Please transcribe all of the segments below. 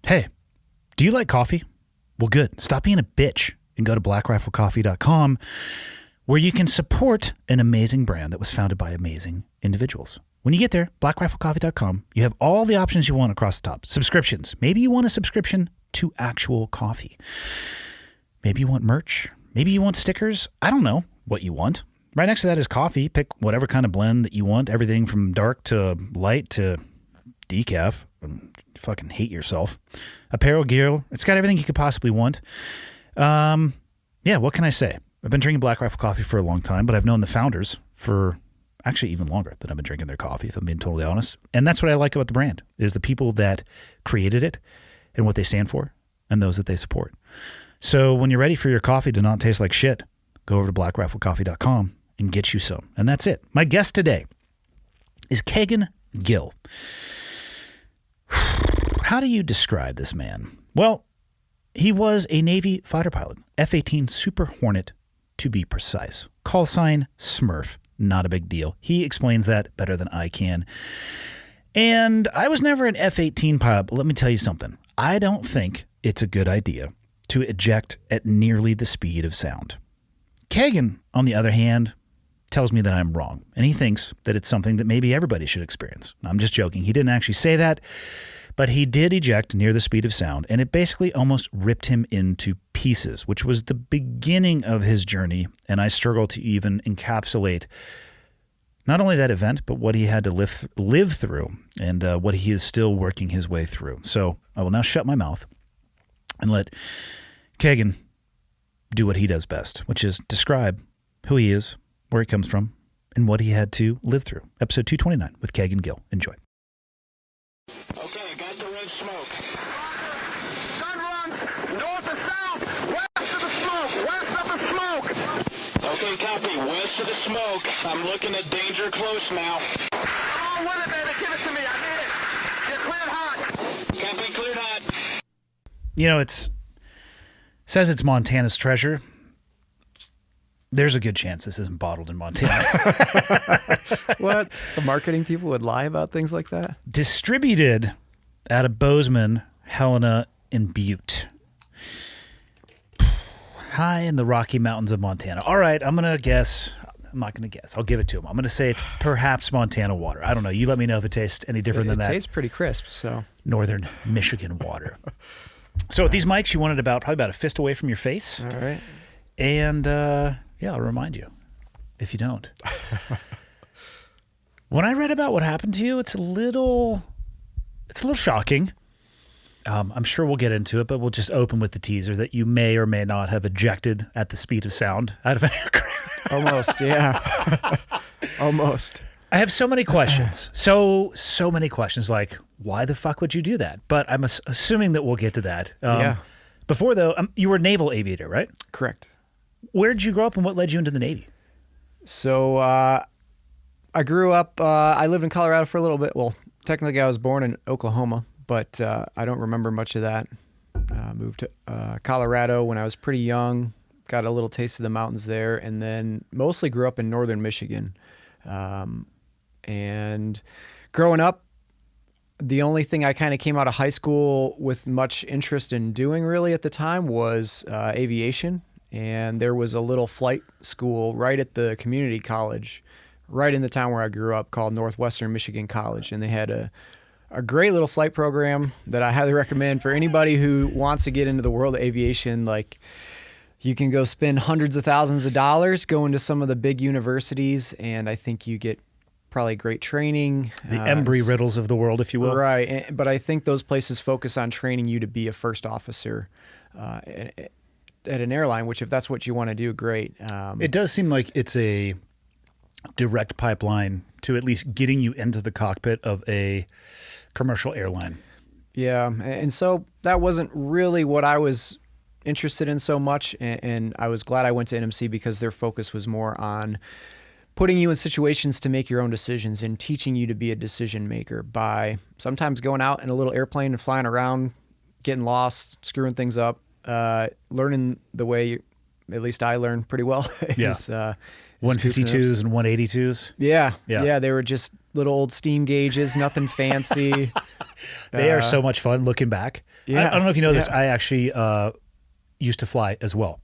Hey, do you like coffee? Well, good. Stop being a bitch and go to blackriflecoffee.com, where you can support an amazing brand that was founded by amazing individuals. When you get there, blackriflecoffee.com, you have all the options you want across the top. Subscriptions. Maybe you want a subscription to actual coffee. Maybe you want merch. Maybe you want stickers. I don't know what you want. Right next to that is coffee. Pick whatever kind of blend that you want. Everything from dark to light to decaf. Fucking hate yourself. Apparel, gear. It's got everything you could possibly want. Yeah, what can I say? I've been drinking Black Rifle coffee for a long time, but I've known the founders for actually even longer than I've been drinking their coffee, if I'm being totally honest. And that's what I like about the brand, is the people that created it and what they stand for and those that they support. So when you're ready for your coffee to not taste like shit, go over to blackriflecoffee.com and get you some. And that's it. My guest today is Kegan Gill. How do you describe this man? Well, he was a Navy fighter pilot, F-18 Super Hornet to be precise. Call sign Smurf, not a big deal. He explains that better than I can. And I was never an F-18 pilot, but let me tell you something. I don't think it's a good idea to eject at nearly the speed of sound. Kegan, on the other hand, tells me that I'm wrong, and he thinks that it's something that maybe everybody should experience. I'm just joking. He didn't actually say that, but he did eject near the speed of sound, and it basically almost ripped him into pieces, which was the beginning of his journey, and I struggle to even encapsulate not only that event, but what he had to live through and what he is still working his way through. So I will now shut my mouth and let Kegan do what he does best, which is describe who he is, where he comes from, and what he had to live through. Episode 229 with Kegan Gill. Enjoy. Okay, I got the red smoke. Gun run, north and south, west of the smoke, west of the smoke. Okay, copy, west of the smoke. I'm looking at danger close now. Come on with it, baby, give it to me, I need it. You're cleared hot. Copy, cleared hot. You know, says it's Montana's treasure. There's a good chance this isn't bottled in Montana. What? The marketing people would lie about things like that? Distributed out of Bozeman, Helena, and Butte. High in the Rocky Mountains of Montana. All right, I'm going to guess. I'm not going to guess. I'll give it to him. I'm going to say it's perhaps Montana water. I don't know. You let me know if it tastes any different than that. It tastes pretty crisp, so. Northern Michigan water. So with these mics, you want it probably about a fist away from your face. All right. And yeah, I'll remind you if you don't. When I read about what happened to you, it's a little shocking. I'm sure we'll get into it, but we'll just open with the teaser that you may or may not have ejected at the speed of sound out of an aircraft. Almost, yeah. Almost. I have so many questions. So many questions, like, why the fuck would you do that? But I'm assuming that we'll get to that. Yeah. Before, though, you were a naval aviator, right? Correct. Where did you grow up and what led you into the Navy? So I grew up, I lived in Colorado for a little bit. Well, technically I was born in Oklahoma, but I don't remember much of that. Moved to Colorado when I was pretty young, got a little taste of the mountains there, and then mostly grew up in northern Michigan. And growing up, the only thing I kind of came out of high school with much interest in doing really at the time was aviation. And there was a little flight school right at the community college, right in the town where I grew up, called Northwestern Michigan College. And they had a great little flight program that I highly recommend for anybody who wants to get into the world of aviation. Like, you can go spend hundreds of thousands of dollars going to some of the big universities, and I think you get probably great training. The Embry-Riddles of the world, if you will. Right. But I think those places focus on training you to be a first officer at an airline, which if that's what you want to do, great. It does seem like it's a direct pipeline to at least getting you into the cockpit of a commercial airline. Yeah. And so that wasn't really what I was interested in so much. And I was glad I went to NMC because their focus was more on putting you in situations to make your own decisions and teaching you to be a decision maker by sometimes going out in a little airplane and flying around, getting lost, screwing things up. Learning the way, at least I learned pretty well, is 152s and 182s. Yeah, Yeah. yeah. They were just little old steam gauges, nothing fancy. They are so much fun looking back. Yeah, I don't know if you know this. yeah. I actually used to fly as well.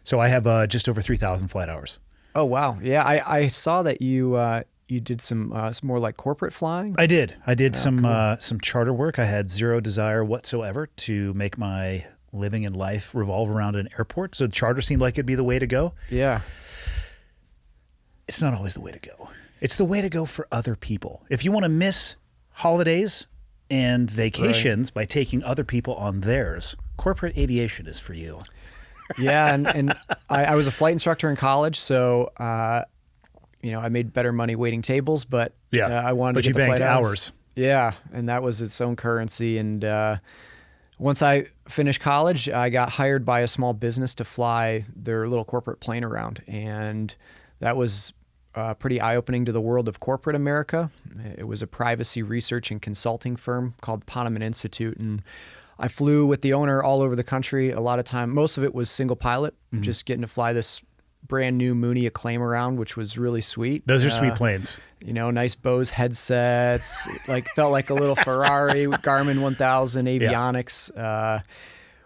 So I have just over 3,000 flight hours. Oh wow, yeah. I saw that you did some more like corporate flying. I did. I did some charter work. I had zero desire whatsoever to make my living and life revolve around an airport. So charter seemed like it'd be the way to go. Yeah, It's not always the way to go. It's the way to go for other people. If you want to miss holidays and vacations by taking other people on theirs, corporate aviation is for you. yeah. And I was a flight instructor in college, so I made better money waiting tables, but I wanted but to you get the banked flight hours. Yeah, and that was its own currency. And once I finished college, I got hired by a small business to fly their little corporate plane around, and that was pretty eye-opening to the world of corporate America. It was a privacy research and consulting firm called Poneman Institute, and I flew with the owner all over the country. A lot of time, most of it was single pilot, just getting to fly this brand new Mooney Acclaim around, which was really sweet. Those are sweet planes. Nice Bose headsets, felt like a little Ferrari, Garmin 1000 avionics,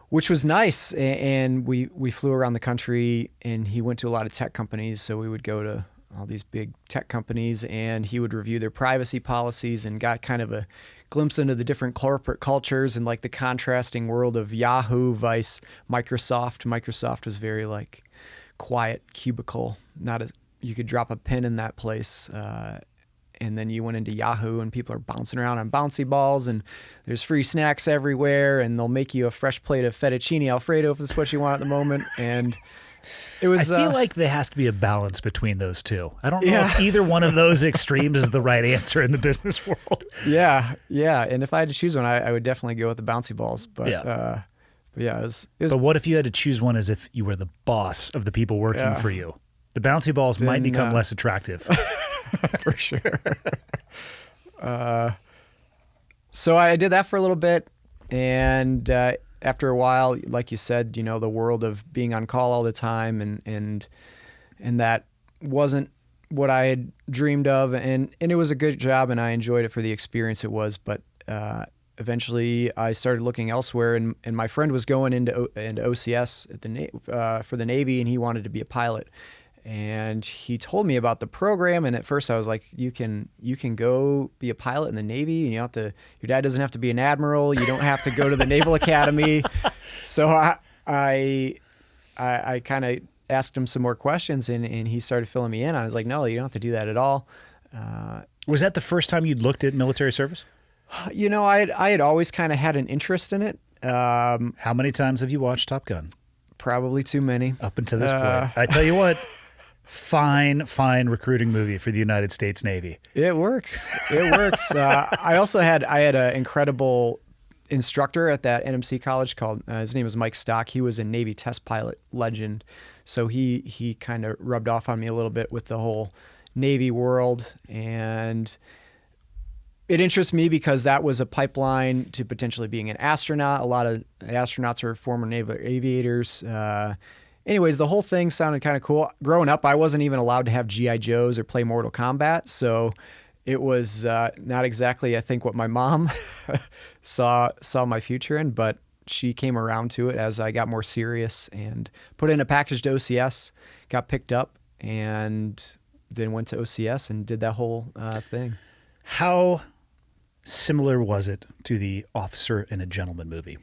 which was nice. And we flew around the country, and he went to a lot of tech companies. So we would go to all these big tech companies, and he would review their privacy policies, and got kind of a glimpse into the different corporate cultures and like the contrasting world of Yahoo vice Microsoft. Microsoft was very quiet cubicle, you could drop a pin in that place, and then you went into Yahoo and people are bouncing around on bouncy balls, and there's free snacks everywhere, and they'll make you a fresh plate of fettuccine Alfredo if that's what you want at the moment. And it was I feel like there has to be a balance between those two. I don't know if either one of those extremes is the right answer in the business world. yeah, and if I had to choose one, I would definitely go with the bouncy balls. But it was But what if you had to choose one as if you were the boss of the people working for you? The bouncy balls might become less attractive. for sure. So I did that for a little bit, and after a while, like you said, the world of being on call all the time, and that wasn't what I had dreamed of, and it was a good job, and I enjoyed it for the experience it was. But eventually, I started looking elsewhere, and my friend was going into OCS at for the Navy, and he wanted to be a pilot. And he told me about the program, and at first I was like, "You can go be a pilot in the Navy. You don't have to. Your dad doesn't have to be an admiral. You don't have to go to the Naval Academy." So I kind of asked him some more questions, and he started filling me in. I was like, "No, you don't have to do that at all." Was that the first time you'd looked at military service? I had always kind of had an interest in it. How many times have you watched Top Gun? Probably too many. Up until this point. I tell you what. Fine recruiting movie for the United States Navy. It works. I also had an incredible instructor at that NMC college called his name was Mike Stock. He was a Navy test pilot legend, so he kind of rubbed off on me a little bit with the whole Navy world, and it interests me because that was a pipeline to potentially being an astronaut. A lot of astronauts are former naval aviators. Anyways, the whole thing sounded kind of cool. Growing up, I wasn't even allowed to have G.I. Joes or play Mortal Kombat, so it was not exactly, I think, what my mom saw my future in, but she came around to it as I got more serious and put in a package to OCS, got picked up, and then went to OCS and did that whole thing. How similar was it to the Officer and a Gentleman movie,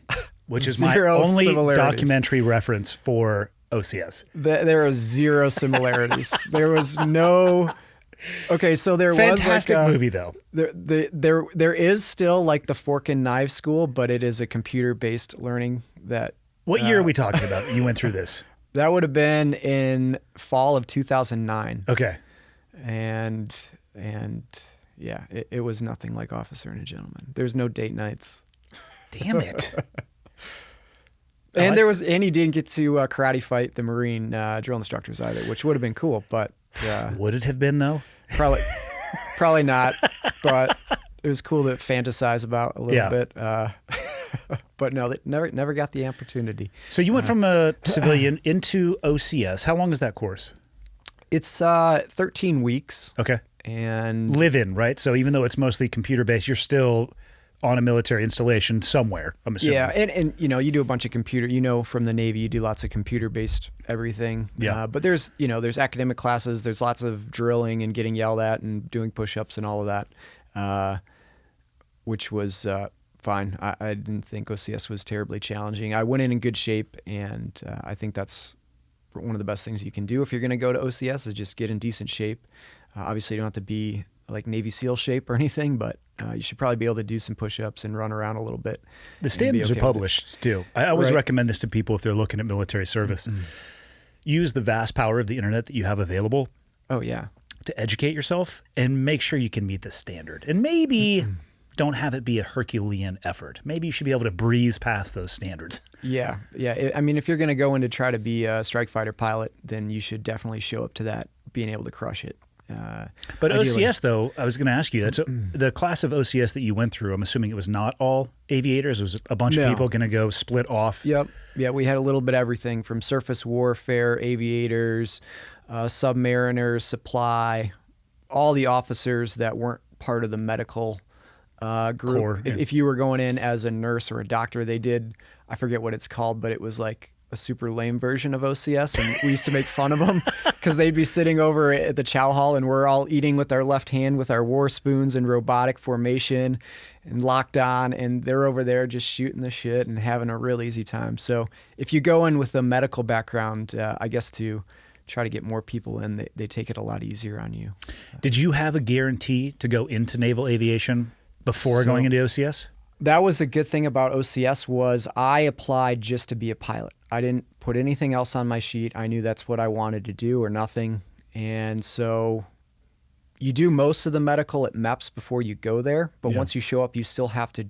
which is my only documentary reference for OCS? There are zero similarities. There was no. Okay, so there fantastic was movie though. There is still like the fork and knife school, but it is a computer-based learning that. What year are we talking about? You went through this. That would have been in fall of 2009. Okay. And yeah, it was nothing like Officer and a Gentleman. There's no date nights. Damn it. And he didn't get to karate fight the Marine drill instructors either, which would have been cool. But would it have been though? Probably not. But it was cool to fantasize about a little bit. But no, they never got the opportunity. So you went from a civilian into OCS. How long is that course? It's 13 weeks. Okay. And Live in, right? So even though it's mostly computer-based, you're still on a military installation somewhere, I'm assuming. yeah, and you know, you do a bunch of computer, you know, from the Navy, you do lots of computer-based everything. Yeah. But there's, you know, there's academic classes, there's lots of drilling and getting yelled at and doing push-ups and all of that, which was fine. I didn't think OCS was terribly challenging. I went in good shape, and I think that's one of the best things you can do if you're going to go to OCS is just get in decent shape. Obviously, you don't have to be like Navy SEAL shape or anything, but you should probably be able to do some push-ups and run around a little bit. The standards okay are published too. I always Right. recommend this to people if they're looking at military service. Use the vast power of the internet that you have available Oh, yeah. to educate yourself and make sure you can meet the standard. And maybe don't have it be a Herculean effort. Maybe you should be able to breeze past those standards. Yeah. I mean, if you're going to go in to try to be a strike fighter pilot, then you should definitely show up to that, being able to crush it. But Ideally. OCS, though, I was going to ask you, that's the class of OCS that you went through, I'm assuming it was not all aviators. It was a bunch of No. people going to go split off. Yep. Yeah, we had a little bit of everything from surface warfare, aviators, submariners, supply, all the officers that weren't part of the medical group. Corps, yeah. If you were going in as a nurse or a doctor, they did, I forget what it's called, but it was like a super lame version of OCS, and we used to make fun of them because they'd be sitting over at the chow hall and we're all eating with our left hand with our war spoons in robotic formation and locked on, and they're over there just shooting the shit and having a real easy time. So if you go in with a medical background, I guess to try to get more people in, they take it a lot easier on you. Did you have a guarantee to go into naval aviation before going into OCS? That was a good thing about OCS was I applied just to be a pilot. I didn't put anything else on my sheet. I knew that's what I wanted to do or nothing. And so you do most of the medical at MEPS before you go there, but Yeah. once you show up, you still have to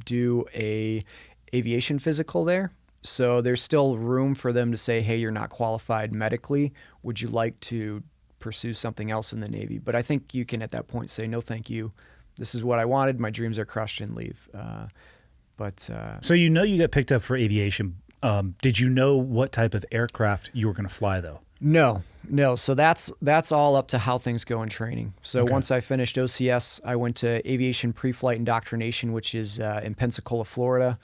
do a aviation physical there. So there's still room for them to say, hey, you're not qualified medically. Would you like to pursue something else in the Navy? But I think you can at that point say, no, thank you. This is what I wanted. My dreams are crushed, and leave. So you know you got picked up for aviation. Did you know what type of aircraft you were going to fly, though? No. So that's all up to how things go in training. So Okay. once I finished OCS, I went to Aviation Pre-Flight Indoctrination, which is in Pensacola, Florida.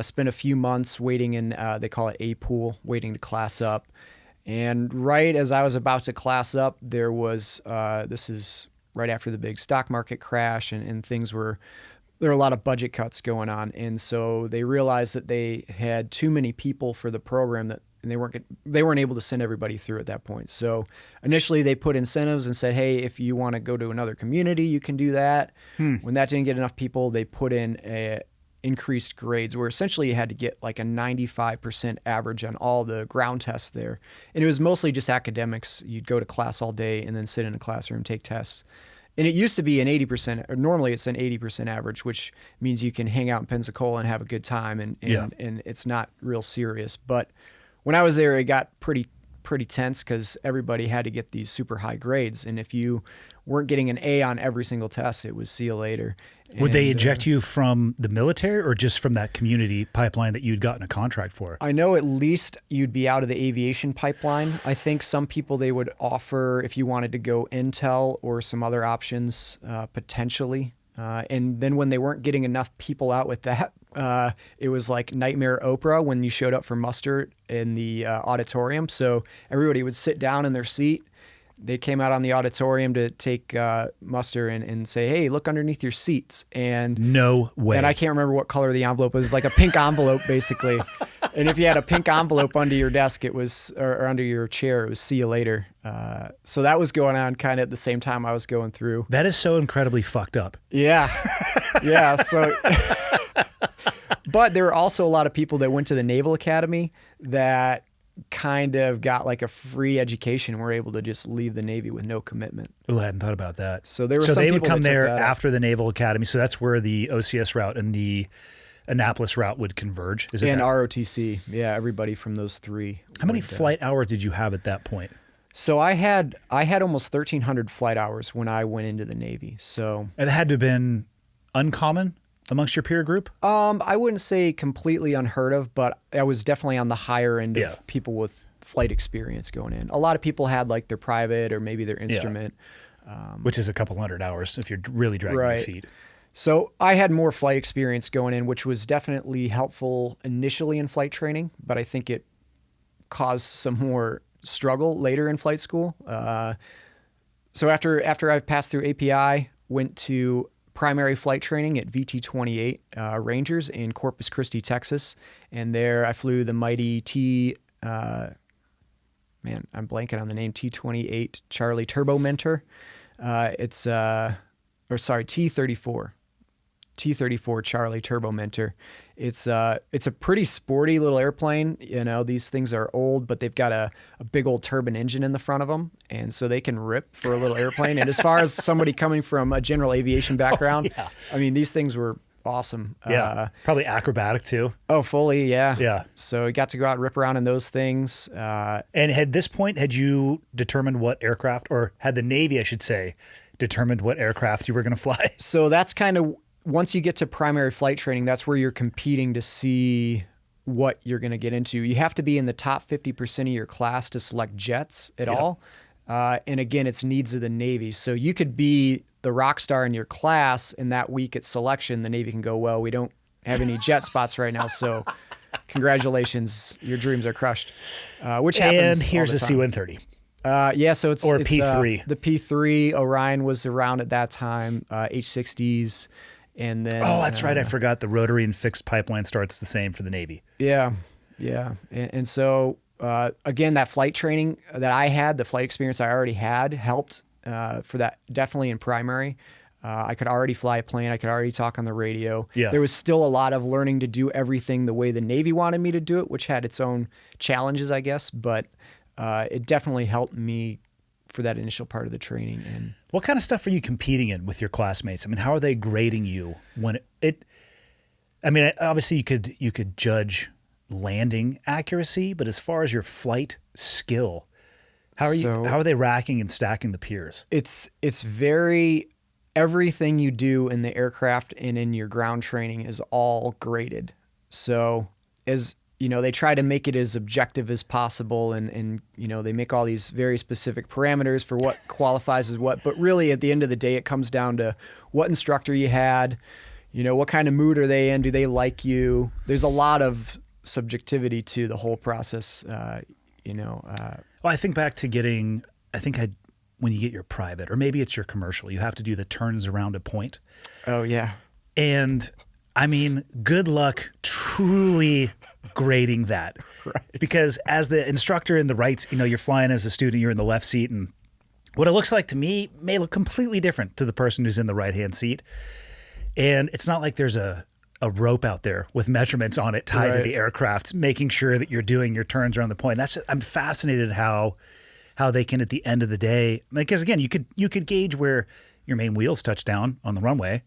Spent a few months waiting in, they call it A-Pool, waiting to class up. And right as I was about to class up, there was, this is right after the big stock market crash, and things were, there were a lot of budget cuts going on. And so they realized that they had too many people for the program and they weren't able to send everybody through at that point. So initially they put incentives and said, hey, if you want to go to another community, you can do that. When that didn't get enough people, they put in increased grades where essentially you had to get like a 95% average on all the ground tests there. And it was mostly just academics. You'd go to class all day and then sit in a classroom, take tests. And it used to be an 80%, or normally it's an 80% average, which means you can hang out in Pensacola and have a good time, and it's not real serious. But when I was there, it got pretty tense because everybody had to get these super high grades. And if you weren't getting an A on every single test, it was see you later. Would they eject you from the military or just from that community pipeline that you'd gotten a contract for? I know at least you'd be out of the aviation pipeline. I think some people they would offer if you wanted to go Intel or some other options potentially. And then when they weren't getting enough people out with that, it was like Nightmare Oprah when you showed up for muster in the auditorium. So everybody would sit down in their seat. They came out on the auditorium to take muster and say, hey, look underneath your seats. And No way. And I can't remember what color the envelope was. It was like a pink envelope, basically. And if you had a pink envelope under your desk, it was, or under your chair, it was see you later. So that was going on kind of at the same time I was going through. That is so incredibly fucked up. Yeah. Yeah. So, but there were also a lot of people that went to the Naval Academy that kind of got like a free education and were able to just leave the Navy with no commitment. Oh, I hadn't thought about that. So there were so some they would people come that took there that up. after the Naval Academy. So that's where the OCS route and the Annapolis route would converge. Is it And that? ROTC. Yeah, everybody from those three. How many went, flight hours did you have at that point? So I had almost 1,300 flight hours when I went into the Navy. So It had to have been uncommon amongst your peer group? I wouldn't say completely unheard of, but I was definitely on the higher end Yeah. of people with flight experience going in. A lot of people had like their private or maybe their instrument. Which is a couple hundred hours if you're really dragging your feet. So I had more flight experience going in, which was definitely helpful initially in flight training, but I think it caused some more struggle later in flight school. So after I passed through API, went to primary flight training at VT-28 Rangers in Corpus Christi, Texas. And there I flew the mighty I'm blanking on the name, T-28 Charlie Turbo Mentor. T-34 Charlie Turbo Mentor. It's a pretty sporty little airplane. You know, these things are old, but they've got a big old turbine engine in the front of them. And so they can rip for a little airplane. And as far as somebody coming from a general aviation background, I mean, these things were awesome. Yeah. Probably acrobatic too. Oh, fully. Yeah. Yeah. So I got to go out and rip around in those things. And at this point, had you determined what aircraft, or had the Navy, I should say, determined what aircraft you were going to fly? So that's kind of, once you get to primary flight training, that's where you're competing to see what you're going to get into. You have to be in the top 50% of your class to select jets at all. And again, it's needs of the Navy. So you could be the rock star in your class, and that week at selection, the Navy can go, well, we don't have any jet spots right now. So congratulations, your dreams are crushed, which happens. And here's all a the time. C-130. So it's P3. The P3 Orion was around at that time, H-60s. And then, that's right. I forgot the rotary and fixed pipeline starts the same for the Navy. Yeah. And so, again, that flight training that I had, the flight experience I already had helped for that, definitely in primary. I could already fly a plane. I could already talk on the radio. Yeah. There was still a lot of learning to do everything the way the Navy wanted me to do it, which had its own challenges, I guess. But it definitely helped me for that initial part of the training. And what kind of stuff are you competing in with your classmates? I mean, how are they grading you when obviously you could judge landing accuracy, but as far as your flight skill, how are they racking and stacking the peers? It's very, everything you do in the aircraft and in your ground training is all graded. So as you know, they try to make it as objective as possible, and you know, they make all these very specific parameters for what qualifies as what. But really, at the end of the day, it comes down to what instructor you had, you know, what kind of mood are they in? Do they like you? There's a lot of subjectivity to the whole process, Well, I think back to when you get your private, or maybe it's your commercial, you have to do the turns around a point. Oh, yeah. And I mean, good luck truly grading that. Right. Because as the instructor in the right, you're flying as a student, you're in the left seat, and what it looks like to me may look completely different to the person who's in the right-hand seat. And it's not like there's a rope out there with measurements on it tied to the aircraft, making sure that you're doing your turns around the point. I'm fascinated how they can, at the end of the day, because again, you could gauge where your main wheels touch down on the runway.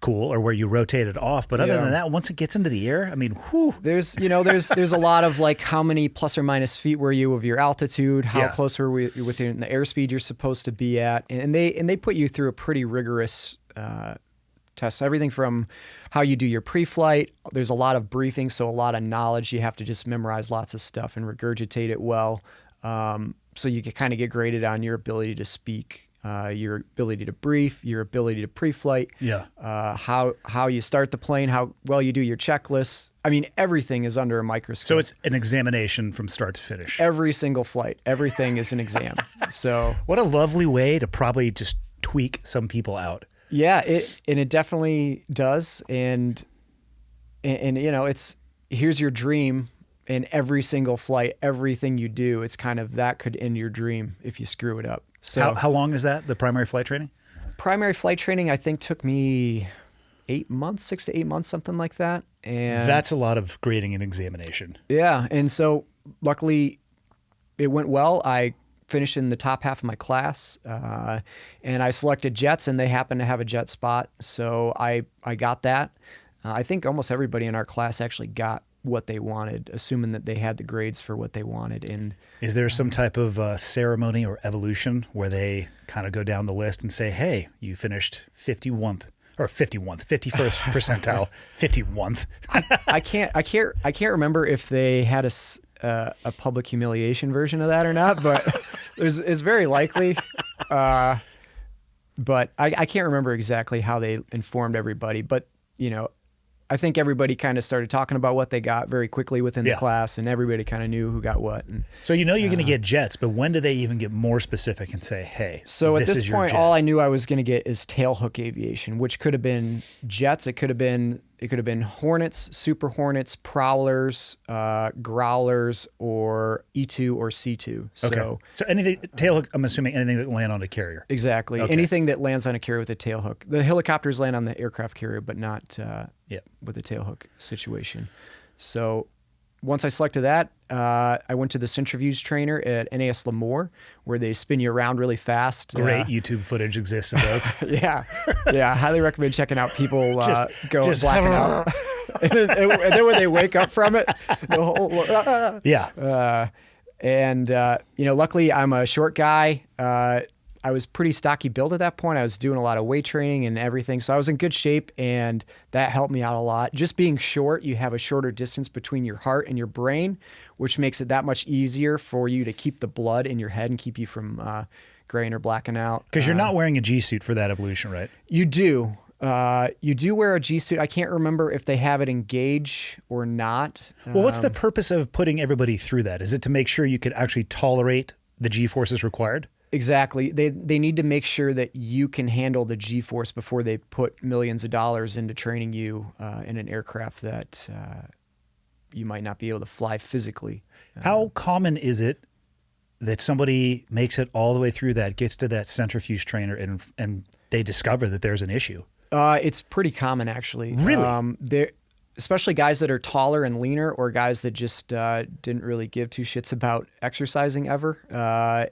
Cool, or where you rotate it off, but other than that, once it gets into the air, I mean, whew. There's a lot of like, how many plus or minus feet were you of your altitude? How close were we within the airspeed you're supposed to be at? And they put you through a pretty rigorous test. Everything from how you do your pre-flight. There's a lot of briefing, so a lot of knowledge. You have to just memorize lots of stuff and regurgitate it well. So you can kind of get graded on your ability to speak. Your ability to brief, your ability to pre-flight, how you start the plane, how well you do your checklists. I mean, everything is under a microscope. So it's an examination from start to finish. Every single flight, everything is an exam. So what a lovely way to probably just tweak some people out. Yeah, it definitely does, and it's here's your dream. In every single flight, everything you do, it's kind of that could end your dream if you screw it up. So how long is that, the primary flight training? Primary flight training, I think, took me 8 months, 6 to 8 months, something like that. And that's a lot of grading and examination. Yeah, and so luckily it went well. I finished in the top half of my class, and I selected jets, and they happened to have a jet spot, so I got that. I think almost everybody in our class actually got what they wanted, assuming that they had the grades for what they wanted. And is there some type of ceremony or evolution where they kind of go down the list and say, hey, you finished 51st percentile, 51st? I can't remember if they had a public humiliation version of that or not, but it's very likely. But I can't remember exactly how they informed everybody. But, I think everybody kind of started talking about what they got very quickly within the class, and everybody kind of knew who got what. And, so you're going to get jets, but when do they even get more specific and say, hey, so this at this is your point, jet? all I knew I was going to get is tailhook aviation, which could have been jets. It could have been Hornets, Super Hornets, Prowlers, Growlers, or E2 or C2. So anything tailhook, I'm assuming anything that land on a carrier. Exactly. Okay. Anything that lands on a carrier with a tailhook. The helicopters land on the aircraft carrier, but not with a tailhook situation. So once I selected that, I went to the centrifuge trainer at NAS Lemoore, where they spin you around really fast. Great YouTube footage exists of those. Yeah. I highly recommend checking out people just blacking out. and then when they wake up from it, the whole, luckily I'm a short guy. I was pretty stocky build at that point. I was doing a lot of weight training and everything. So I was in good shape, and that helped me out a lot. Just being short, you have a shorter distance between your heart and your brain, which makes it that much easier for you to keep the blood in your head and keep you from graying or blacking out. Because you're not wearing a G-suit for that evolution, right? You do. You do wear a G-suit. I can't remember if they have it in gauge or not. Well, what's the purpose of putting everybody through that? Is it to make sure you could actually tolerate the G-forces required? Exactly. They need to make sure that you can handle the G-force before they put millions of dollars into training you in an aircraft that you might not be able to fly physically. How common is it that somebody makes it all the way through that, gets to that centrifuge trainer, and they discover that there's an issue? It's pretty common, actually. Really? Especially guys that are taller and leaner, or guys that just didn't really give two shits about exercising ever.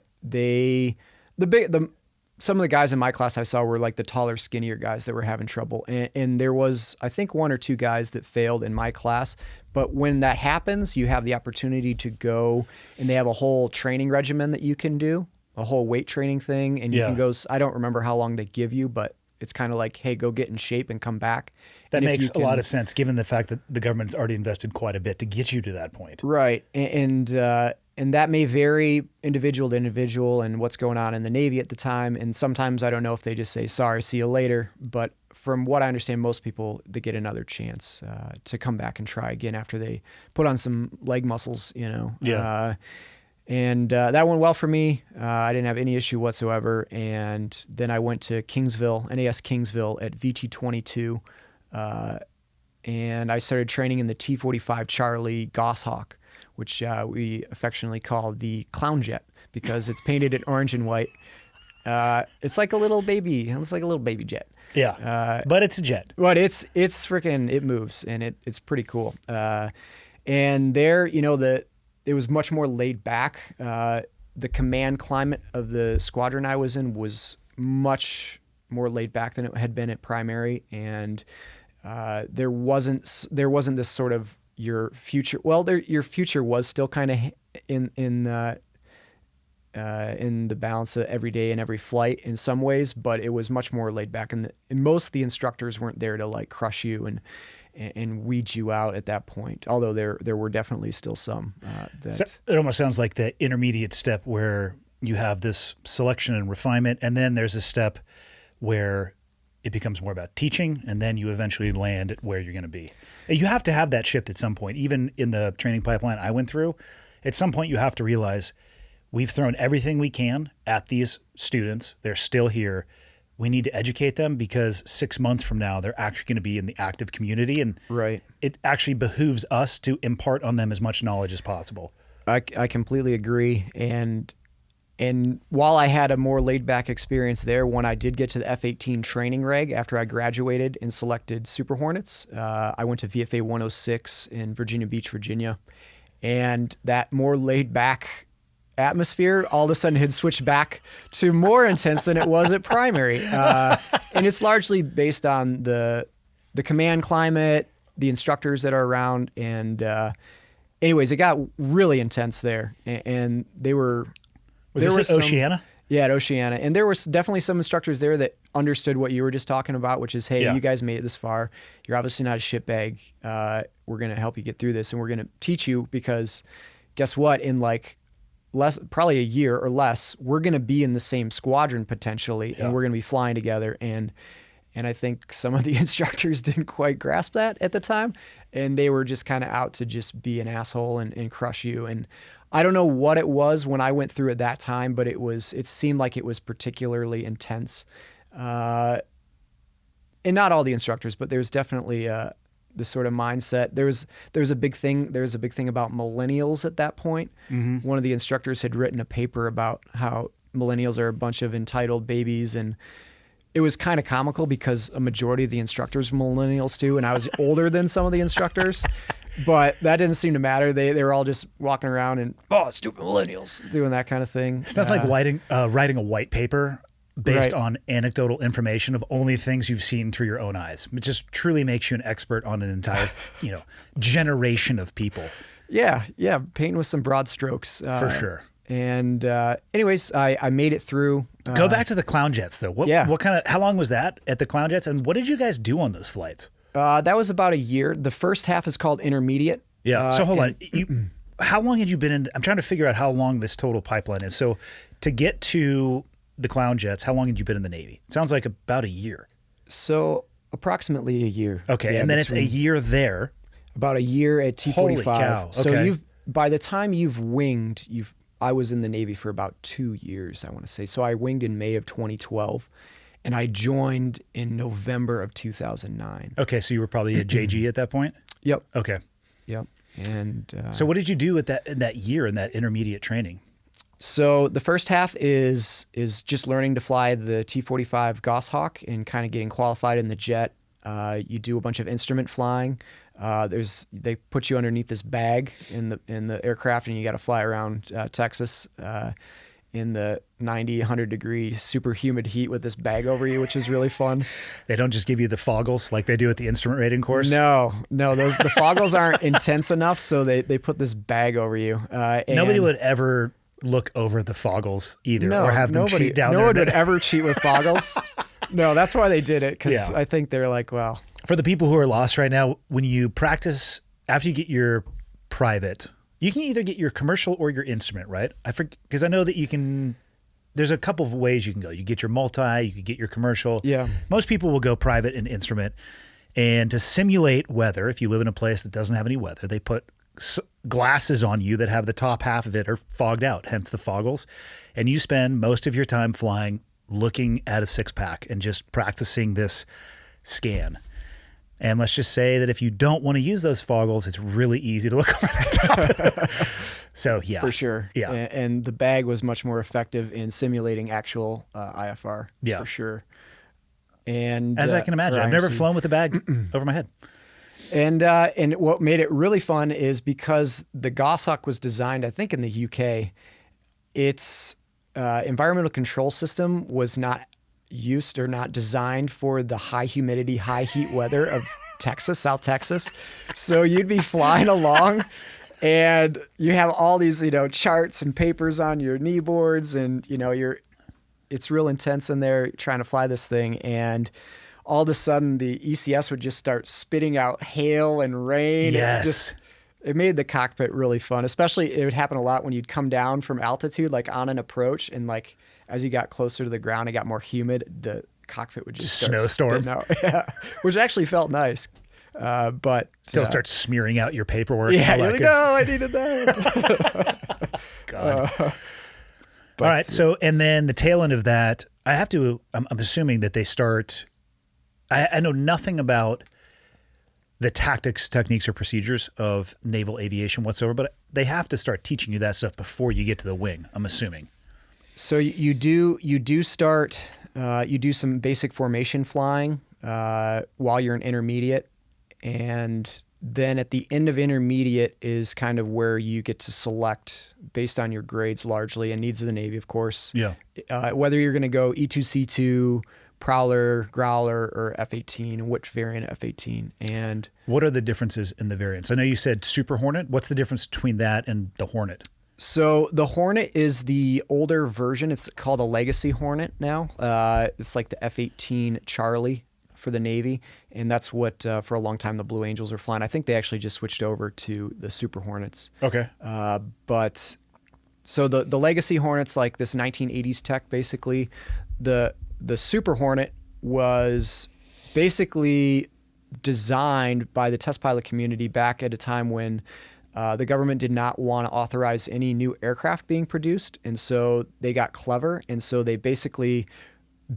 Some of the guys in my class I saw were like the taller, skinnier guys that were having trouble. And there was, I think, one or two guys that failed in my class. But when that happens, you have the opportunity to go, and they have a whole training regimen that you can do, a whole weight training thing. And you can go, I don't remember how long they give you, but it's kind of like, hey, go get in shape and come back. That makes a lot of sense, given the fact that the government's already invested quite a bit to get you to that point. Right. And that may vary individual to individual and what's going on in the Navy at the time. And sometimes I don't know if they just say, sorry, see you later. But from what I understand, most people, they get another chance to come back and try again after they put on some leg muscles, Yeah. And that went well for me. I didn't have any issue whatsoever. And then I went to Kingsville, NAS Kingsville at VT-22. And I started training in the T-45 Charlie Goshawk, which we affectionately call the clown jet because it's painted in orange and white. It's like a little baby. It's like a little baby jet. Yeah, but it's a jet. But it's freaking, it moves, and it's pretty cool. And there, it was much more laid back. The command climate of the squadron I was in was much more laid back than it had been at primary, and there wasn't this sort of your future. Well, your future was still kind of in the balance of every day and every flight in some ways, but it was much more laid back, and most of the instructors weren't there to like crush you and weed you out at that point. Although there were definitely still some. So it almost sounds like the intermediate step where you have this selection and refinement, and then there's a step where it becomes more about teaching, and then you eventually land at where you're going to be. You have to have that shift at some point. Even in the training pipeline I went through, at some point you have to realize we've thrown everything we can at these students. They're still here. We need to educate them because 6 months from now, they're actually going to be in the active community. And right. It actually behooves us to impart on them as much knowledge as possible. I completely agree. And while I had a more laid-back experience there, when I did get to the F-18 training reg after I graduated and selected Super Hornets, I went to VFA 106 in Virginia Beach, Virginia. And that more laid-back atmosphere all of a sudden had switched back to more intense than it was at primary. And it's largely based on the command climate, the instructors that are around. And anyways, it got really intense there. And they were... Was this at Oceana? Yeah, at Oceana. And there were definitely some instructors there that understood what you were just talking about, which is, hey, you guys made it this far. You're obviously not a shitbag. We're going to help you get through this, and we're going to teach you because guess what? In like probably a year or less, we're going to be in the same squadron potentially, and we're going to be flying together. And I think some of the instructors didn't quite grasp that at the time, and they were just kind of out to just be an asshole and crush you. And I don't know what it was when I went through at that time, but it seemed like it was particularly intense. And not all the instructors, but there's definitely this sort of mindset. There's a big thing about millennials at that point. Mm-hmm. One of the instructors had written a paper about how millennials are a bunch of entitled babies, and it was kind of comical because a majority of the instructors were millennials too, and I was older than some of the instructors, but that didn't seem to matter. They were all just walking around and, stupid millennials, doing that kind of thing. It's not like writing a white paper based on anecdotal information of only things you've seen through your own eyes. It just truly makes you an expert on an entire, generation of people. Yeah, painting with some broad strokes. For sure. And anyways, I made it through. Go back to the Clown Jets, though. How long was that at the Clown Jets, and what did you guys do on those flights? That was about a year. The first half is called intermediate. Yeah. So hold on. How long had you been in? I'm trying to figure out how long this total pipeline is. So to get to the Clown Jets, how long had you been in the Navy? It sounds like about a year. So approximately a year. Okay, and then it's a year there. About a year at T-45. Holy cow. Okay. So by the time you've winged, I was in the Navy for about 2 years, I want to say. So I winged in May of 2012, and I joined in November of 2009. Okay, so you were probably a JG at that point? Yep. Okay. Yep. And so what did you do in that year in that intermediate training? So the first half is just learning to fly the T-45 Goshawk and kind of getting qualified in the jet. You do a bunch of instrument flying. They put you underneath this bag in the aircraft, and you got to fly around Texas in the 90, 100 degree super humid heat with this bag over you, which is really fun. They don't just give you the foggles like they do at the instrument rating course? No, the foggles aren't intense enough, so they put this bag over you. Nobody would ever look over the foggles either, or have them cheat down there. No one would ever cheat with foggles. No, that's why they did it, because I think they're like, well. For the people who are lost right now, when you practice, after you get your private, you can either get your commercial or your instrument, right? Because I know that you can, there's a couple of ways you can go. You get your multi, you can get your commercial. Yeah. Most people will go private and instrument. And to simulate weather, if you live in a place that doesn't have any weather, they put glasses on you that have the top half of it are fogged out, hence the foggles. And you spend most of your time flying looking at a six-pack and just practicing this scan. And let's just say that if you don't want to use those foggles, it's really easy to look over the top. So, yeah. For sure. Yeah. And the bag was much more effective in simulating actual IFR. Yeah. For sure. And as I can imagine, I've never flown with a bag over my head. And what made it really fun is because the Goshawk was designed, I think, in the UK, its environmental control system was not used or not designed for the high humidity, high heat weather of Texas, South Texas. So you'd be flying along and you have all these, charts and papers on your knee boards, and, it's real intense in there trying to fly this thing. And all of a sudden the ECS would just start spitting out hail and rain. Yes. It made the cockpit really fun, especially it would happen a lot when you'd come down from altitude, like on an approach, and like as you got closer to the ground, it got more humid. The cockpit would just start snowstorm out. Yeah, which actually felt nice. But still start smearing out your paperwork. Yeah, you're like, no, I needed that. God. All right. So, and then the tail end of that, I'm assuming that they start, I know nothing about the tactics, techniques, or procedures of naval aviation whatsoever, but they have to start teaching you that stuff before you get to the wing, I'm assuming. So you do start, you do some basic formation flying while you're in intermediate, and then at the end of intermediate is kind of where you get to select based on your grades largely and needs of the Navy, of course. Yeah. Whether you're going to go E2C2, Prowler, Growler, or F-18, which variant of F-18. And what are the differences in the variants? I know you said Super Hornet. What's the difference between that and the Hornet? So the Hornet is the older version. It's called a Legacy Hornet now. It's like the F-18 Charlie for the Navy, and that's what for a long time the Blue Angels were flying. I think they actually just switched over to the Super Hornets. Okay. But so the Legacy Hornets, like this 1980s tech, basically, the Super Hornet was basically designed by the test pilot community back at a time when the government did not want to authorize any new aircraft being produced, and so they got clever, and so they basically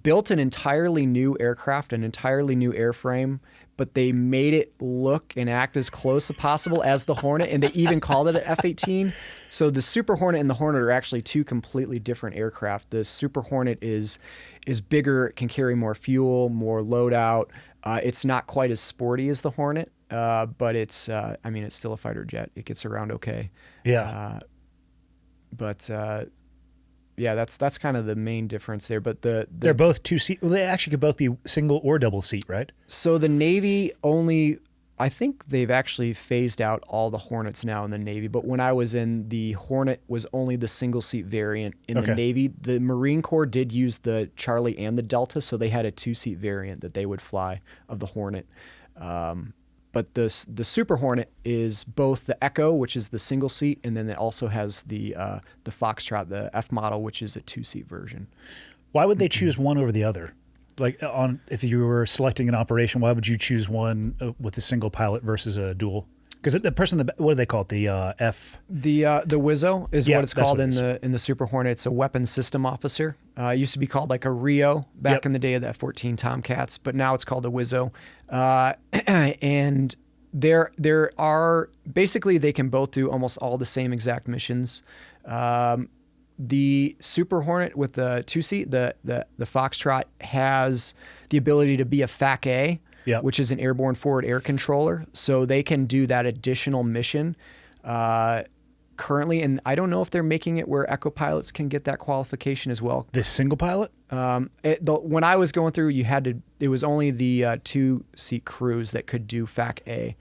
built an entirely new aircraft, an entirely new airframe, but they made it look and act as close as possible as the Hornet, and they even called it an F-18. So the Super Hornet and the Hornet are actually two completely different aircraft. The Super Hornet is bigger, it can carry more fuel, more loadout. It's not quite as sporty as the Hornet, but it's it's still a fighter jet. It gets around okay. Yeah. Yeah, that's kind of the main difference there. But they're both 2-seat. Well, they actually could both be single or double seat, right? So the Navy only, I think they've actually phased out all the Hornets now in the Navy. But when I was in, the Hornet was only the single seat variant in the Navy. The Marine Corps did use the Charlie and the Delta, so they had a 2-seat variant that they would fly of the Hornet. But the Super Hornet is both the Echo, which is the single seat, and then it also has the Foxtrot, the F model, which is a 2-seat version. Why would they choose one over the other? Like if you were selecting an operation, why would you choose one with a single pilot versus a dual? Because the person, what do they call it? The F. The Wizzo is what it's called in the Super Hornet. It's a weapons system officer. It used to be called like a Rio back in the day of the F-14 Tomcats, but now it's called a Wizzo. And there are basically, they can both do almost all the same exact missions. The Super Hornet with the 2-seat, the Foxtrot, has the ability to be a FAC-A, which is an airborne forward air controller. So they can do that additional mission currently. And I don't know if they're making it where Echo pilots can get that qualification as well. This single pilot? When I was going through, it was only the 2-seat crews that could do FAC-A.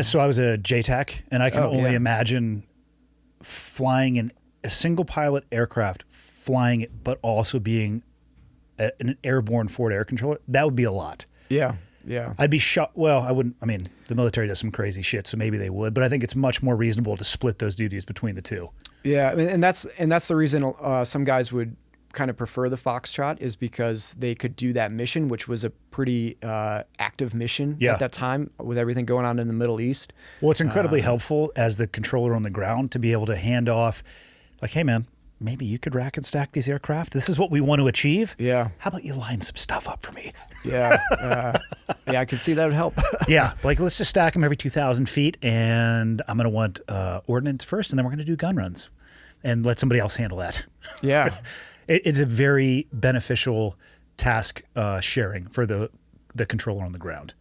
So I was a JTAC, and I can only imagine flying a single pilot aircraft, flying it, but also being an airborne forward air controller. That would be a lot. Yeah. I'd be shocked. Well, I wouldn't. I mean, the military does some crazy shit, so maybe they would. But I think it's much more reasonable to split those duties between the two. Yeah, and that's the reason some guys would kind of prefer the Foxtrot, is because they could do that mission, which was a pretty active mission at that time with everything going on in the Middle East. Well, it's incredibly helpful as the controller on the ground to be able to hand off, like, hey, man, maybe you could rack and stack these aircraft. This is what we want to achieve. Yeah. How about you line some stuff up for me? Yeah. I could see that would help. Yeah. Like, let's just stack them every 2,000 feet, and I'm going to want ordnance first, and then we're going to do gun runs and let somebody else handle that. Yeah. It's a very beneficial task sharing for the controller on the ground.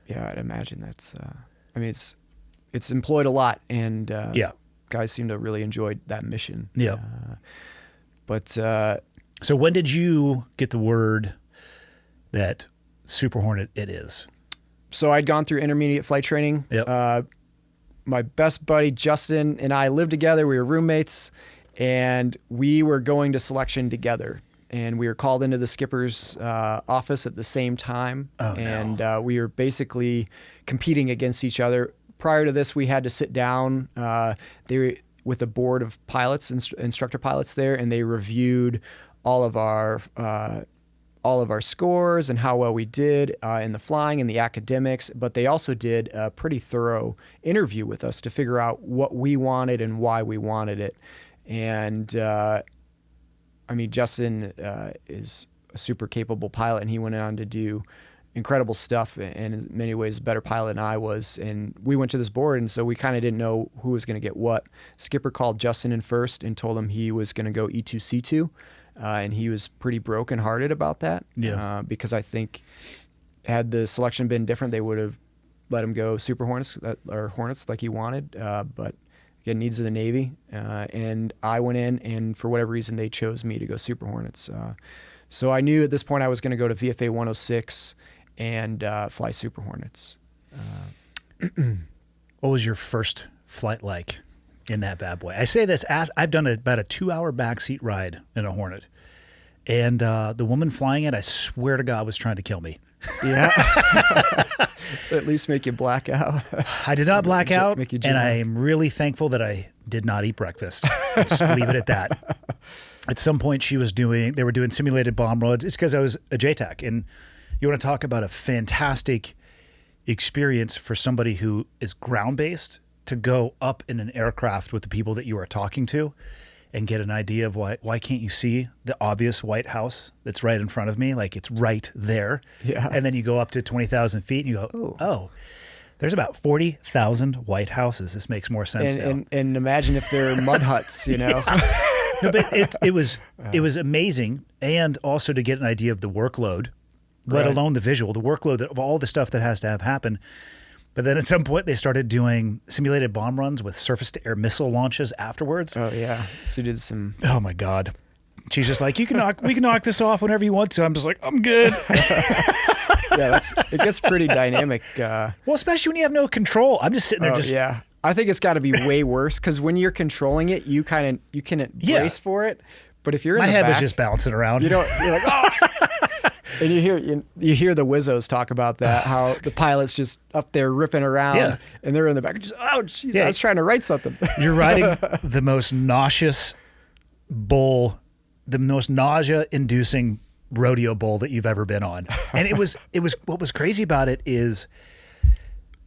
Yeah, I'd imagine that's, it's employed a lot, and guys seem to really enjoy that mission. Yeah. So when did you get the word that Super Hornet it is? So I'd gone through intermediate flight training. Yep. My best buddy Justin and I lived together. We were roommates, and we were going to selection together. And we were called into the skipper's office at the same time. We were basically competing against each other. Prior to this, we had to sit down with a board of pilots, instructor pilots there, and they reviewed all of our scores and how well we did in the flying and the academics. But they also did a pretty thorough interview with us to figure out what we wanted and why we wanted it. And Justin is a super capable pilot, and he went on to do incredible stuff, and in many ways a better pilot than I was. And we went to this board, and so we kind of didn't know who was going to get what. Skipper called Justin in first and told him he was going to go E2C2, and he was pretty brokenhearted about that. Because I think had the selection been different, they would have let him go Super Hornets or Hornets like he wanted. But again, needs of the Navy, and I went in, and for whatever reason they chose me to go Super Hornets. So I knew at this point I was going to go to VFA 106 and fly Super Hornets. What was your first flight like in that bad boy? I say this as I've done about a 2-hour backseat ride in a Hornet, and the woman flying it, I swear to God, was trying to kill me. Yeah. At least make you black out. I did not black out, make you and jam. I'm really thankful that I did not eat breakfast. Just leave it at that. At some point, they were doing simulated bomb runs. It's because I was a JTAC, and you want to talk about a fantastic experience for somebody who is ground-based to go up in an aircraft with the people that you are talking to and get an idea of why can't you see the obvious White House that's right in front of me? Like, it's right there. Yeah. And then you go up to 20,000 feet and you go, oh, there's about 40,000 White Houses. This makes more sense now. And imagine if they're mud huts, you know? No, but it was amazing, and also to get an idea of the workload, let Right. alone the visual, the workload of all the stuff that has to have happen. But then at some point they started doing simulated bomb runs with surface-to-air missile launches afterwards. Oh yeah. So you did some. Oh my God. She's just like, we can knock this off whenever you want to. I'm just like, I'm good. Yeah, it gets pretty dynamic. Well, especially when you have no control. I'm just sitting there Yeah. I think it's got to be way worse because when you're controlling it, you can brace for it. But if you're in my the head back, was just bouncing around. you're like, oh. And you hear the Wizzos talk about that, how the pilot's just up there ripping around, Yeah. and they're in the back, just, oh, jeez, Yeah. I was trying to write something. You're riding the most nauseous bull, the most nausea-inducing rodeo bull that you've ever been on. And it was what was crazy about it is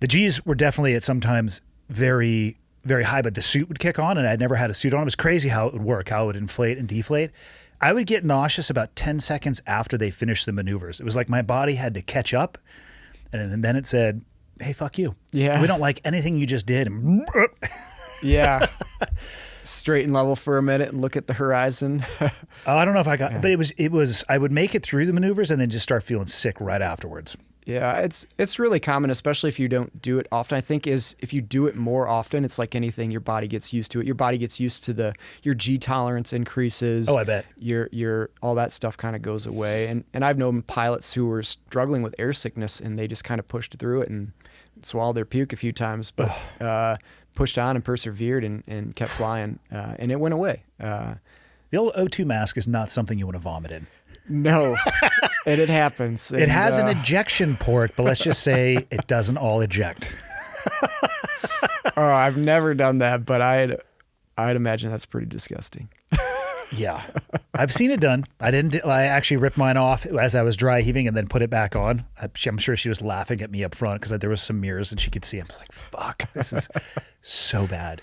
the G's were definitely at sometimes very, very high, but the suit would kick on, and I'd never had a suit on. It was crazy how it would work, how it would inflate and deflate. I would get nauseous about 10 seconds after they finished the maneuvers. It was like my body had to catch up, and then it said, hey, fuck you. Yeah. We don't like anything you just did. Yeah. Straight and level for a minute and look at the horizon. Oh, I don't know if I got, but it was. I would make it through the maneuvers and then just start feeling sick right afterwards. Yeah, it's really common, especially if you don't do it often. I think if you do it more often, it's like anything, your body gets used to it. Your body gets used to your G tolerance increases. Oh, I bet. Your all that stuff kind of goes away. And I've known pilots who were struggling with air sickness and they just kind of pushed through it and swallowed their puke a few times, but pushed on and persevered and kept flying, and it went away. The old O2 mask is not something you want to vomit in. No, and it happens. It has an ejection port, but let's just say it doesn't all eject. Oh, I've never done that, but I'd imagine that's pretty disgusting. Yeah, I've seen it done. I actually ripped mine off as I was dry heaving and then put it back on. I'm sure she was laughing at me up front because there was some mirrors and she could see. I was like, fuck, this is so bad.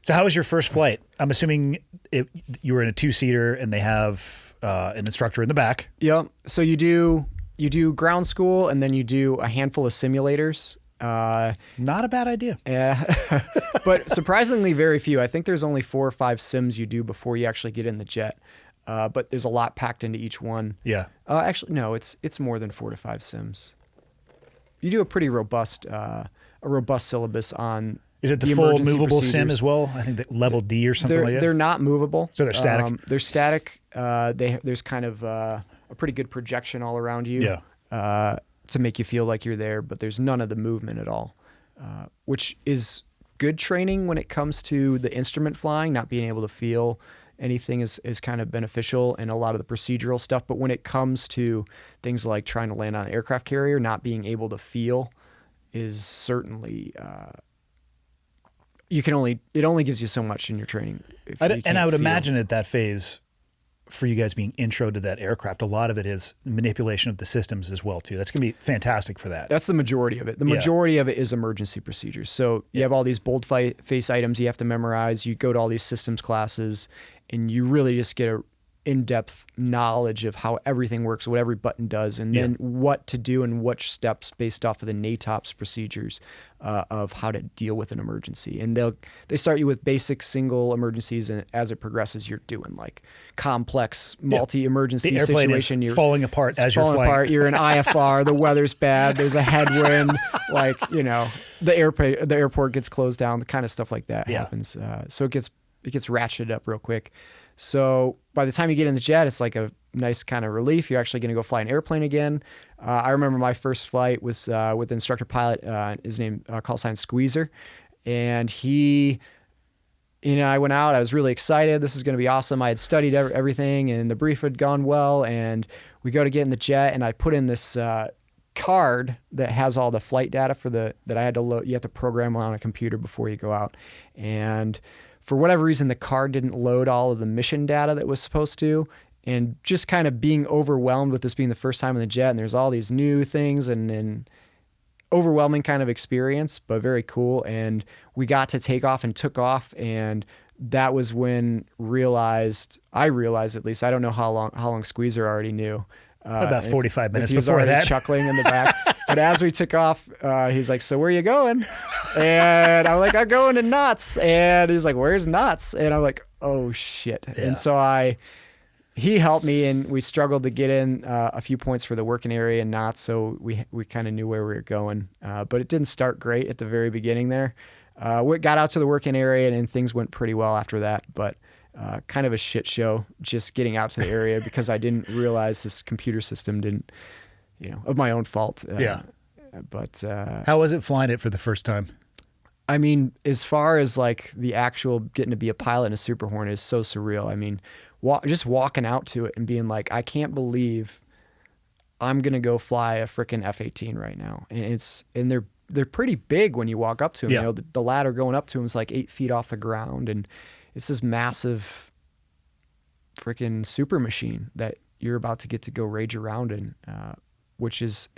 So how was your first flight? I'm assuming you were in a 2-seater and they have an instructor in the back. Yep. So you do ground school and then you do a handful of simulators. Not a bad idea. Yeah. But surprisingly very few. I think there's only 4 or 5 sims you do before you actually get in the jet. But there's a lot packed into each one. Yeah. Actually, no, it's more than 4 to 5 sims. You do a pretty robust syllabus on. Is it the full emergency movable sim procedures. as well? I think that level D or something like that. They're not movable. So they're static? They're static. There's kind of a pretty good projection all around you. Yeah. To make you feel like you're there, but there's none of the movement at all, which is good training when it comes to the instrument flying. Not being able to feel anything is kind of beneficial and a lot of the procedural stuff. But when it comes to things like trying to land on an aircraft carrier, not being able to feel is certainly it only gives you so much in your training. And I would imagine at that phase, for you guys being intro to that aircraft, a lot of it is manipulation of the systems as well too. That's going to be fantastic for that. That's the majority of it. The majority of it is emergency procedures. So you have all these bold-face items you have to memorize. You go to all these systems classes, and you really just get a in-depth knowledge of how everything works, what every button does, and then what to do and which steps based off of the NATOPS procedures of how to deal with an emergency. And they start you with basic single emergencies, and as it progresses, you're doing like complex multi-emergency The airplane situation. is You're falling apart as you're flying. apart. You're in IFR. The weather's bad. There's a headwind. Like, the airport gets closed down. The kind of stuff like that happens. So it gets ratcheted up real quick. So by the time you get in the jet, it's like a nice kind of relief. You're actually going to go fly an airplane again. I remember my first flight was with the instructor pilot. His name, call sign Squeezer. And he, I went out. I was really excited. This is going to be awesome. I had studied everything and the brief had gone well. And we go to get in the jet and I put in this card that has all the flight data that I had to load. You have to program on a computer before you go out. And for whatever reason, the card didn't load all of the mission data that was supposed to. And just kind of being overwhelmed with this being the first time in the jet, and there's all these new things and overwhelming kind of experience, but very cool. And we got to take off and took off, and that was when I realized at least, I don't know how long Squeezer already knew. About 45 minutes he was before already that. chuckling in the back. But as we took off, he's like, "So where are you going?" And I'm like, "I'm going to Knots." And he's like, "Where's Knots?" And I'm like, "Oh shit." Yeah. And so he helped me, and we struggled to get in a few points for the working area and Knots, so we kind of knew where we were going. But it didn't start great at the very beginning there. We got out to the working area, and things went pretty well after that. But kind of a shit show just getting out to the area because I didn't realize this computer system didn't, of my own fault. Yeah. But how was it flying it for the first time? I mean, as far as like the actual getting to be a pilot in a Super Hornet is so surreal. I mean, just walking out to it and being like, I can't believe I'm gonna go fly a freaking F-18 right now. And they're pretty big when you walk up to them. Yeah. The ladder going up to them is like 8 feet off the ground, and it's this massive freaking super machine that you're about to get to go rage around in, which is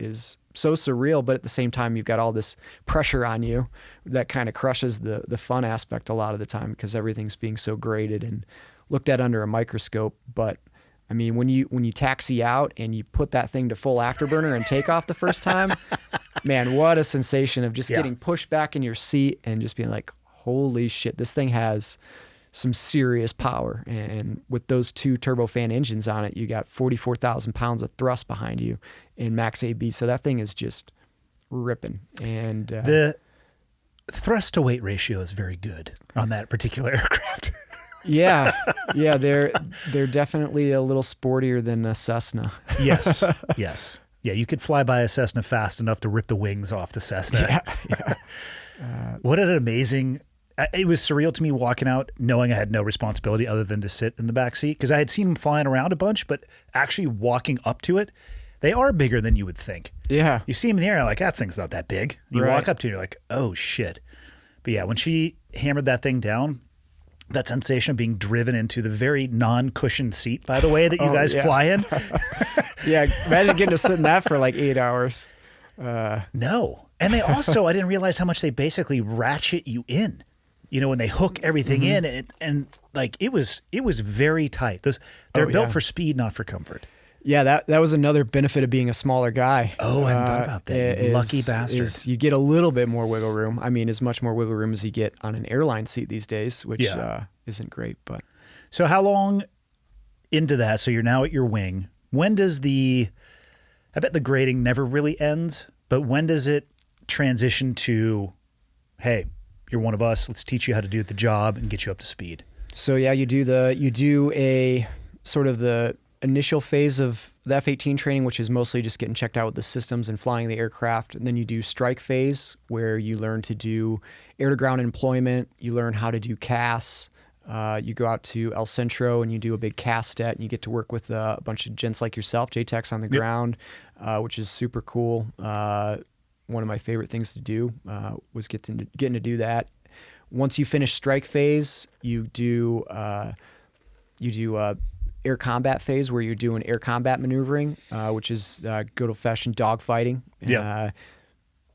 so surreal. But at the same time, you've got all this pressure on you that kind of crushes the fun aspect a lot of the time because everything's being so graded and looked at under a microscope. But I mean, when you taxi out and you put that thing to full afterburner and take off the first time, man, what a sensation of just getting pushed back in your seat and just being like, holy shit, this thing has some serious power. And with those 2 turbofan engines on it, you got 44,000 pounds of thrust behind you in max AB. So that thing is just ripping. And the thrust to weight ratio is very good on that particular aircraft. Yeah, they're definitely a little sportier than a Cessna. Yes. Yeah, you could fly by a Cessna fast enough to rip the wings off the Cessna. Yeah. What an amazing... It was surreal to me walking out knowing I had no responsibility other than to sit in the back seat because I had seen them flying around a bunch, but actually walking up to it, they are bigger than you would think. Yeah. You see them in the air, like, that thing's not that big. You Right. walk up to it, you're like, oh, shit. But yeah, when she hammered that thing down, that sensation of being driven into the very non-cushioned seat, by the way, that you guys fly in. Yeah, imagine getting to sit in that for like 8 hours. No. And they also, I didn't realize how much they basically ratchet you in. When they hook everything in, and like it was very tight. They're built for speed, not for comfort. Yeah, that was another benefit of being a smaller guy. Oh, I hadn't thought about that. You lucky bastard. You get a little bit more wiggle room. I mean, as much more wiggle room as you get on an airline seat these days, which isn't great. But so how long into that? So you're now at your wing. When does I bet the grading never really ends, but when does it transition to, hey, you're one of us, let's teach you how to do the job and get you up to speed? So yeah, you do a sort of the initial phase of the F-18 training, which is mostly just getting checked out with the systems and flying the aircraft. And then you do strike phase, where you learn to do air-to-ground employment. You learn how to do CAS. You go out to El Centro and you do a big CAS stat, and you get to work with a bunch of gents like yourself, JTACs on the ground, which is super cool. One of my favorite things to do was getting to do that. Once you finish strike phase, you do air combat phase, where you're doing air combat maneuvering, which is good old fashioned dogfighting. Yeah.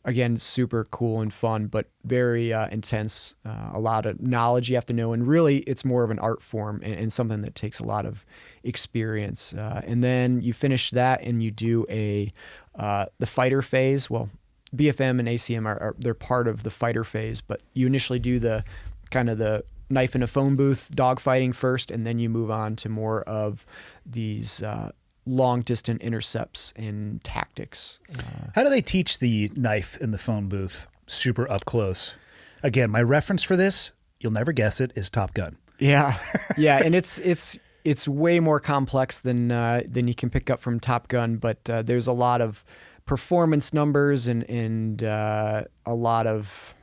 Again, super cool and fun, but very intense. A lot of knowledge you have to know, and really, it's more of an art form and something that takes a lot of experience. And then you finish that, and you do the fighter phase. Well, BFM and ACM they're part of the fighter phase, but you initially do the kind of the knife in a phone booth dogfighting first, and then you move on to more of these long distant intercepts and tactics. How do they teach the knife in the phone booth super up close? Again, my reference for this, you'll never guess it, is Top Gun. Yeah, and it's way more complex than you can pick up from Top Gun, but there's a lot of performance numbers and a lot of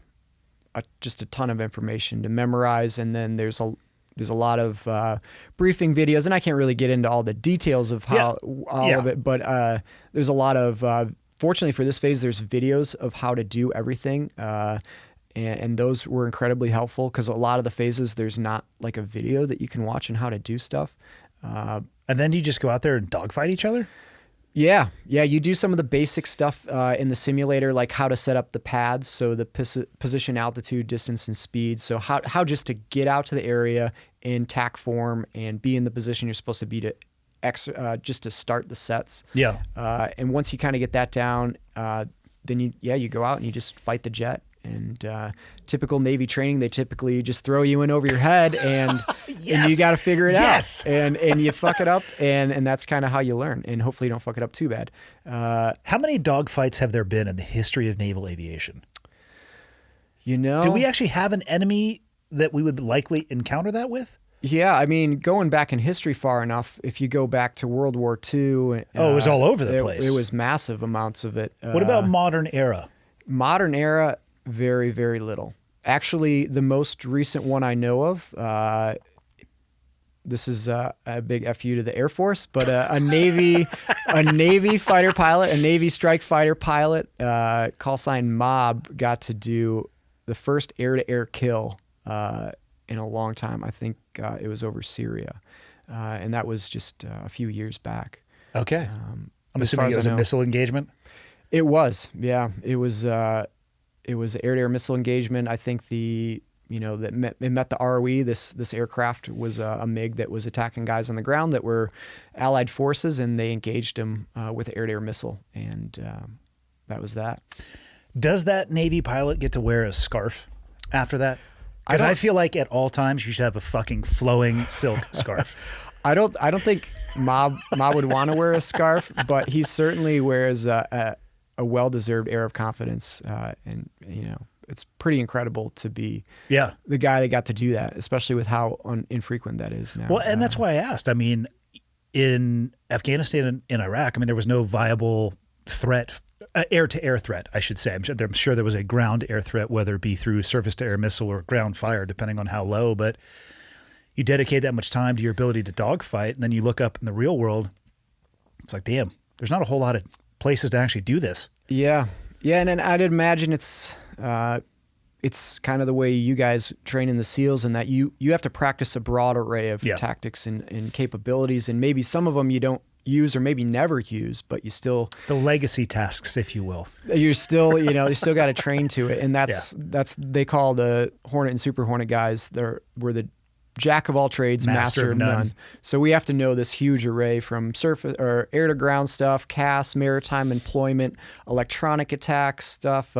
just a ton of information to memorize, and then there's a lot of briefing videos, and I can't really get into all the details of how of it, but there's a lot of Fortunately for this phase, there's videos of how to do everything. And those were incredibly helpful because a lot of the phases, there's not like a video that you can watch on how to do stuff. And then you just go out there and dogfight each other? Yeah. You do some of the basic stuff in the simulator, like how to set up the pads, so the position, altitude, distance, and speed. So how just to get out to the area in TAC form and be in the position you're supposed to be to just to start the sets. Yeah. And once you kind of get that down, then you go out and you just fight the jet. And typical Navy training, they typically just throw you in over your head and and you got to figure it out. And you fuck it up, and that's kind of how you learn. And hopefully you don't fuck it up too bad. How many dogfights have there been in the history of naval aviation? Do we actually have an enemy that we would likely encounter that with? Yeah, I mean, going back in history far enough, if you go back to World War II... it was all over the place. It was massive amounts of it. What about modern era? Modern era, very, very little. Actually, the most recent one I know of, this is a big FU to the Air Force, but a Navy fighter pilot, a Navy strike fighter pilot, call sign Mob, got to do the first air-to-air kill in a long time. I think it was over Syria, and that was just a few years back. Okay. I'm assuming it was a missile engagement? It was, yeah. It was air-to-air missile engagement. I think it met the ROE. This aircraft was a MiG that was attacking guys on the ground that were Allied forces, and they engaged them with an air-to-air missile, and that was that. Does that Navy pilot get to wear a scarf after that? Because I feel like at all times you should have a fucking flowing silk scarf. I don't think Mob would want to wear a scarf, but he certainly wears a well-deserved air of confidence, and it's pretty incredible to be the guy that got to do that, especially with how infrequent that is now. Well, and that's why I asked. I mean, in Afghanistan and in Iraq, there was no viable threat, air-to-air threat, I should say. I'm sure there was a ground-air threat, whether it be through surface-to-air missile or ground fire, depending on how low. But you dedicate that much time to your ability to dogfight, and then you look up in the real world, it's like, damn, there's not a whole lot of places to actually do this. Yeah, and then I'd imagine it's kind of the way you guys train in the SEALs, in that you have to practice a broad array of tactics and capabilities, and maybe some of them you don't use or maybe never use, but you still... The legacy tasks, if you will. You're still, you still got to train to it, and that's they call the Hornet and Super Hornet guys, we're the jack of all trades, master of none. So we have to know this huge array from surface or air to ground stuff, CAS, maritime employment, electronic attack stuff,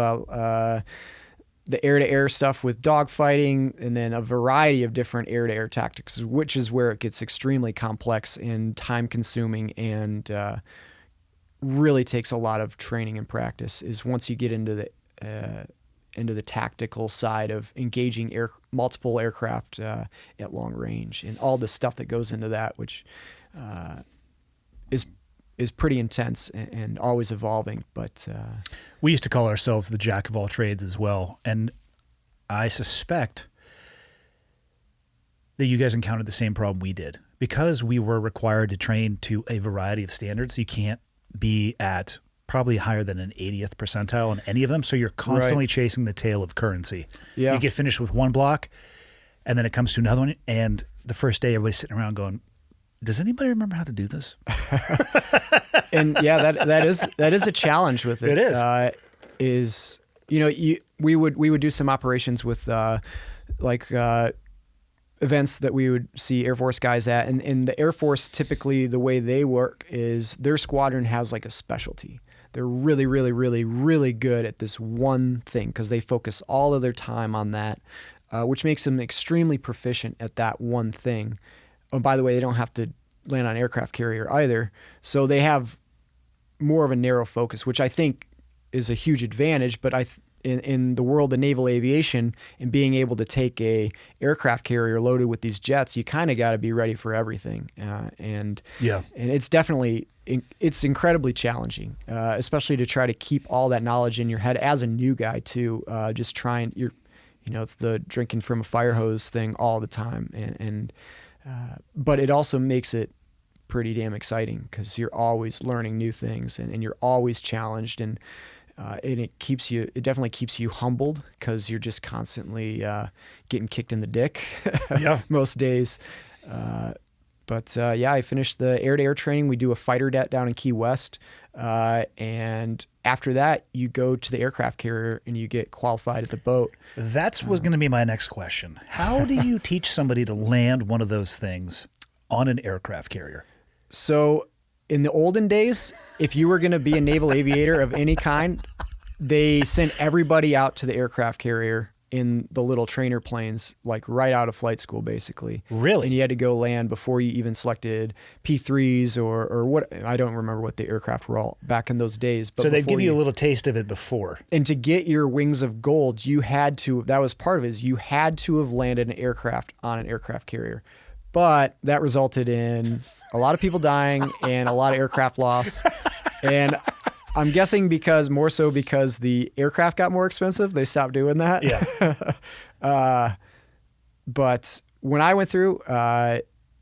the air-to-air stuff with dogfighting, and then a variety of different air-to-air tactics, which is where it gets extremely complex and time-consuming, and really takes a lot of training and practice. Is once you get into the tactical side of engaging multiple aircraft at long range, and all the stuff that goes into that, which is pretty intense and always evolving. But we used to call ourselves the jack of all trades as well, and I suspect that you guys encountered the same problem we did. Because we were required to train to a variety of standards, you can't be at probably higher than an 80th percentile on any of them, so you're constantly chasing the tail of currency. Yeah. You get finished with one block, and then it comes to another one, and the first day everybody's sitting around going, does anybody remember how to do this? And yeah, that is a challenge with it. It is. We would do some operations with events that we would see Air Force guys at, and in the Air Force, typically the way they work is their squadron has like a specialty. They're really, really, really, really good at this one thing because they focus all of their time on that, which makes them extremely proficient at that one thing. Oh, by the way, they don't have to land on an aircraft carrier either. So they have more of a narrow focus, which I think is a huge advantage. But in the world of naval aviation and being able to take a aircraft carrier loaded with these jets, you kind of got to be ready for everything. And it's definitely, it's incredibly challenging, especially to try to keep all that knowledge in your head as a new guy too. Just trying, it's the drinking from a fire hose thing all the time. But it also makes it pretty damn exciting because you're always learning new things and you're always challenged, and it definitely keeps you humbled because you're just constantly getting kicked in the dick most days. I finished the air-to-air training. We do a fighter det down in Key West. And after that, you go to the aircraft carrier and you get qualified at the boat. That's was going to be my next question. How do you teach somebody to land one of those things on an aircraft carrier? So in the olden days, if you were going to be a naval aviator of any kind, they sent everybody out to the aircraft carrier in the little trainer planes, like right out of flight school, basically. Really? And you had to go land before you even selected P3s or what. I don't remember what the aircraft were all back in those days. But so they'd give you a little taste of it before. And to get your wings of gold, you had to, that was part of it, is you had to have landed an aircraft on an aircraft carrier. But that resulted in a lot of people dying and a lot of aircraft loss. And I'm guessing more so because the aircraft got more expensive, they stopped doing that. Yeah. But when I went through,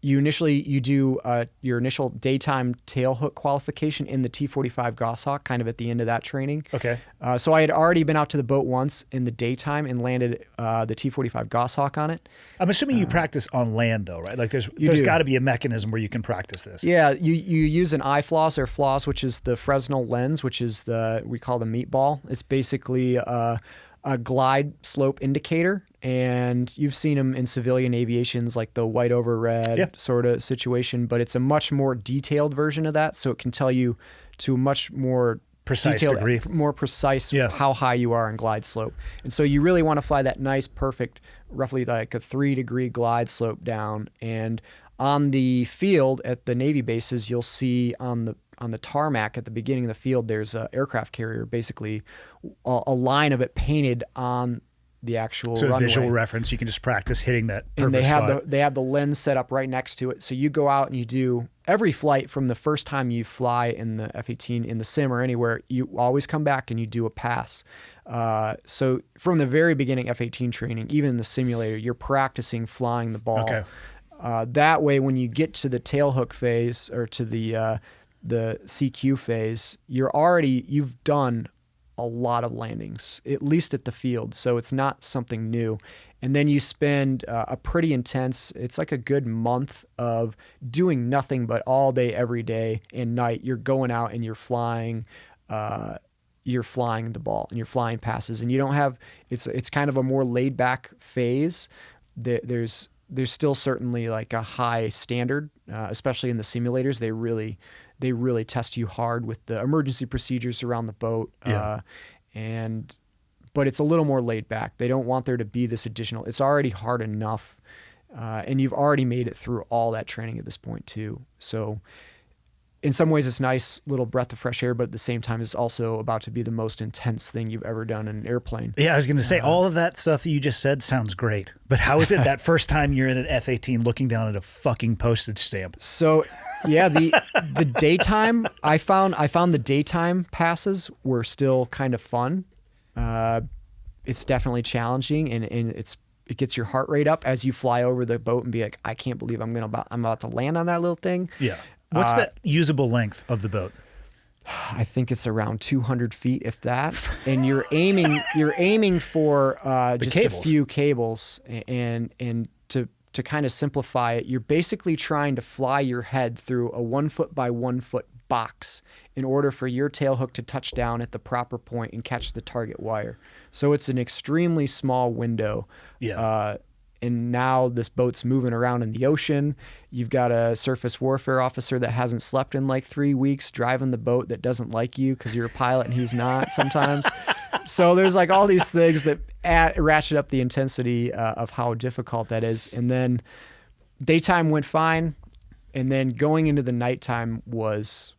you do your initial daytime tailhook qualification in the T-45 Goshawk, kind of at the end of that training. Okay. So I had already been out to the boat once in the daytime and landed the T-45 Goshawk on it. I'm assuming you practice on land though, right? Like there's got to be a mechanism where you can practice this. Yeah, you use an iFloss or floss, which is the Fresnel lens, which is we call the meatball. It's basically a glide slope indicator, and you've seen them in civilian aviations like the white over red sort of situation, but it's a much more detailed version of that, so it can tell you to a much more precise detailed, degree. more precise how high you are in glide slope. And so you really want to fly that nice, perfect, roughly like a 3-degree glide slope down. And on the field at the Navy bases, you'll see on the tarmac at the beginning of the field, there's an aircraft carrier, basically a line of it painted on the actual runway. Visual reference, you can just practice hitting that perfect and they spot. have the lens set up right next to it. So you go out and you do every flight from the first time you fly in the F-18 in the sim or anywhere, you always come back and you do a pass. So from the very beginning F-18 training, even in the simulator, you're practicing flying the ball. Okay. That way, when you get to the tailhook phase or to the CQ phase, you've done a lot of landings, at least at the field. So it's not something new. And then you spend a pretty intense, it's like a good month of doing nothing but all day, every day and night. You're going out and you're flying the ball and you're flying passes, and you don't have, it's kind of a more laid back phase. There's still certainly like a high standard, especially in the simulators. They really test you hard with the emergency procedures around the boat. But it's a little more laid back. They don't want there to be this additional, it's already hard enough. And you've already made it through all that training at this point too. So in some ways it's a nice little breath of fresh air, but at the same time it's also about to be the most intense thing you've ever done in an airplane. Yeah, I was going to say, all of that stuff that you just said sounds great. But how is it that first time you're in an F-18 looking down at a fucking postage stamp? So, yeah, the daytime, I found the daytime passes were still kind of fun. It's definitely challenging, and it gets your heart rate up as you fly over the boat and be like, I can't believe I'm about to land on that little thing. Yeah. What's the usable length of the boat? I think it's around 200 feet, if that. And you're aiming for just cables. A few cables, and to kind of simplify it, you're basically trying to fly your head through a 1 foot by 1 foot box in order for your tail hook to touch down at the proper point and catch the target wire. So it's an extremely small window. Yeah. And now this boat's moving around in the ocean. You've got a surface warfare officer that hasn't slept in like 3 weeks driving the boat that doesn't like you because you're a pilot and he's not sometimes. So there's like all these things that ratchet up the intensity of how difficult that is. And then daytime went fine. And then going into the nighttime was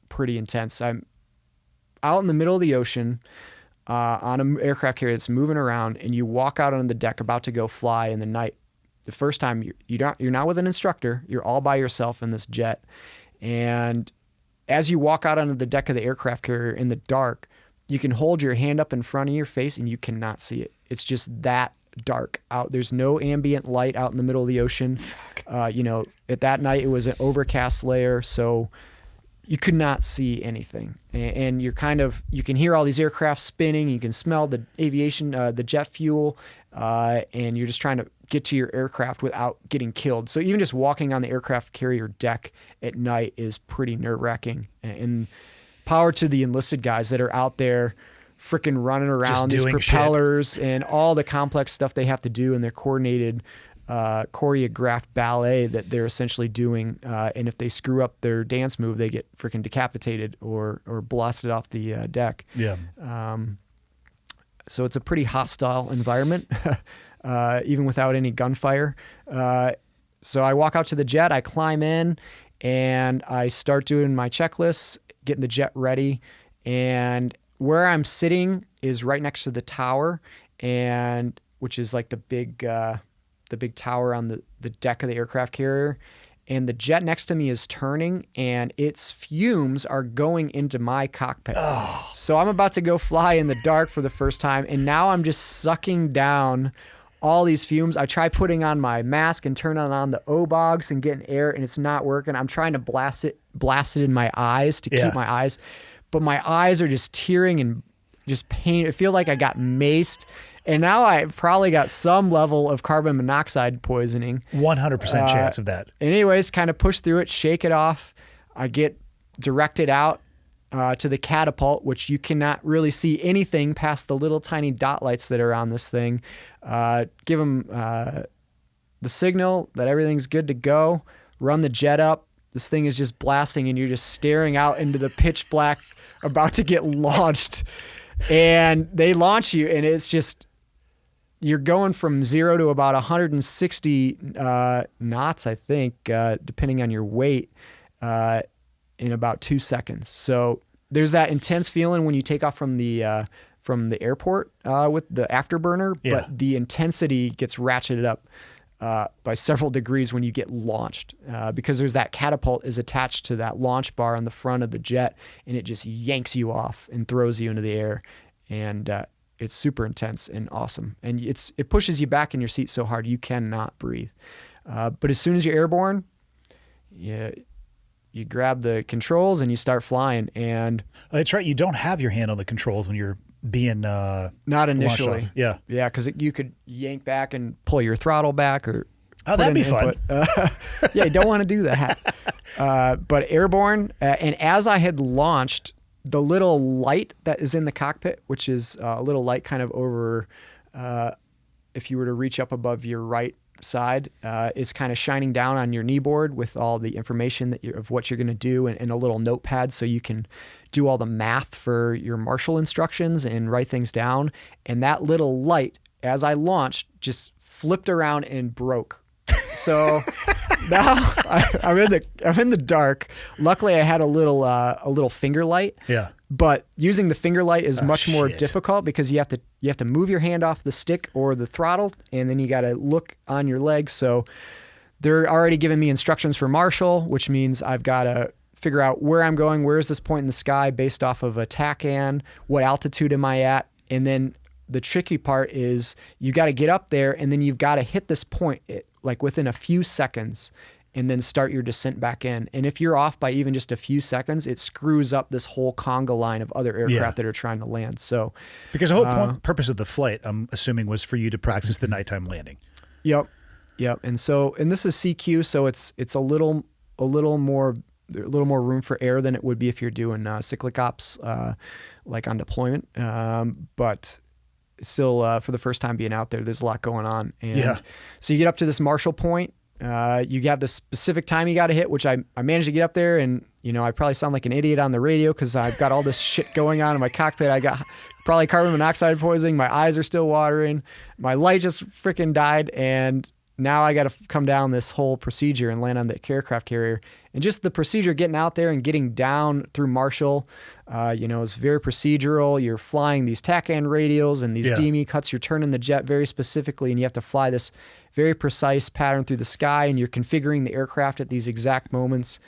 pretty intense. I'm out in the middle of the ocean on an aircraft carrier that's moving around, and you walk out on the deck about to go fly in the night. The first time you're not with an instructor, you're all by yourself in this jet. And as you walk out onto the deck of the aircraft carrier in the dark, you can hold your hand up in front of your face and you cannot see it. It's just that dark out. There's no ambient light out in the middle of the ocean. At that night it was an overcast layer, so you could not see anything. And you can hear all these aircraft spinning. You can smell the aviation, the jet fuel, and you're just trying to get to your aircraft without getting killed. So even just walking on the aircraft carrier deck at night is pretty nerve-wracking. And power to the enlisted guys that are out there freaking running around these propellers and all the complex stuff they have to do in their coordinated, choreographed ballet that they're essentially doing. And if they screw up their dance move, they get freaking decapitated or blasted off the deck. Yeah. So it's a pretty hostile environment. Even without any gunfire. So I walk out to the jet, I climb in, and I start doing my checklists, getting the jet ready. And where I'm sitting is right next to the tower, and which is like the big tower on the deck of the aircraft carrier. And the jet next to me is turning, and its fumes are going into my cockpit. Oh. So I'm about to go fly in the dark for the first time, and now I'm just sucking down all these fumes. I try putting on my mask and turning on the O-bogs and getting air, and it's not working. I'm trying to blast it in my eyes to keep my eyes, but my eyes are just tearing and just pain. It feels like I got maced, and now I've probably got some level of carbon monoxide poisoning. 100% chance of that. Anyways, kind of push through it, shake it off. I get directed out to the catapult, which you cannot really see anything past the little tiny dot lights that are on this thing. Give them the signal that everything's good to go. Run the jet up. This thing is just blasting, and you're just staring out into the pitch black, about to get launched. And they launch you, and it's just, you're going from 0 to about 160 knots, I think, depending on your weight, in about 2 seconds. So there's that intense feeling when you take off from the airport with the afterburner, but the intensity gets ratcheted up by several degrees when you get launched, because there's that catapult is attached to that launch bar on the front of the jet, and it just yanks you off and throws you into the air. And it's super intense and awesome. And it pushes you back in your seat so hard you cannot breathe. But as soon as you're airborne, you grab the controls and you start flying. And that's right. You don't have your hand on the controls when you're being not initially. Yeah, because you could yank back and pull your throttle back, or that'd be fun. You don't want to do that. But airborne, and as I had launched, the little light that is in the cockpit, which is a little light kind of over, if you were to reach up above your right side, is kind of shining down on your kneeboard with all the information of what you're going to do, and a little notepad so you can do all the math for your marshal instructions and write things down. And that little light, as I launched, just flipped around and broke. So now I'm in the dark. Luckily, I had a little finger light. Yeah. But using the finger light is much more difficult, because you have to move your hand off the stick or the throttle, and then you got to look on your leg. So they're already giving me instructions for marshal, which means I've got to figure out where I'm going, where is this point in the sky based off of a TACAN, what altitude am I at, and then the tricky part is you got to get up there, and then you've got to hit this point like within a few seconds, and then start your descent back in. And if you're off by even just a few seconds, it screws up this whole conga line of other aircraft that are trying to land. So, because the whole purpose of the flight, I'm assuming, was for you to practice the nighttime landing. Yep. And this is CQ, so it's a little more room for error than it would be if you're doing cyclic ops, like on deployment. But still, for the first time being out there, there's a lot going on. And so you get up to this marshal point. You got the specific time you got to hit, which I managed to get up there, and I probably sound like an idiot on the radio because I've got all this shit going on in my cockpit. I got probably carbon monoxide poisoning. My eyes are still watering. My light just freaking died, and now I got to come down this whole procedure and land on the aircraft carrier. And just the procedure, getting out there and getting down through marshal, is very procedural. You're flying these TACAN radials and these DME cuts. You're turning the jet very specifically, and you have to fly this very precise pattern through the sky, and you're configuring the aircraft at these exact moments.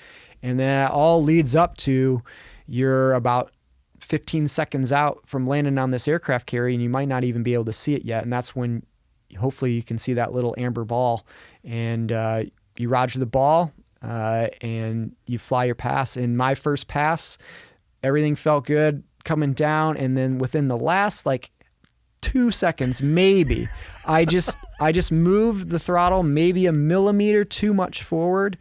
And then it all leads up to you're about 15 seconds out from landing on this aircraft carrier, and you might not even be able to see it yet. And that's when hopefully you can see that little amber ball, and you roger the ball, and you fly your pass. In my first pass, everything felt good coming down, and then within the last like 2 seconds, maybe, I just moved the throttle maybe a millimeter too much forward,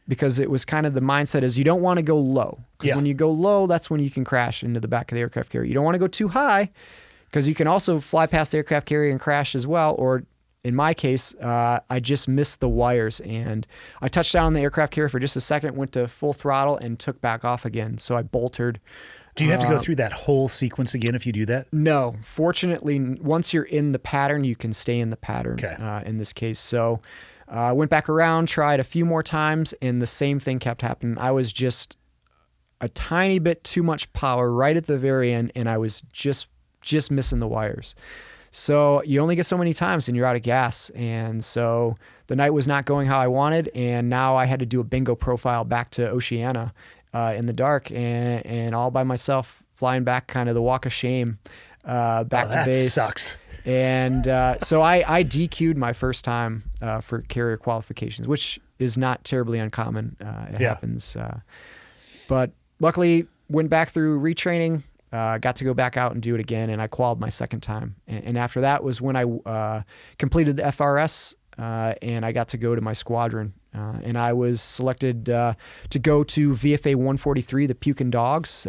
because it was kind of the mindset is you don't want to go low. Because when you go low, that's when you can crash into the back of the aircraft carrier. You don't want to go too high, because you can also fly past the aircraft carrier and crash as well. Or in my case, I just missed the wires, and I touched down on the aircraft carrier for just a second, went to full throttle, and took back off again. So I boltered. Do you have to go through that whole sequence again if you do that? No. Fortunately, once you're in the pattern, you can stay in the pattern in this case. So I went back around, tried a few more times, and the same thing kept happening. I was just a tiny bit too much power right at the very end, and I was just missing the wires. So you only get so many times and you're out of gas. And so the night was not going how I wanted, and now I had to do a bingo profile back to Oceana in the dark, and all by myself, flying back kind of the walk of shame back to base. That sucks. And so I DQ'd my first time for carrier qualifications, which is not terribly uncommon. It happens. But luckily, went back through retraining, got to go back out and do it again, and I qualified my second time. And after that was when I completed the FRS, and I got to go to my squadron. And I was selected to go to VFA 143, the Pukin Dogs.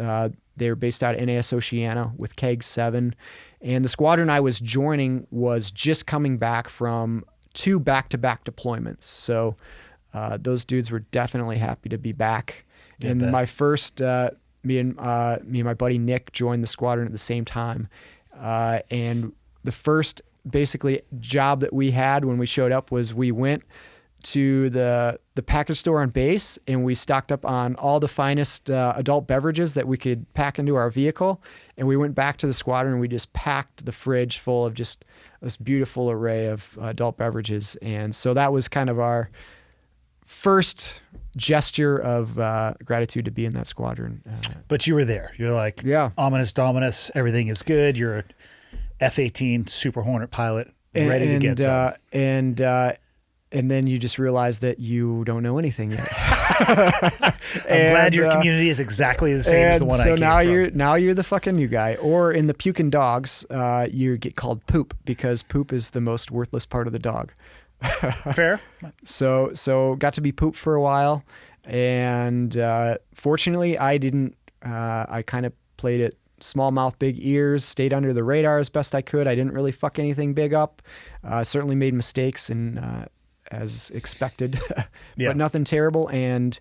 They're based out of NAS Oceana with KEG 7. And the squadron I was joining was just coming back from 2 back-to-back deployments. So those dudes were definitely happy to be back. And my first, me and my buddy Nick joined the squadron at the same time. And the first basically job that we had when we showed up was we went to the package store on base, and we stocked up on all the finest adult beverages that we could pack into our vehicle. And we went back to the squadron, and we just packed the fridge full of just this beautiful array of adult beverages. And so that was kind of our first gesture of gratitude to be in that squadron. But you were there. You're like, ominous dominus, everything is good. You're a F-18 Super Hornet pilot, ready to get some. And then you just realize that you don't know anything yet. I'm glad your community is exactly the same as the one I came from. Now you're the fucking new guy. Or in the Pukin Dogs, you get called Poop, because poop is the most worthless part of the dog. Fair. So got to be Poop for a while, and fortunately I didn't. I kind of played it small mouth, big ears, stayed under the radar as best I could. I didn't really fuck anything big up. Certainly made mistakes, and as expected, but nothing terrible. And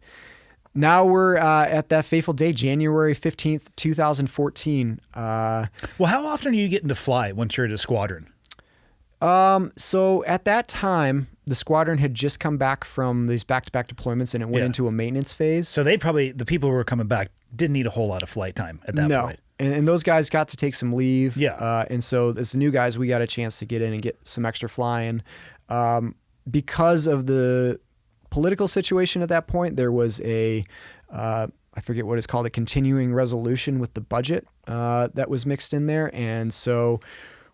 now we're at that fateful day, January 15th, 2014. Well, how often are you getting to fly once you're at a squadron? So at that time, the squadron had just come back from these back-to-back deployments, and it went into a maintenance phase. So the people who were coming back didn't need a whole lot of flight time at that point. And those guys got to take some leave. And so as the new guys, we got a chance to get in and get some extra flying. Because of the political situation at that point, there was I forget what it's called, a continuing resolution with the budget that was mixed in there. And so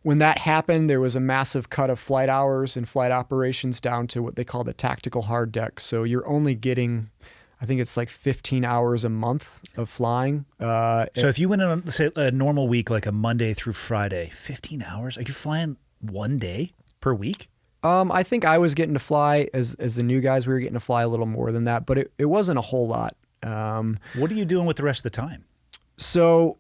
when that happened, there was a massive cut of flight hours and flight operations down to what they call the tactical hard deck. So you're only getting, I think it's like 15 hours a month of flying. So if you went on, say, a normal week, like a Monday through Friday, 15 hours, are you flying one day per week? I think I was getting to fly, as the new guys, we were getting to fly a little more than that, but it wasn't a whole lot. What are you doing with the rest of the time? So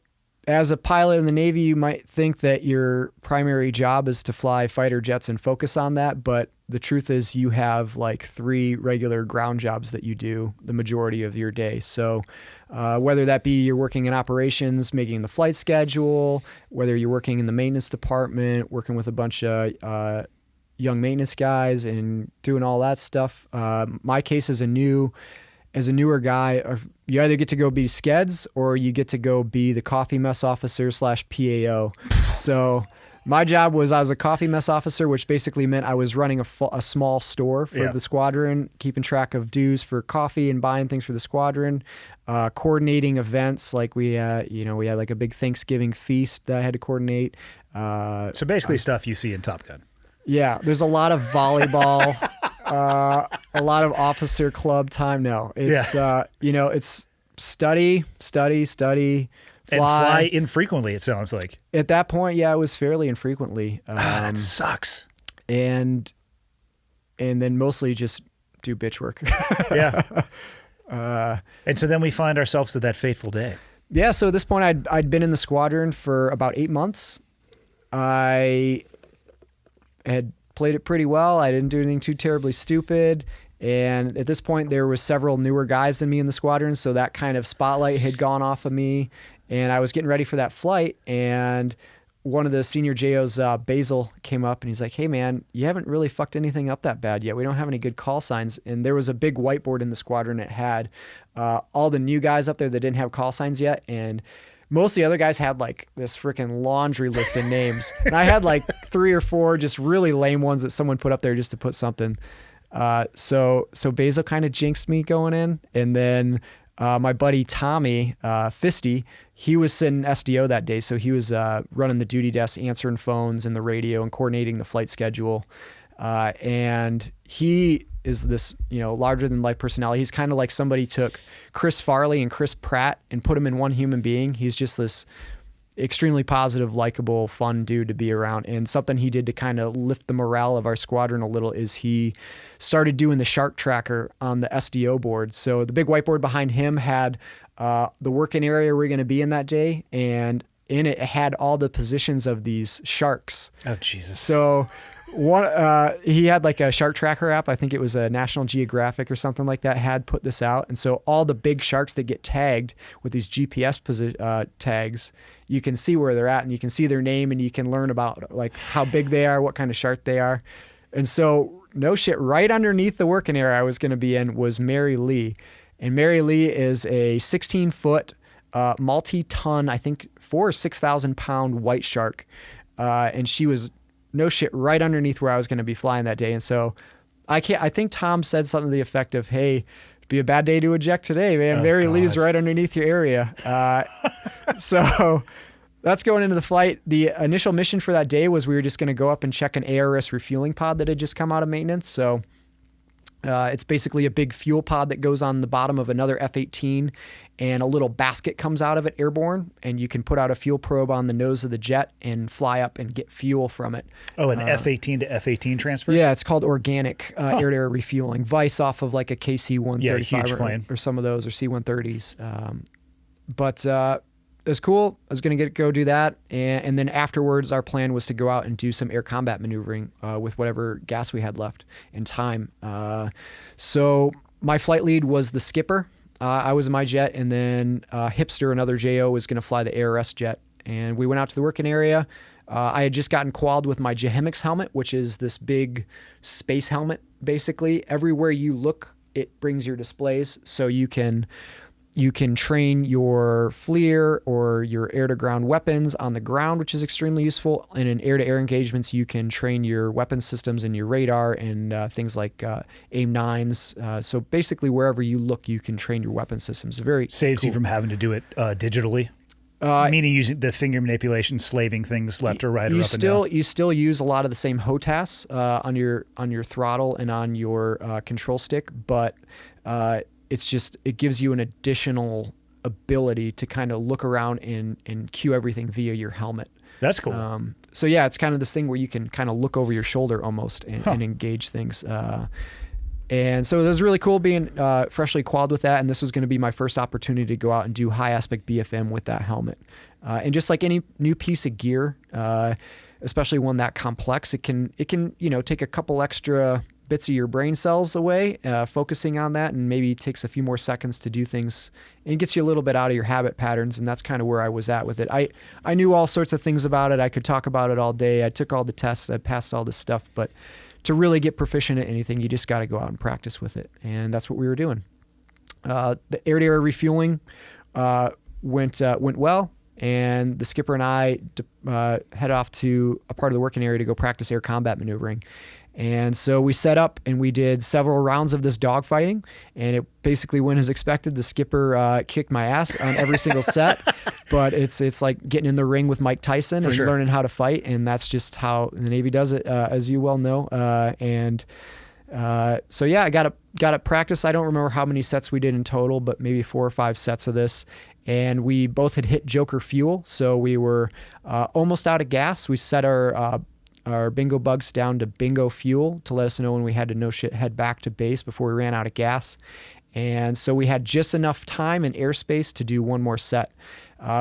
as a pilot in the Navy, you might think that your primary job is to fly fighter jets and focus on that, but the truth is you have like 3 regular ground jobs that you do the majority of your day. So whether that be you're working in operations, making the flight schedule, whether you're working in the maintenance department, working with a bunch of young maintenance guys and doing all that stuff. My case as a newer guy, you either get to go be skeds or you get to go be the coffee mess officer / PAO. So my job was I was a coffee mess officer, which basically meant I was running a small store for the squadron, keeping track of dues for coffee and buying things for the squadron, coordinating events like we had like a big Thanksgiving feast that I had to coordinate. So basically stuff you see in Top Gun. Yeah, there's a lot of volleyball, a lot of officer club time. No, it's it's study, fly. And fly infrequently, it sounds like. At that point, yeah, it was fairly infrequently. That sucks. And then mostly just do bitch work. Yeah. And so then we find ourselves at that fateful day. Yeah, so at this point, I'd been in the squadron for about 8 months. I had played it pretty well. I didn't do anything too terribly stupid. And at this point, there was several newer guys than me in the squadron, so that kind of spotlight had gone off of me. And I was getting ready for that flight, and one of the senior JOs, Basil, came up and he's like, "Hey man, you haven't really fucked anything up that bad yet. We don't have any good call signs." And there was a big whiteboard in the squadron that had all the new guys up there that didn't have call signs yet. And most of the other guys had like this freaking laundry list of names. And I had like 3 or 4 just really lame ones that someone put up there just to put something. So Basil kind of jinxed me going in. And then my buddy Tommy Fisty, he was sitting SDO that day, so he was running the duty desk, answering phones and the radio, and coordinating the flight schedule. And he is this, larger than life personality. He's kind of like somebody took Chris Farley and Chris Pratt and put him in one human being. He's just this extremely positive, likable, fun dude to be around. And something he did to kind of lift the morale of our squadron a little is he started doing the shark tracker on the SDO board. So the big whiteboard behind him had the working area we're going to be in that day, and in it had all the positions of these sharks. Oh, Jesus. So he had like a shark tracker app. I think it was a National Geographic or something like that had put this out. And so all the big sharks that get tagged with these GPS tags, you can see where they're at, and you can see their name, and you can learn about like how big they are, what kind of shark they are. And so no shit, right underneath the working area I was going to be in was Mary Lee. And Mary Lee is a 16-foot multi-ton, I think 4,000 or 6,000 pound white shark. And she was no shit right underneath where I was going to be flying that day. And so I think Tom said something to the effect of, "Hey, it'd be a bad day to eject today, man. Oh, Mary God. Lee's right underneath your area." So that's going into the flight. The initial mission for that day was we were just going to go up and check an ARS refueling pod that had just come out of maintenance. So it's basically a big fuel pod that goes on the bottom of another F-18, and a little basket comes out of it airborne, and you can put out a fuel probe on the nose of the jet and fly up and get fuel from it. Oh, an F-18 to F-18 transfer? Yeah, it's called organic air-to-air refueling. Vice off of like a KC-135 huge plane. or some of those, or C-130s. But it was cool. I was going to go do that. And then afterwards, our plan was to go out and do some air combat maneuvering with whatever gas we had left in time. So my flight lead was the skipper. I was in my jet, and then Hipster, another JO, was going to fly the ARS jet. And we went out to the working area. I had just gotten qualled with my Jehemix helmet, which is this big space helmet, basically. Everywhere you look, it brings your displays, so you can train your FLIR or your air-to-ground weapons on the ground, which is extremely useful. And in air-to-air engagements, you can train your weapon systems and your radar and things like AIM-9s. So basically, wherever you look, you can train your weapon systems. Very Saves cool. you from having to do it digitally? Meaning using the finger manipulation, slaving things left or right or up and down? You still use a lot of the same HOTAS on your throttle and on your control stick, but it gives you an additional ability to kind of look around and cue everything via your helmet. That's cool. So yeah, it's kind of this thing where you can kind of look over your shoulder almost and engage things. And so it was really cool being freshly qualled with that. And this was going to be my first opportunity to go out and do high aspect BFM with that helmet. And just like any new piece of gear, especially one that complex, it can take a couple extra bits of your brain cells away, focusing on that, and maybe takes a few more seconds to do things, and gets you a little bit out of your habit patterns. And that's kind of where I was at with it. I knew all sorts of things about it. I could talk about it all day. I took all the tests. I passed all this stuff. But to really get proficient at anything, you just got to go out and practice with it. And that's what we were doing. The air-to-air refueling went well. And the skipper and I head off to a part of the working area to go practice air combat maneuvering. And so we set up and we did several rounds of this dogfighting, and it basically went as expected. The skipper kicked my ass on every single set, but it's like getting in the ring with Mike Tyson and learning how to fight, and that's just how the Navy does it, as you well know. So yeah, I got to practice. I don't remember how many sets we did in total, but maybe 4 or 5 sets of this. And we both had hit Joker fuel, so we were almost out of gas. We set our bingo bugs down to bingo fuel to let us know when we had to head back to base before we ran out of gas. And so we had just enough time and airspace to do one more set.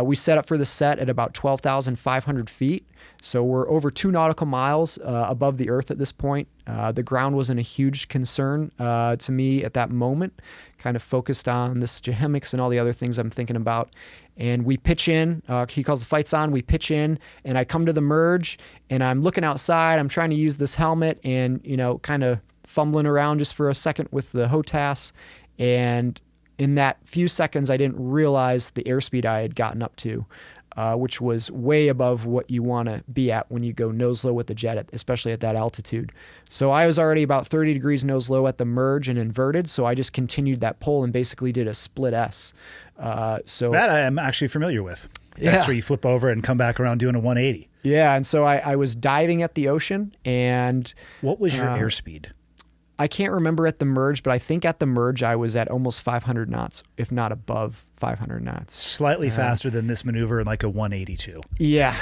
We set up for the set at about 12,500 feet. So we're over 2 nautical miles above the earth at this point. The ground wasn't a huge concern to me at that moment. Kind of focused on the stehemics and all the other things I'm thinking about. And we pitch in, he calls the fights on, we pitch in, and I come to the merge, and I'm looking outside, I'm trying to use this helmet and, kind of fumbling around just for a second with the HOTAS. And in that few seconds, I didn't realize the airspeed I had gotten up to, which was way above what you want to be at when you go nose low with the jet, especially at that altitude. So I was already about 30 degrees nose low at the merge and inverted, so I just continued that pull and basically did a split S. So that I am actually familiar with. That's where you flip over and come back around doing a 180. Yeah, and so I was diving at the ocean, and what was your airspeed? I can't remember at the merge, but I think at the merge I was at almost 500 knots, if not above 500 knots. Slightly faster than this maneuver, like a 182. Yeah,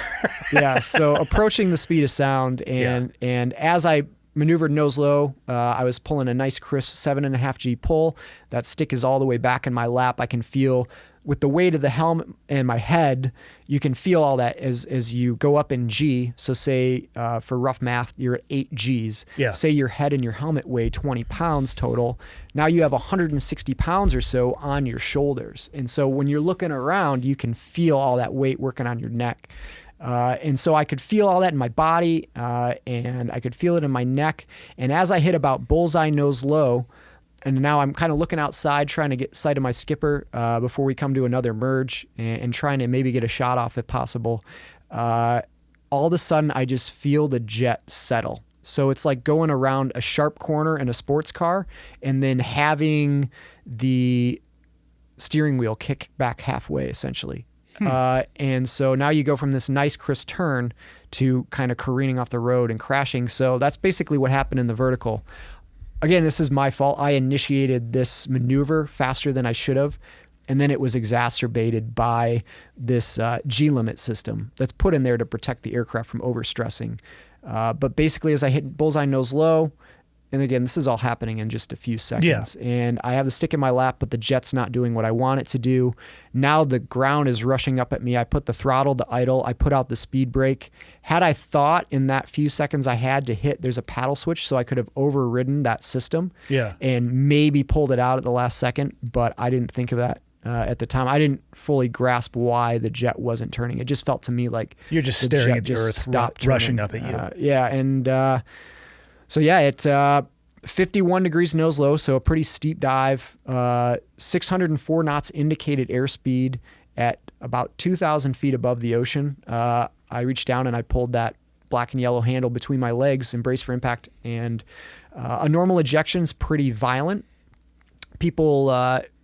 yeah. So approaching the speed of sound, and as I maneuvered nose low, I was pulling a nice crisp 7.5 G pull. That stick is all the way back in my lap. I can feel, with the weight of the helmet and my head, you can feel all that as you go up in G. So say for rough math, you're at 8 Gs. Yeah. Say your head and your helmet weigh 20 pounds total. Now you have 160 pounds or so on your shoulders. And so when you're looking around, you can feel all that weight working on your neck. And so I could feel all that in my body, and I could feel it in my neck. And as I hit about bullseye nose low, and now I'm kind of looking outside trying to get sight of my skipper before we come to another merge, and trying to maybe get a shot off if possible. All of a sudden, I just feel the jet settle. So it's like going around a sharp corner in a sports car and then having the steering wheel kick back halfway, essentially. And so now you go from this nice crisp turn to kind of careening off the road and crashing. So that's basically what happened in the vertical. Again, this is my fault. I initiated this maneuver faster than I should have, and then it was exacerbated by this G-limit system that's put in there to protect the aircraft from overstressing. But basically, as I hit bullseye nose low, and again, this is all happening in just a few seconds. Yeah. And I have the stick in my lap, but the jet's not doing what I want it to do. Now the ground is rushing up at me. I put the throttle to idle. I put out the speed brake. Had I thought in that few seconds I had to hit, there's a paddle switch, so I could have overridden that system and maybe pulled it out at the last second, but I didn't think of that. At the time, I didn't fully grasp why the jet wasn't turning. It just felt to me like you're just staring at the earth, rushing up at you. And so yeah, at 51 degrees nose low, so a pretty steep dive, 604 knots indicated airspeed at about 2,000 feet above the ocean. I reached down and I pulled that black and yellow handle between my legs and braced for impact. And a normal ejection is pretty violent. People,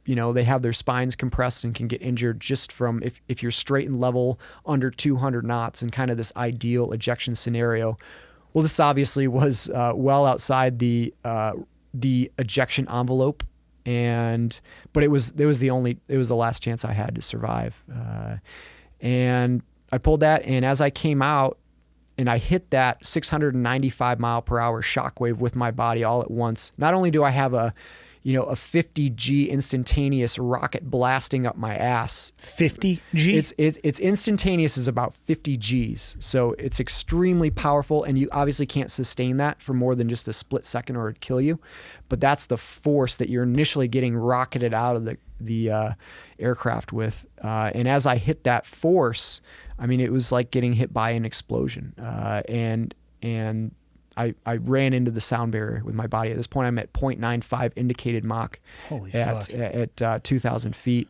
they have their spines compressed and can get injured just from if you're straight and level under 200 knots in kind of this ideal ejection scenario. Well, this obviously was well outside the ejection envelope, but it was the last chance I had to survive, and I pulled that. And as I came out, and I hit that 695 mile per hour shockwave with my body all at once. Not only do I have a 50 G instantaneous rocket blasting up my ass. 50 G? It's instantaneous is about 50 Gs. So it's extremely powerful, and you obviously can't sustain that for more than just a split second or it'd kill you. But that's the force that you're initially getting rocketed out of the aircraft with. And as I hit that force, I mean, it was like getting hit by an explosion. And I ran into the sound barrier with my body. At this point, I'm at 0.95 indicated Mach Holy at 2,000 feet.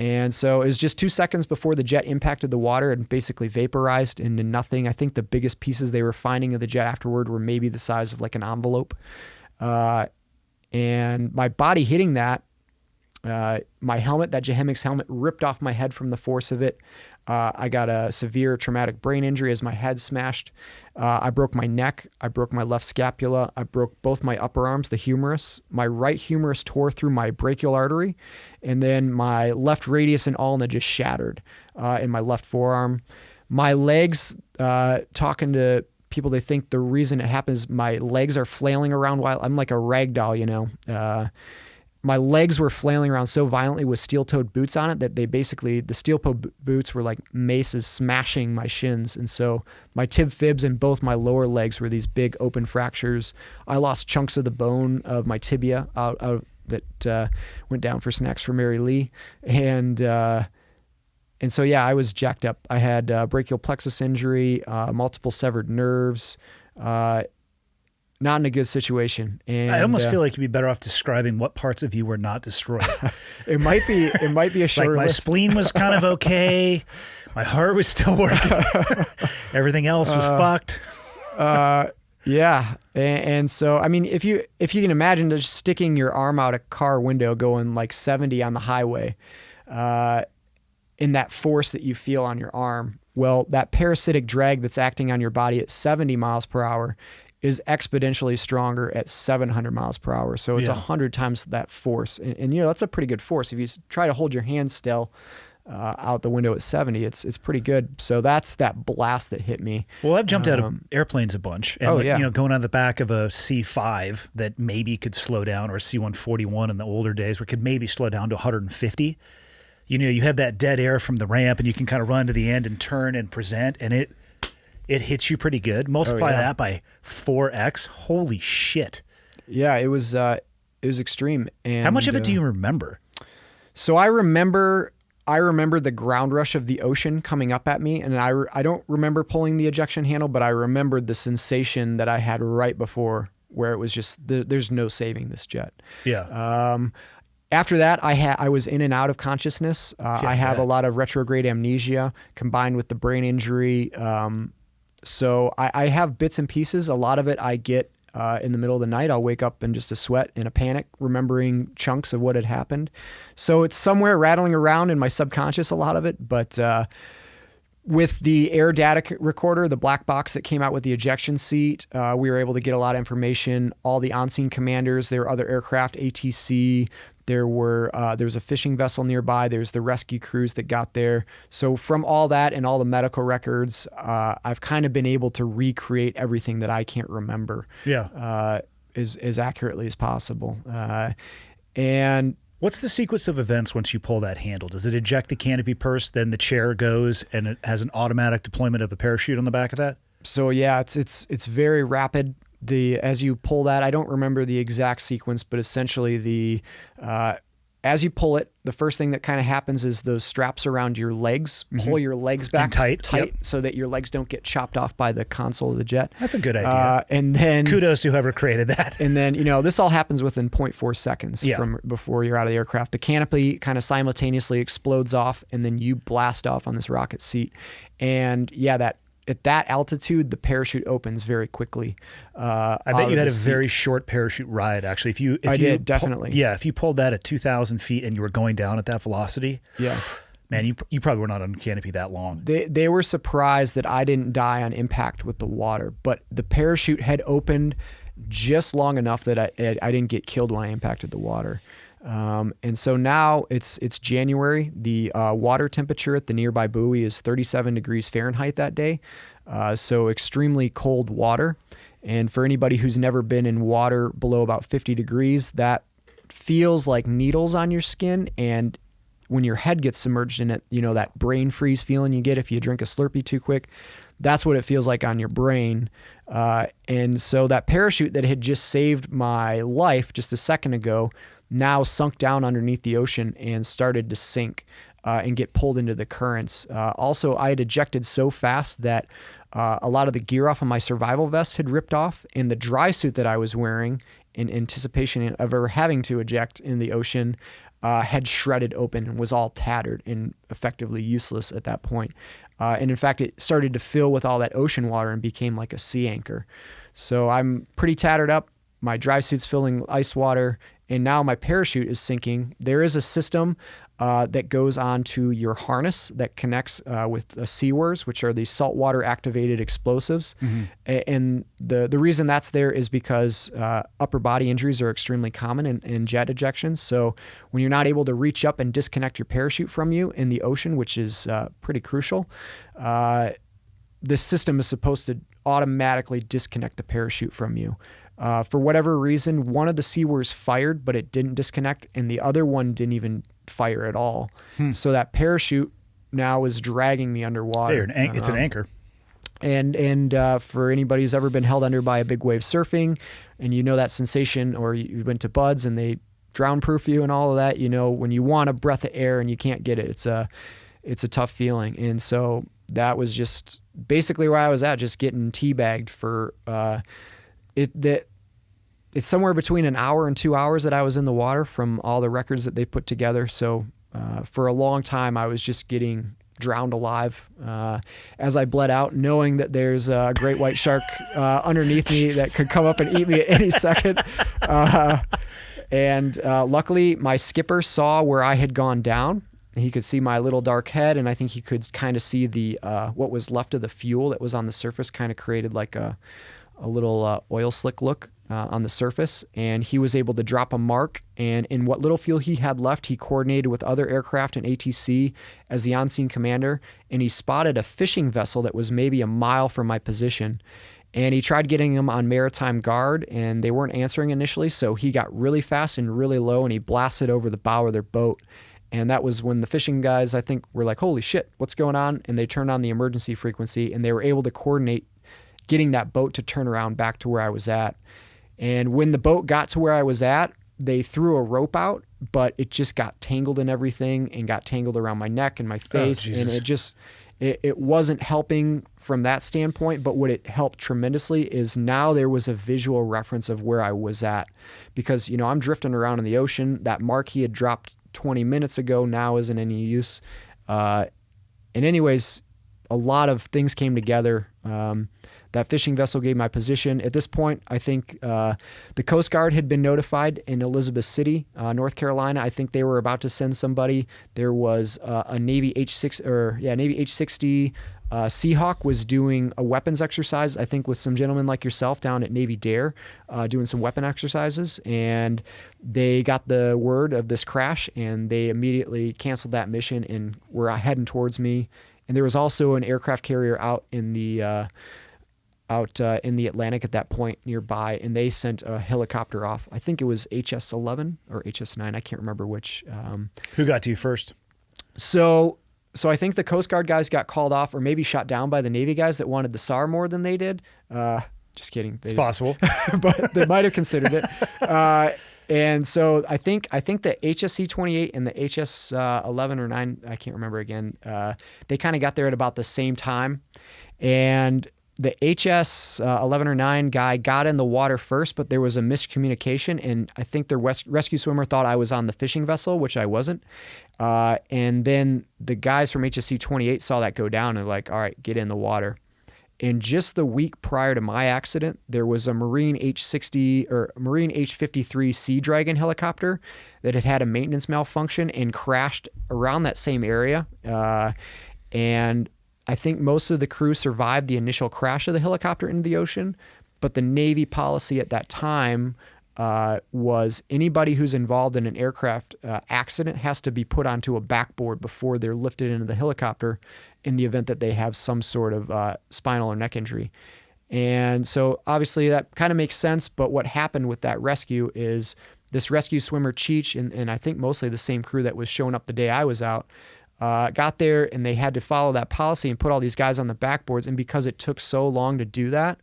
And so it was just 2 seconds before the jet impacted the water and basically vaporized into nothing. I think the biggest pieces they were finding of the jet afterward were maybe the size of like an envelope. And my body hitting that, my helmet, that Jehemix helmet, ripped off my head from the force of it. I got a severe traumatic brain injury as my head smashed. I broke my neck. I broke my left scapula. I broke both my upper arms, the humerus. My right humerus tore through my brachial artery. And then my left radius and ulna just shattered in my left forearm. My legs, talking to people, they think the reason it happens, my legs are flailing around while I'm like a rag doll, you know. My legs were flailing around so violently with steel-toed boots on it that they basically, the steel-toed boots were like maces smashing my shins. And so my tib fibs and both my lower legs were these big open fractures. I lost chunks of the bone of my tibia out that went down for snacks for Mary Lee. And so, yeah, I was jacked up. I had brachial plexus injury, multiple severed nerves, not in a good situation. And I almost feel like you'd be better off describing what parts of you were not destroyed. It might be a short like my list. spleen was kind of okay. My heart was still working. Everything else was fucked. Yeah. And so, I mean, if you can imagine just sticking your arm out a car window going like 70 on the highway, in that force that you feel on your arm, well, that parasitic drag that's acting on your body at 70 miles per hour is exponentially stronger at 700 miles per hour. So it's 100 times that force. And you know, that's a pretty good force. If you try to hold your hand still out the window at 70, it's pretty good. So that's that blast that hit me. Well, I've jumped out of airplanes a bunch. And yeah. You know, going on the back of a C-5 that maybe could slow down, or a C-141 in the older days where it could maybe slow down to 150. You know, you have that dead air from the ramp and you can kind of run to the end and turn and present, and it hits you pretty good. Multiply that by 4x. Holy shit. Yeah, it was extreme. And how much of it do you remember? So I remember the ground rush of the ocean coming up at me, and I don't remember pulling the ejection handle, but I remembered the sensation that I had right before, where it was just there's no saving this jet. Yeah. After that, I was in and out of consciousness. I have a lot of retrograde amnesia combined with the brain injury. So I have bits and pieces. A lot of it I get in the middle of the night. I'll wake up in just a sweat, in a panic, remembering chunks of what had happened. So it's somewhere rattling around in my subconscious, a lot of it. But with the air data recorder, the black box that came out with the ejection seat, we were able to get a lot of information. All the on-scene commanders, there were other aircraft, ATC. There was a fishing vessel nearby. There's the rescue crews that got there. So from all that and all the medical records, I've kind of been able to recreate everything that I can't remember as accurately as possible. And what's the sequence of events once you pull that handle? Does it eject the canopy purse, then the chair goes, and it has an automatic deployment of a parachute on the back of that? So yeah, it's very rapid. As you pull that, I don't remember the exact sequence, but essentially as you pull it, the first thing that kind of happens is those straps around your legs, pull your legs back and tight so that your legs don't get chopped off by the console of the jet. That's a good idea. And then kudos to whoever created that. And then, you know, this all happens within 0.4 seconds from before you're out of the aircraft. The canopy kind of simultaneously explodes off, and then you blast off on this rocket seat. And yeah, at that altitude, the parachute opens very quickly. I bet you had a very short parachute ride, actually. I did, definitely. If you pulled that at 2,000 feet and you were going down at that velocity, man, you probably were not on canopy that long. They were surprised that I didn't die on impact with the water, but the parachute had opened just long enough that I didn't get killed when I impacted the water. And so now it's January. The water temperature at the nearby buoy is 37 degrees Fahrenheit that day. So extremely cold water. And for anybody who's never been in water below about 50 degrees, that feels like needles on your skin. And when your head gets submerged in it, you know, that brain freeze feeling you get if you drink a Slurpee too quick, that's what it feels like on your brain. And so that parachute that had just saved my life just a second ago now sunk down underneath the ocean and started to sink and get pulled into the currents. Also, I had ejected so fast that a lot of the gear off of my survival vest had ripped off, and the dry suit that I was wearing in anticipation of ever having to eject in the ocean, had shredded open and was all tattered and effectively useless at that point. And in fact, it started to fill with all that ocean water and became like a sea anchor. So I'm pretty tattered up. My dry suit's filling ice water, and now my parachute is sinking. There is a system that goes onto your harness that connects with CWERs, which are these saltwater activated explosives. And the reason that's there is because upper body injuries are extremely common in jet ejections. So when you're not able to reach up and disconnect your parachute from you in the ocean, which is pretty crucial, this system is supposed to automatically disconnect the parachute from you. For whatever reason, one of the CWERs fired, but it didn't disconnect, and the other one didn't even fire at all. So that parachute now is dragging me underwater. It's an anchor. And for anybody who's ever been held under by a big wave surfing, and you know that sensation, or you went to Buds and they drown proof you and all of that, when you want a breath of air and you can't get it, it's a tough feeling. And so that was just basically where I was at, just getting teabagged for it's somewhere between an hour and 2 hours that I was in the water from all the records that they put together. So for a long time, I was just getting drowned alive as I bled out, knowing that there's a great white shark underneath me that could come up and eat me at any second. And luckily, my skipper saw where I had gone down. He could see my little dark head, and I think he could kind of see the what was left of the fuel that was on the surface kind of created like a little oil slick look on the surface, and he was able to drop a mark, and in what little fuel he had left, he coordinated with other aircraft and ATC as the on-scene commander, and he spotted a fishing vessel that was maybe a mile from my position, and he tried getting them on maritime guard, and they weren't answering initially, so he got really fast and really low, and he blasted over the bow of their boat. And that was when the fishing guys, I think, were like, holy shit, what's going on? And they turned on the emergency frequency, and they were able to coordinate getting that boat to turn around back to where I was at. And when the boat got to where I was at, they threw a rope out, but it just got tangled in everything and got tangled around my neck and my face. And it wasn't helping from that standpoint, but what it helped tremendously is now there was a visual reference of where I was at. Because, I'm drifting around in the ocean. That mark he had dropped 20 minutes ago now isn't any use. And anyways, a lot of things came together. That fishing vessel gave my position. At this point, I think the Coast Guard had been notified in Elizabeth City, North Carolina. I think they were about to send somebody. There was a Navy Navy H-60 Seahawk was doing a weapons exercise, I think with some gentlemen like yourself down at Navy Dare, doing some weapon exercises. And they got the word of this crash, and they immediately canceled that mission and were heading towards me. And there was also an aircraft carrier out in the Atlantic at that point nearby, and they sent a helicopter off. I think it was HS-11 or HS-9. I can't remember which. Who got to you first? So I think the Coast Guard guys got called off or maybe shot down by the Navy guys that wanted the SAR more than they did. Just kidding. It's possible. But they might have considered it. And so I think the HSC-28 and the HS-11 or 9, I can't remember again, they kind of got there at about the same time. And the HS-11 or 9 guy got in the water first, but there was a miscommunication, and I think the rescue swimmer thought I was on the fishing vessel, which I wasn't. And then the guys from HSC-28 saw that go down and were like, all right, get in the water. And just the week prior to my accident, there was a Marine H-60 or Marine H-53 Sea Dragon helicopter that had a maintenance malfunction and crashed around that same area. And I think most of the crew survived the initial crash of the helicopter into the ocean, but the Navy policy at that time was anybody who's involved in an aircraft accident has to be put onto a backboard before they're lifted into the helicopter in the event that they have some sort of spinal or neck injury. And so obviously that kind of makes sense, but what happened with that rescue is this rescue swimmer, Cheech, and I think mostly the same crew that was showing up the day I was out, got there and they had to follow that policy and put all these guys on the backboards. And because it took so long to do that,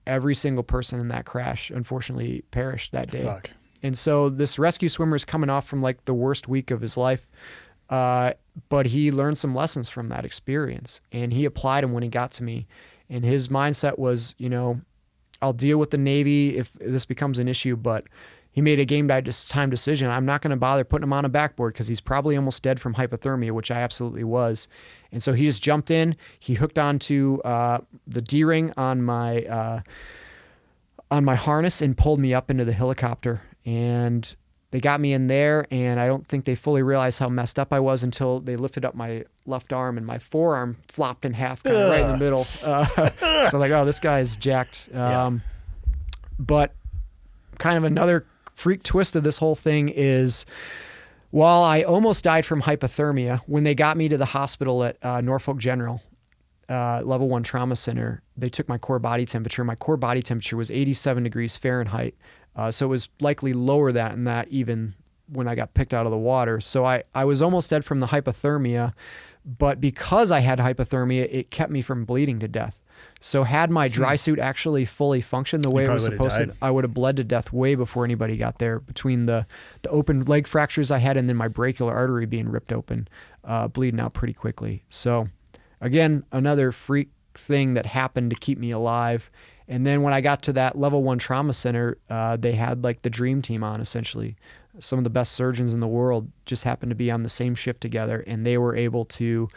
every single person in that crash unfortunately perished that day. Fuck. And so this rescue swimmer is coming off from like the worst week of his life. But he learned some lessons from that experience and he applied them when he got to me. And his mindset was, I'll deal with the Navy if this becomes an issue, but he made a game time decision. I'm not going to bother putting him on a backboard because he's probably almost dead from hypothermia, which I absolutely was. And so he just jumped in. He hooked onto the D-ring on my harness and pulled me up into the helicopter. And they got me in there, and I don't think they fully realized how messed up I was until they lifted up my left arm, and my forearm flopped in half, kind of right in the middle. So like, oh, this guy's jacked. But kind of another freak twist of this whole thing is, while I almost died from hypothermia, when they got me to the hospital at Norfolk General, level 1 trauma center, they took my core body temperature. My core body temperature was 87 degrees Fahrenheit. So it was likely lower than that even when I got picked out of the water. So I was almost dead from the hypothermia, but because I had hypothermia, it kept me from bleeding to death. So had my dry suit actually fully functioned the way it was supposed to, I would have bled to death way before anybody got there, between the open leg fractures I had and then my brachial artery being ripped open, bleeding out pretty quickly. So again, another freak thing that happened to keep me alive. And then when I got to that level 1 trauma center, they had like the dream team on, essentially. Some of the best surgeons in the world just happened to be on the same shift together, and they were able to,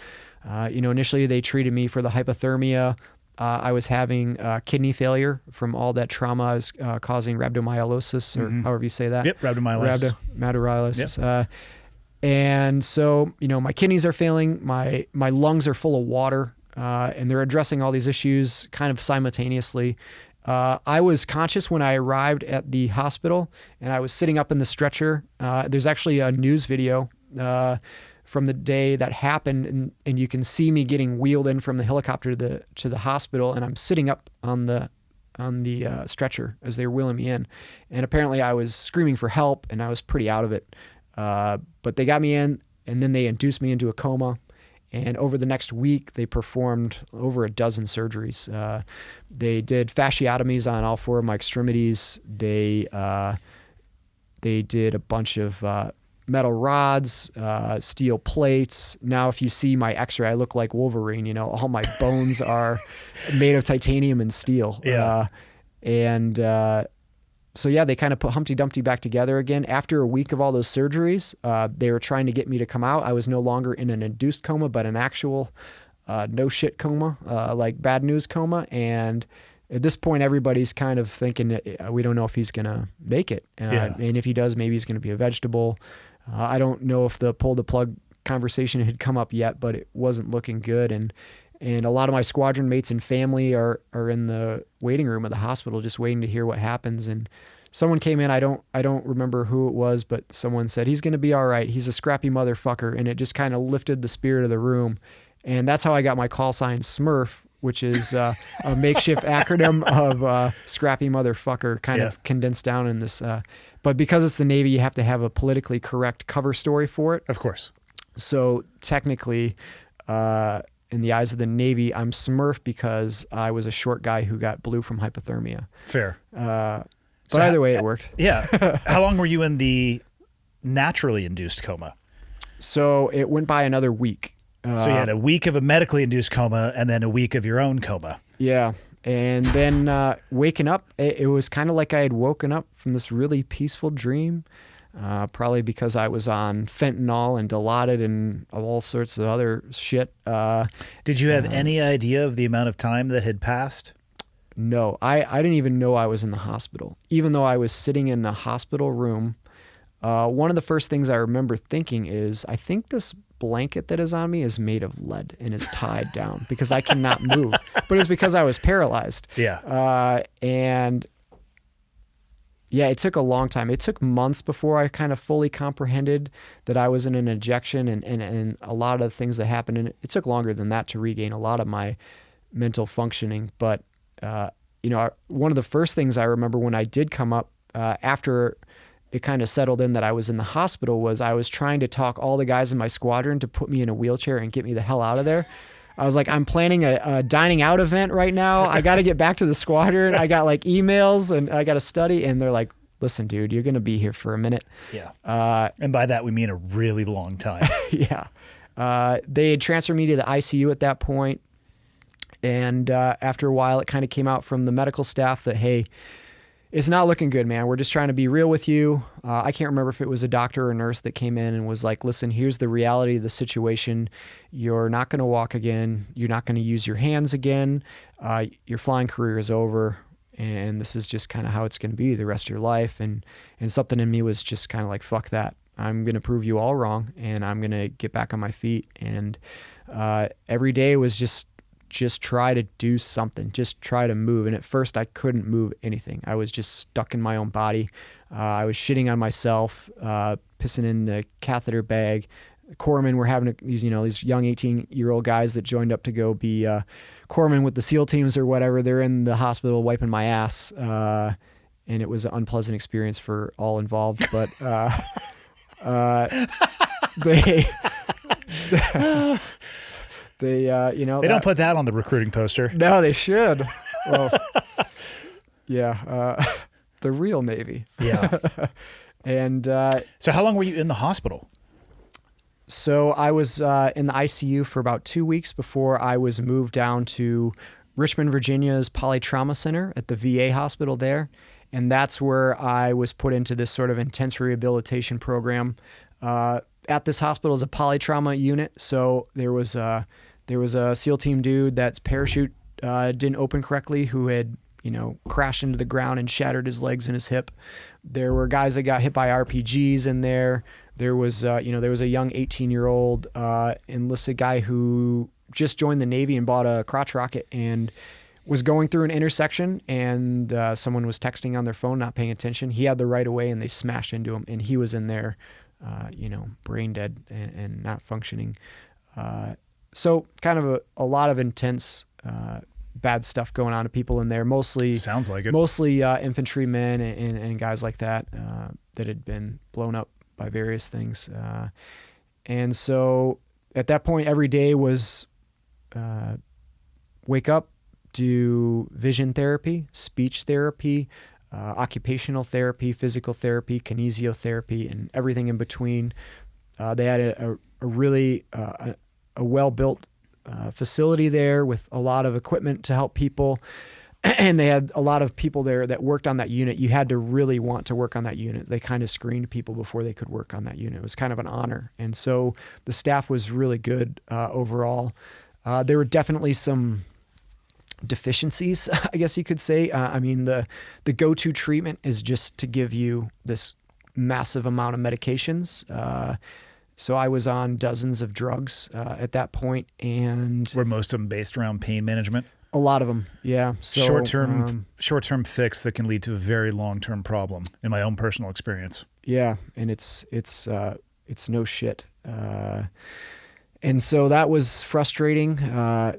initially they treated me for the hypothermia. I was having kidney failure from all that trauma. I was causing rhabdomyolysis, or however you say that. Yep, rhabdomyolysis. Rhabdomyolysis. Yep. And so, my kidneys are failing. My lungs are full of water. And they're addressing all these issues kind of simultaneously. I was conscious when I arrived at the hospital, and I was sitting up in the stretcher. There's actually a news video from the day that happened, and you can see me getting wheeled in from the helicopter to the hospital, and I'm sitting up on the stretcher as they were wheeling me in. And apparently I was screaming for help, and I was pretty out of it. But they got me in, and then they induced me into a coma. And over the next week, they performed over a dozen surgeries. They did fasciotomies on all 4 of my extremities. They did a bunch of metal rods, steel plates. Now, if you see my X-ray, I look like Wolverine. All my bones are made of titanium and steel. Yeah. So yeah, they kind of put Humpty Dumpty back together again. After a week of all those surgeries, they were trying to get me to come out. I was no longer in an induced coma, but an actual no shit coma, like bad news coma. And at this point, everybody's kind of thinking, we don't know if he's going to make it. And if he does, maybe he's going to be a vegetable. I don't know if the pull the plug conversation had come up yet, but it wasn't looking good. And a lot of my squadron mates and family are in the waiting room of the hospital just waiting to hear what happens. And someone came in, I don't remember who it was, but someone said, he's going to be all right. He's a scrappy motherfucker. And it just kind of lifted the spirit of the room. And that's how I got my call sign Smurf, which is a makeshift acronym of scrappy motherfucker, kind of condensed down in this. But because it's the Navy, you have to have a politically correct cover story for it. Of course. So technically, in the eyes of the Navy, I'm Smurf because I was a short guy who got blue from hypothermia. Fair. But either way, it worked. Yeah. How long were you in the naturally induced coma? So it went by another week. So you had a week of a medically induced coma and then a week of your own coma. Yeah. And then waking up, it was kind of like I had woken up from this really peaceful dream. Probably because I was on fentanyl and Dilaudid and all sorts of other shit. Did you have any idea of the amount of time that had passed? No, I didn't even know I was in the hospital. Even though I was sitting in a hospital room, one of the first things I remember thinking is, I think this blanket that is on me is made of lead and is tied down because I cannot move. But it's because I was paralyzed. Yeah. And yeah, it took a long time. It took months before I kind of fully comprehended that I was in an ejection and a lot of the things that happened. And it took longer than that to regain a lot of my mental functioning. But, one of the first things I remember when I did come up after it kind of settled in that I was in the hospital was I was trying to talk all the guys in my squadron to put me in a wheelchair and get me the hell out of there. I was like, I'm planning a dining out event right now. I got to get back to the squadron. I got like emails and I got to study. And they're like, listen, dude, you're going to be here for a minute. Yeah. And by that, we mean a really long time. Yeah. They had transferred me to the ICU at that point. And after a while, it kind of came out from the medical staff that, hey, it's not looking good, man. We're just trying to be real with you. I can't remember if it was a doctor or a nurse that came in and was like, listen, here's the reality of the situation. You're not going to walk again. You're not going to use your hands again. Your flying career is over. And this is just kind of how it's going to be the rest of your life. And something in me was just kind of like, fuck that. I'm going to prove you all wrong, and I'm going to get back on my feet. And every day was just try to do something, just try to move. And at first I couldn't move anything. I was just stuck in my own body. I was shitting on myself, pissing in the catheter bag. Corpsmen were having these young 18-year-old guys that joined up to go be corpsmen with the SEAL teams or whatever. They're in the hospital wiping my ass. And it was an unpleasant experience for all involved, but, they don't put that on the recruiting poster. No, they should. Well, yeah, the real Navy. Yeah. And so how long were you in the hospital? So I was in the ICU for about 2 weeks before I was moved down to Richmond, Virginia's Polytrauma Center at the VA hospital there. And that's where I was put into this sort of intense rehabilitation program. At this hospital is a polytrauma unit. So there was a SEAL team dude that's parachute didn't open correctly who had, crashed into the ground and shattered his legs and his hip. There were guys that got hit by RPGs in there. There was a young 18-year-old enlisted guy who just joined the Navy and bought a crotch rocket and was going through an intersection, and someone was texting on their phone, not paying attention. He had the right of way, and they smashed into him, and he was in there, brain dead and not functioning. So kind of a lot of intense bad stuff going on to people in there. Mostly sounds like it. Mostly infantrymen and guys like that that had been blown up by various things. And so at that point, every day was wake up, do vision therapy, speech therapy, occupational therapy, physical therapy, kinesiotherapy, and everything in between. They had a really well-built facility there with a lot of equipment to help people. And they had a lot of people there that worked on that unit. You had to really want to work on that unit. They kind of screened people before they could work on that unit. It was kind of an honor. And so the staff was really good overall. There were definitely some deficiencies, I guess you could say. The go-to treatment is just to give you this massive amount of medications. So I was on dozens of drugs at that point, and were most of them based around pain management? A lot of them, yeah. So short-term fix that can lead to a very long-term problem, in my own personal experience. Yeah, and it's no shit. And so that was frustrating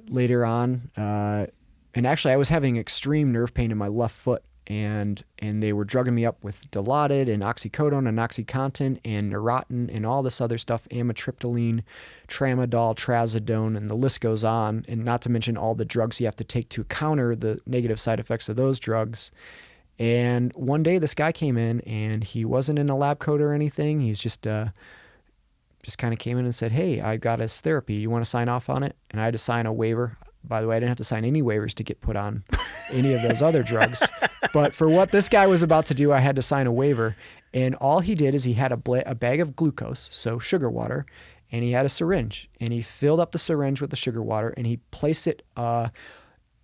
later on. And actually, I was having extreme nerve pain in my left foot, and they were drugging me up with Dilaudid and oxycodone and OxyContin and Neurontin and all this other stuff, amitriptyline, tramadol, trazodone, and the list goes on. And not to mention all the drugs you have to take to counter the negative side effects of those drugs. And one day, this guy came in, and he wasn't in a lab coat or anything. He's just kind of came in and said, "Hey, I got this therapy. You want to sign off on it?" And I had to sign a waiver. By the way, I didn't have to sign any waivers to get put on any of those other drugs. But for what this guy was about to do, I had to sign a waiver. And all he did is he had a bag of glucose, so sugar water, and he had a syringe. And he filled up the syringe with the sugar water, and he placed it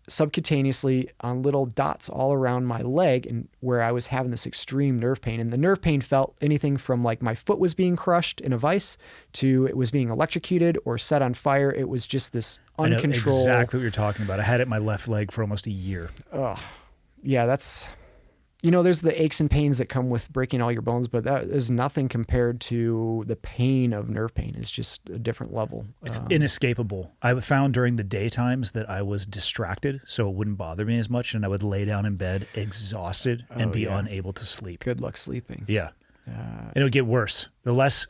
subcutaneously on little dots all around my leg, and where I was having this extreme nerve pain. And the nerve pain felt anything from like my foot was being crushed in a vice to it was being electrocuted or set on fire. It was just this uncontrolled. I know exactly what you're talking about. I had it in my left leg for almost a year. Ugh. Yeah, that's... there's the aches and pains that come with breaking all your bones, but that is nothing compared to the pain of nerve pain. It's just a different level. It's inescapable. I found during the daytimes that I was distracted, so it wouldn't bother me as much, and I would lay down in bed exhausted and be unable to sleep. Good luck sleeping. Yeah. And it would get worse. The less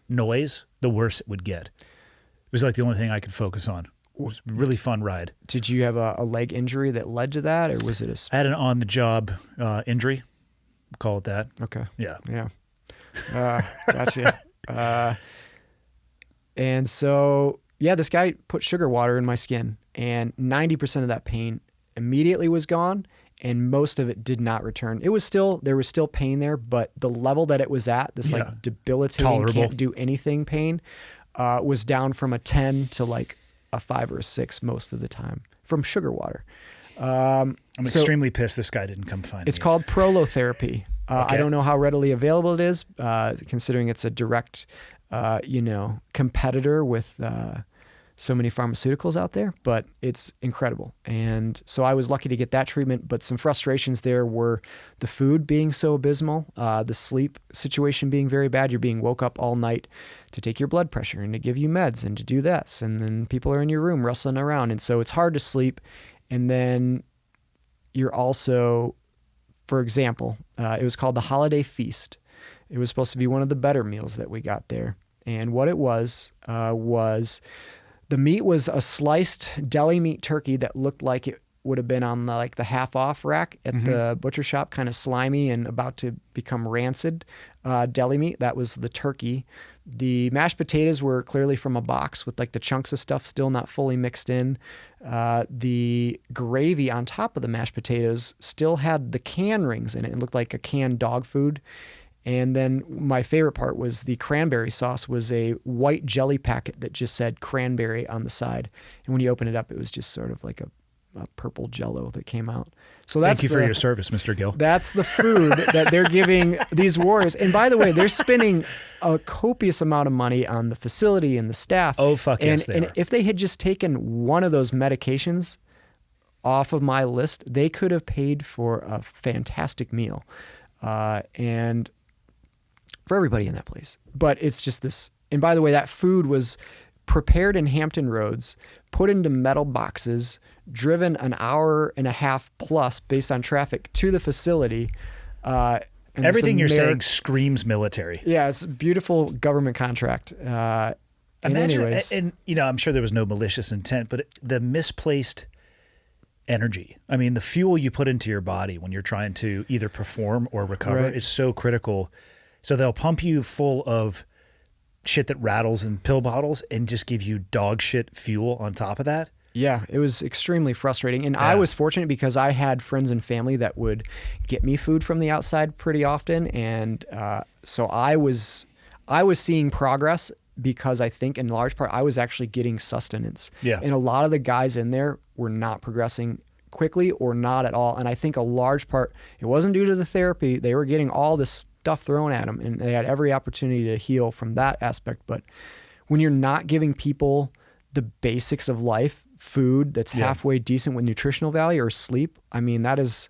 noise, the worse it would get. It was like the only thing I could focus on. It was a really fun ride. Did you have a leg injury that led to that, or was it a... I had an on-the-job injury. We'll call it that. Okay. Yeah. Yeah. Gotcha. And so, yeah, this guy put sugar water in my skin, and 90% of that pain immediately was gone, and most of it did not return. There was still pain there, but the level that it was at, this like debilitating, tolerable, can't do anything pain, was down from a 10 to like a 5 or a 6 most of the time from sugar water. I'm extremely pissed this guy didn't come find me. It's called prolotherapy. Okay. I don't know how readily available it is, considering it's a direct, competitor with so many pharmaceuticals out there, but it's incredible. And so I was lucky to get that treatment, but some frustrations there were the food being so abysmal, the sleep situation being very bad. You're being woke up all night to take your blood pressure and to give you meds and to do this. And then people are in your room rustling around. And so it's hard to sleep. And then you're also, for example, it was called the Holiday Feast. It was supposed to be one of the better meals that we got there. And what it was the meat was a sliced deli meat turkey that looked like it would have been on the half off rack at the butcher shop, kind of slimy and about to become rancid deli meat. That was the turkey. The mashed potatoes were clearly from a box with like the chunks of stuff still not fully mixed in. The gravy on top of the mashed potatoes still had the can rings in it. It looked like a canned dog food. And then my favorite part was the cranberry sauce was a white jelly packet that just said cranberry on the side. And when you open it up, it was just sort of like a purple Jell-O that came out. So that's Thank you for your service, Mr. Gill. That's the food that they're giving these warriors. And by the way, they're spending a copious amount of money on the facility and the staff. Oh, fuck yes, and if they had just taken one of those medications off of my list, they could have paid for a fantastic meal. And for everybody in that place. But it's just this. And by the way, that food was prepared in Hampton Roads, put into metal boxes, driven an hour and a half plus based on traffic to the facility. And everything you're saying screams military. Yeah, it's a beautiful government contract. Imagine, and I'm sure there was no malicious intent, but the misplaced energy. I mean, the fuel you put into your body when you're trying to either perform or recover is so critical. So they'll pump you full of shit that rattles in pill bottles and just give you dog shit fuel on top of that. Yeah, it was extremely frustrating. And I was fortunate because I had friends and family that would get me food from the outside pretty often. And so I was seeing progress because I think in large part I was actually getting sustenance. Yeah. And a lot of the guys in there were not progressing quickly or not at all. And I think a large part, it wasn't due to the therapy. They were getting all this stuff thrown at them and they had every opportunity to heal from that aspect. But when you're not giving people the basics of life, food that's halfway decent with nutritional value or sleep, I mean, that is,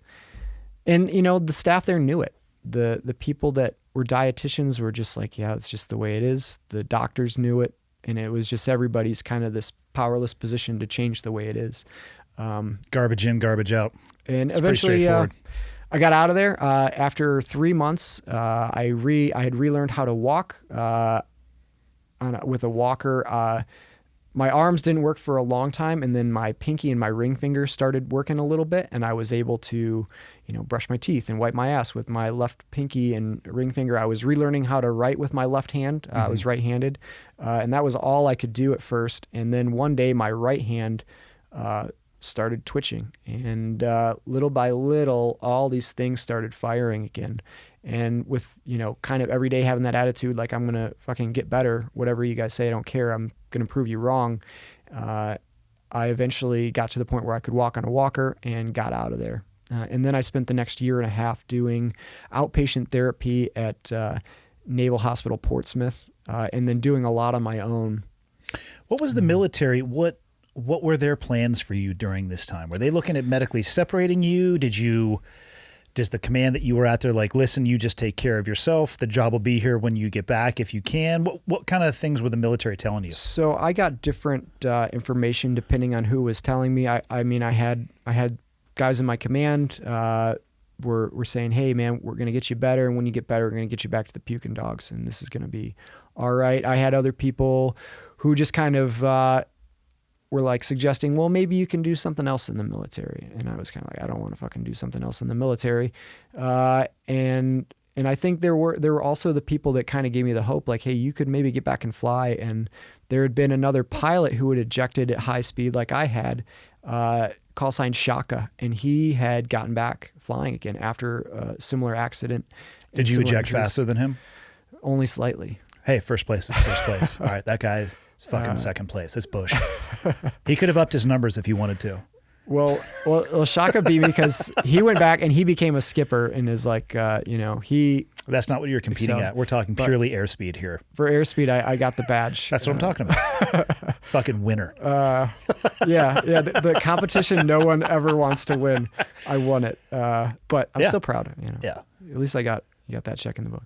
and the staff there knew it. The people that were dietitians were just like, yeah, it's just the way it is. The doctors knew it. And it was just everybody's kind of this powerless position to change the way it is. Garbage in, garbage out. And it's eventually, I got out of there after 3 months. I had relearned how to walk with a walker. My arms didn't work for a long time, and then my pinky and my ring finger started working a little bit, and I was able to, brush my teeth and wipe my ass with my left pinky and ring finger. I was relearning how to write with my left hand. I was right-handed, and that was all I could do at first. And then one day, my right hand started twitching, and little by little all these things started firing again. And with kind of every day having that attitude like I'm gonna fucking get better, whatever you guys say, I don't care, I'm gonna prove you wrong, I eventually got to the point where I could walk on a walker and got out of there. And then I spent the next year and a half doing outpatient therapy at Naval Hospital Portsmouth, and then doing a lot on my own. What was the military? What were their plans for you during this time? Were they looking at medically separating you? Does the command that you were at there like, listen, you just take care of yourself. The job will be here when you get back if you can. What kind of things were the military telling you? So I got different information depending on who was telling me. I mean, I had guys in my command were saying, hey, man, we're going to get you better. And when you get better, we're going to get you back to the puking dogs. And this is going to be all right. I had other people who just kind of were like suggesting, well, maybe you can do something else in the military. And I was kind of like, I don't want to fucking do something else in the military. And And I think there were also the people that kind of gave me the hope, like, hey, you could maybe get back and fly. And there had been another pilot who had ejected at high speed like I had, call sign Shaka, and he had gotten back flying again after a similar accident. Did you eject faster than him? Only slightly. Hey, first place is first place. All right, that guy's fucking second place. It's Bush. He could have upped his numbers if he wanted to. Well, Shaka beat me because he went back and he became a skipper and is like, he. That's not what you're competing at. We're talking purely airspeed here. For airspeed, I got the badge. That's what I'm talking about. Fucking winner. Yeah. The competition no one ever wants to win. I won it, but I'm still proud. Yeah. At least you got that check in the book.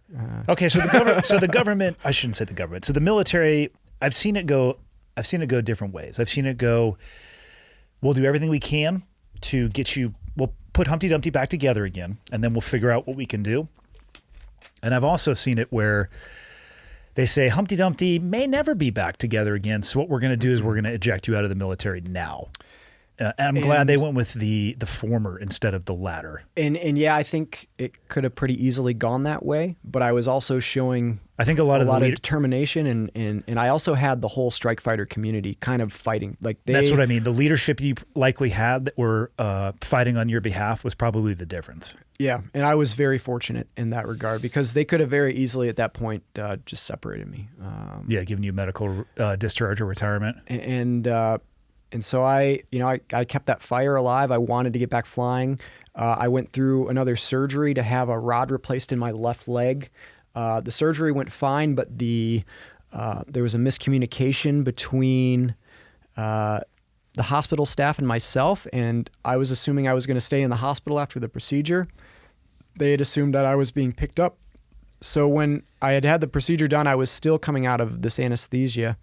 Okay, so the government. I shouldn't say the government. So the military. I've seen it go different ways. I've seen it go. We'll do everything we can to get you. We'll put Humpty Dumpty back together again, and then we'll figure out what we can do. And I've also seen it where they say Humpty Dumpty may never be back together again. So what we're going to do is we're going to eject you out of the military now. And I'm glad they went with the former instead of the latter. And yeah, I think it could have pretty easily gone that way. But I was also showing I think a lot of determination, and I also had the whole strike fighter community kind of fighting. That's what I mean. The leadership you likely had that were fighting on your behalf was probably the difference. Yeah, and I was very fortunate in that regard because they could have very easily at that point just separated me. Giving you medical discharge or retirement. And so I kept that fire alive. I wanted to get back flying. I went through another surgery to have a rod replaced in my left leg. The surgery went fine, but there was a miscommunication between the hospital staff and myself, and I was assuming I was going to stay in the hospital after the procedure. They had assumed that I was being picked up. So when I had the procedure done, I was still coming out of this anesthesia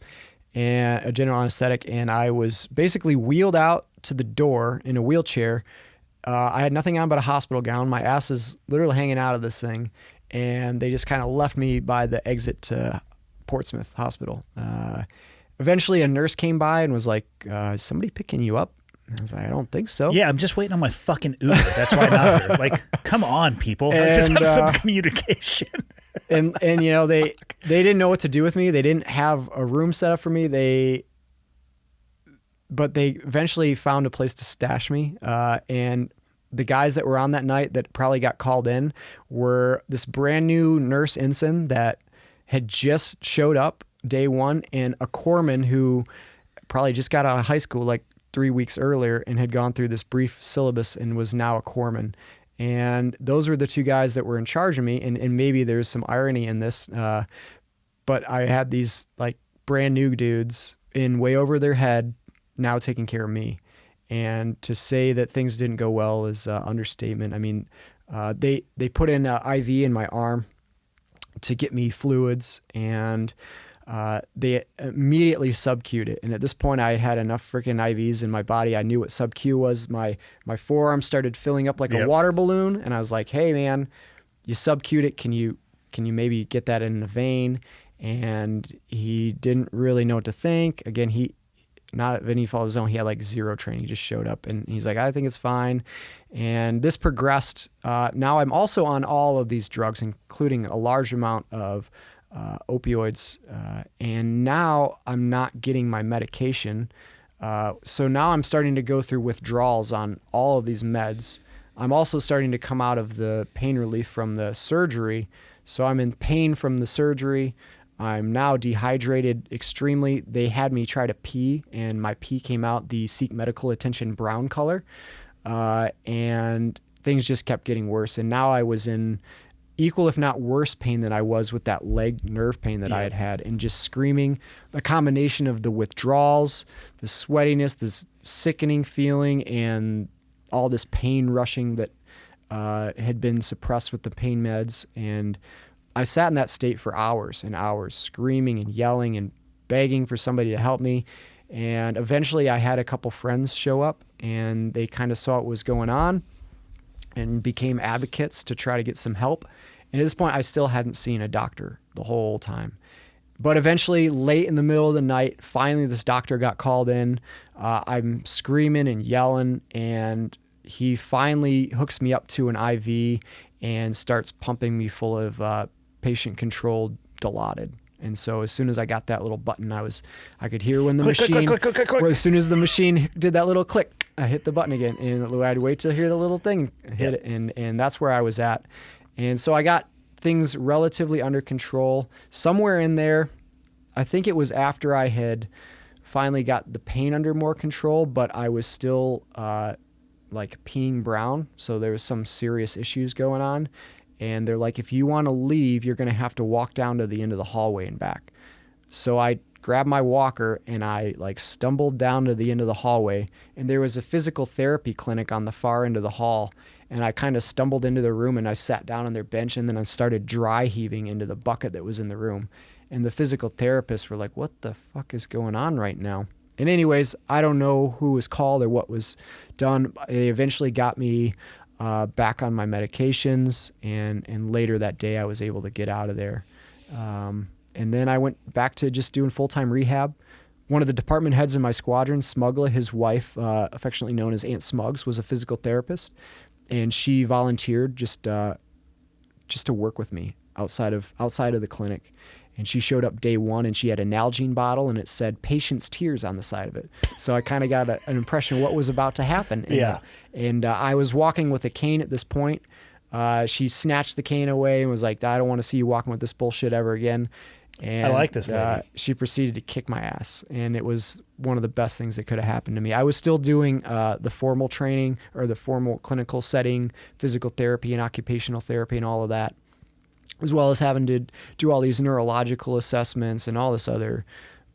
and a general anesthetic, and I was basically wheeled out to the door in a wheelchair. I had nothing on but a hospital gown. My ass is literally hanging out of this thing, and they just kind of left me by the exit to Portsmouth Hospital. Eventually, a nurse came by and was like, is somebody picking you up? And I was like, I don't think so. Yeah, I'm just waiting on my fucking Uber. That's why I'm out here. Like, come on, people. Let's just have some communication. and they didn't know what to do with me. They didn't have a room set up for me. But they eventually found a place to stash me. And the guys that were on that night that probably got called in were this brand new nurse ensign that had just showed up day one, and a corpsman who probably just got out of high school like 3 weeks earlier and had gone through this brief syllabus and was now a corpsman. And those were the two guys that were in charge of me. And maybe there's some irony in this, but I had these like brand new dudes in way over their head now taking care of me. And to say that things didn't go well is understatement. I mean, they put in an IV in my arm to get me fluids, and they immediately sub-Q'd it. And at this point, I had enough freaking IVs in my body. I knew what sub-Q was. My forearm started filling up like a water balloon, and I was like, "Hey, man, you sub-Q'd it. Can you maybe get that in the vein?" And he didn't really know what to think. Again, not any fault of his own. He had like zero training. He just showed up, and he's like, "I think it's fine." And this progressed. Now I'm also on all of these drugs, including a large amount of opioids, and now I'm not getting my medication. So now I'm starting to go through withdrawals on all of these meds. I'm also starting to come out of the pain relief from the surgery. So I'm in pain from the surgery. I'm now dehydrated extremely. They had me try to pee, and my pee came out the seek medical attention brown color. And things just kept getting worse. And now I was in equal, if not worse, pain than I was with that leg nerve pain that I had, and just screaming. A combination of the withdrawals, the sweatiness, this sickening feeling, and all this pain rushing that had been suppressed with the pain meds. And I sat in that state for hours and hours, screaming and yelling and begging for somebody to help me. And eventually I had a couple friends show up, and they kind of saw what was going on and became advocates to try to get some help. And at this point, I still hadn't seen a doctor the whole time. But eventually, late in the middle of the night, finally this doctor got called in. I'm screaming and yelling, and he finally hooks me up to an IV, and starts pumping me full of patient-controlled Dilaudid. And so as soon as I got that little button, I could hear when the machine, as soon as the machine did that little click, I hit the button again, and I'd wait to hear the little thing and hit it, and that's where I was at. And so I got things relatively under control. Somewhere in there, I think it was after I had finally got the pain under more control, but I was still like peeing brown, so there was some serious issues going on. And they're like, if you want to leave, you're going to have to walk down to the end of the hallway and back. So I grabbed my walker and I like stumbled down to the end of the hallway, and there was a physical therapy clinic on the far end of the hall. And I kind of stumbled into the room and I sat down on their bench, and then I started dry heaving into the bucket that was in the room. And the physical therapists were like, what the fuck is going on right now? And anyways, I don't know who was called or what was done. They eventually got me back on my medications, and later that day I was able to get out of there. And then I went back to just doing full-time rehab. One of the department heads in my squadron, Smugla, his wife, affectionately known as Aunt Smugs, was a physical therapist, and she volunteered just to work with me outside of the clinic. And she showed up day one, and she had a Nalgene bottle, and it said "Patient's Tears" on the side of it. So I kind of got an impression of what was about to happen. And I was walking with a cane at this point. She snatched the cane away and was like, I don't want to see you walking with this bullshit ever again. And I like this lady. She proceeded to kick my ass, and it was one of the best things that could have happened to me. I was still doing the formal training, or the formal clinical setting, physical therapy and occupational therapy and all of that, as well as having to do all these neurological assessments and all this other.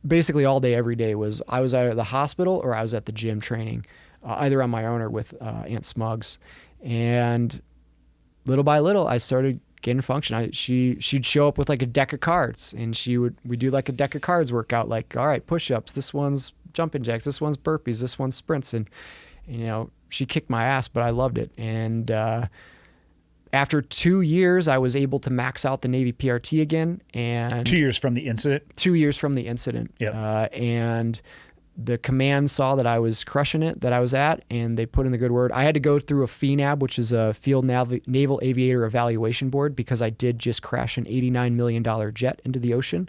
Basically all day, every day I was either at the hospital or I was at the gym training, either on my own or with Aunt Smugs. And little by little, I started getting function. She'd show up with like a deck of cards, and we do like a deck of cards workout, like, all right, push-ups, this one's jumping jacks, this one's burpees, this one's sprints. And, she kicked my ass, but I loved it. And, after 2 years, I was able to max out the Navy PRT again. And 2 years from the incident? 2 years from the incident. Yep. And the command saw that I was crushing it, that I was at, and they put in the good word. I had to go through a FNAB, which is a Field Naval Aviator Evaluation Board, because I did just crash an $89 million jet into the ocean.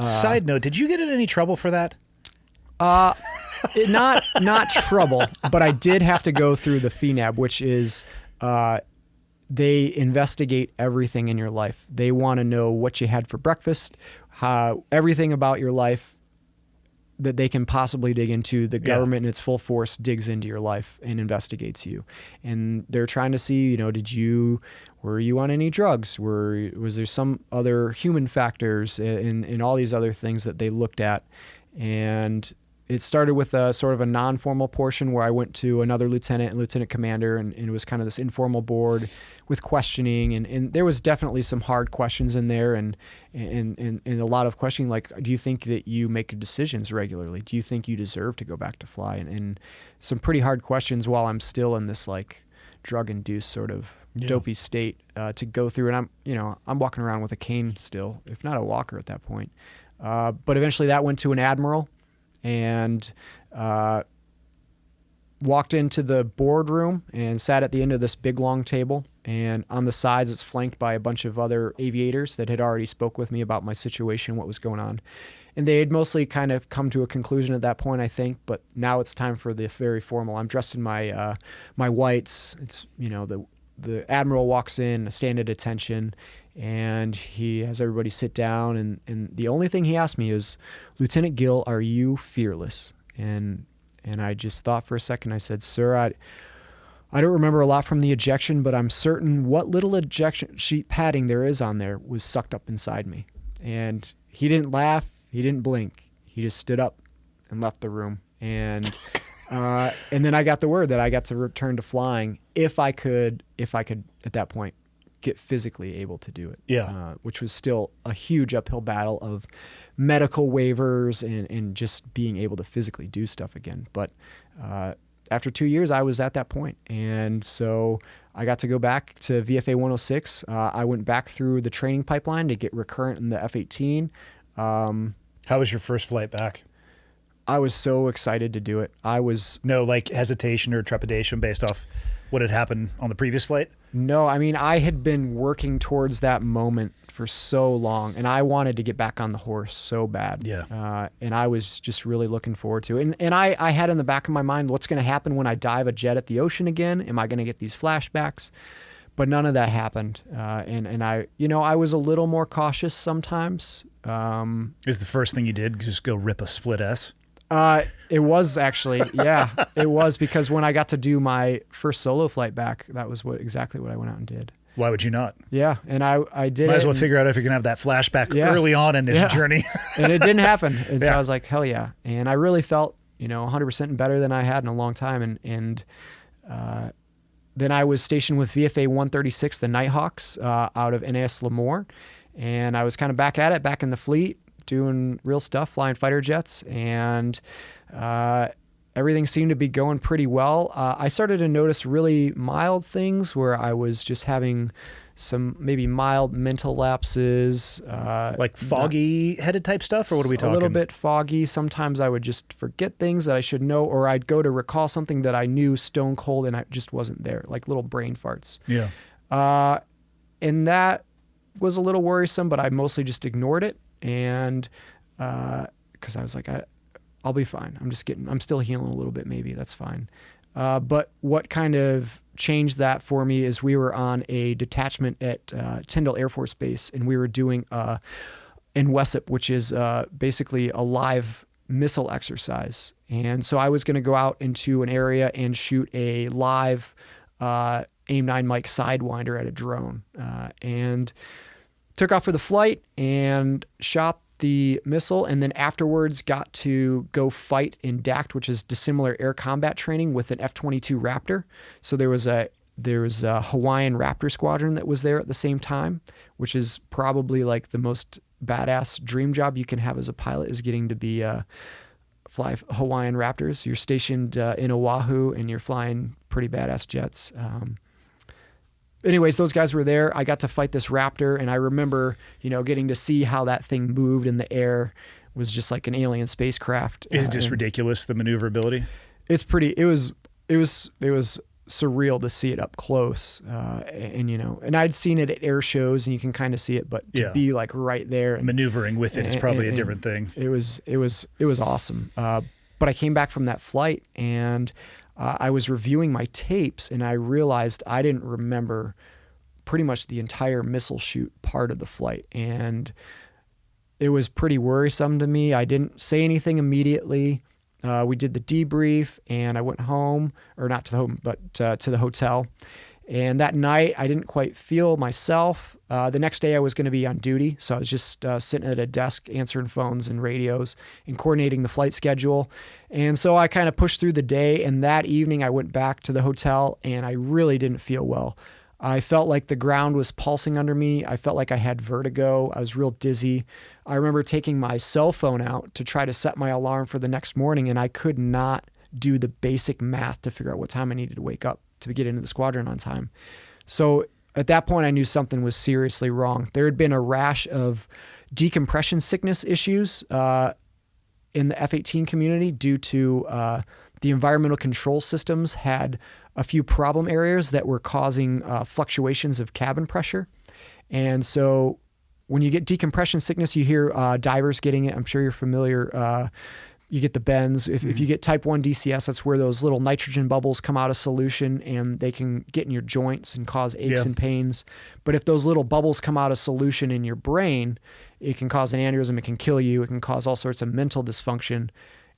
Side note, did you get in any trouble for that? Not trouble, but I did have to go through the FNAB, which is... they investigate everything in your life. They want to know what you had for breakfast, everything about your life that they can possibly dig into. The government in its full force digs into your life and investigates you. And they're trying to see, were you on any drugs? Was there some other human factors and all these other things that they looked at? And it started with a sort of a non-formal portion where I went to another lieutenant and lieutenant commander, and it was kind of this informal board with questioning, and there was definitely some hard questions in there, and a lot of questioning, like, do you think that you make decisions regularly? Do you think you deserve to go back to fly? And some pretty hard questions while I'm still in this like drug-induced sort of dopey state to go through. And I'm walking around with a cane still, if not a walker at that point. But eventually that went to an admiral, and walked into the boardroom and sat at the end of this big long table, and on the sides it's flanked by a bunch of other aviators that had already spoke with me about my situation, what was going on. And they had mostly kind of come to a conclusion at that point, I think, but now it's time for the very formal. I'm dressed in my my whites. It's, the admiral walks in, I stand at attention, and he has everybody sit down, and the only thing he asked me is, Lieutenant Gill, are you fearless? And I just thought for a second. I said, sir, I don't remember a lot from the ejection, but I'm certain what little ejection sheet padding there is on there was sucked up inside me. And he didn't laugh. He didn't blink. He just stood up and left the room. And then I got the word that I got to return to flying if I could at that point get physically able to do it. Yeah. Which was still a huge uphill battle of medical waivers and just being able to physically do stuff again. But after 2 years, I was at that point. And so I got to go back to VFA 106. I went back through the training pipeline to get recurrent in the F-18. How was your first flight back? I was so excited to do it. No, like hesitation or trepidation based off what had happened on the previous flight? No, I mean, I had been working towards that moment for so long, and I wanted to get back on the horse so bad. Yeah. And I was just really looking forward to it. And I had in the back of my mind, what's going to happen when I dive a jet at the ocean again? Am I going to get these flashbacks? But none of that happened. And I, I was a little more cautious sometimes. Is the first thing you did just go rip a split S? It was actually, yeah, it was, because when I got to do my first solo flight back, that was exactly what I went out and did. Why would you not? Yeah, and I did. Might as well and, figure out if you're gonna have that flashback Yeah. early on in this journey. And it didn't happen. And so Yeah. I was like, hell yeah. And I really felt, 100% better than I had in a long time. And then I was stationed with VFA 136, the Nighthawks, out of NAS Lemoore. And I was kind of back at it, back in the fleet, doing real stuff, flying fighter jets, and everything seemed to be going pretty well. I started to notice really mild things where I was just having some maybe mild mental lapses. Like foggy-headed type stuff, or what are we talking? A little bit foggy. Sometimes I would just forget things that I should know, or I'd go to recall something that I knew stone cold and I just wasn't there, like little brain farts. Yeah. And that was a little worrisome, but I mostly just ignored it. And because I was like, I'll be fine. I'm still healing a little bit. Maybe that's fine. But what kind of changed that for me is we were on a detachment at Tyndall Air Force Base, and we were doing in WESIP, which is basically a live missile exercise. And so I was going to go out into an area and shoot a live AIM-9 Mike Sidewinder at a drone, and took off for the flight and shot the missile, and then afterwards got to go fight in DACT, which is dissimilar air combat training, with an F-22 Raptor. So there was a Hawaiian Raptor squadron that was there at the same time, which is probably like the most badass dream job you can have as a pilot, is getting to be fly Hawaiian Raptors. You're stationed in Oahu and you're flying pretty badass jets. Anyways, those guys were there. I got to fight this Raptor, and I remember, getting to see how that thing moved in the air. It was just like an alien spacecraft. Is it just ridiculous, the maneuverability? It's pretty. It was surreal to see it up close, and I'd seen it at air shows, and you can kind of see it, but to be like right there, and maneuvering with it is probably a different thing. It was awesome. But I came back from that flight, and I was reviewing my tapes, and I realized I didn't remember pretty much the entire missile shoot part of the flight. And it was pretty worrisome to me. I didn't say anything immediately. We did the debrief, and I went home, or not to the home, but to the hotel. And that night, I didn't quite feel myself. The next day, I was going to be on duty, so I was just sitting at a desk answering phones and radios and coordinating the flight schedule. And so I kind of pushed through the day, and that evening, I went back to the hotel, and I really didn't feel well. I felt like the ground was pulsing under me. I felt like I had vertigo. I was real dizzy. I remember taking my cell phone out to try to set my alarm for the next morning, and I could not do the basic math to figure out what time I needed to wake up to get into the squadron on time. So at that point, I knew something was seriously wrong. There had been a rash of decompression sickness issues in the F-18 community due to the environmental control systems had a few problem areas that were causing fluctuations of cabin pressure. And so when you get decompression sickness, you hear divers getting it. I'm sure you're familiar. You get the bends. If you get type 1 DCS, that's where those little nitrogen bubbles come out of solution, and they can get in your joints and cause aches and pains. But if those little bubbles come out of solution in your brain, it can cause an aneurysm. It can kill you. It can cause all sorts of mental dysfunction.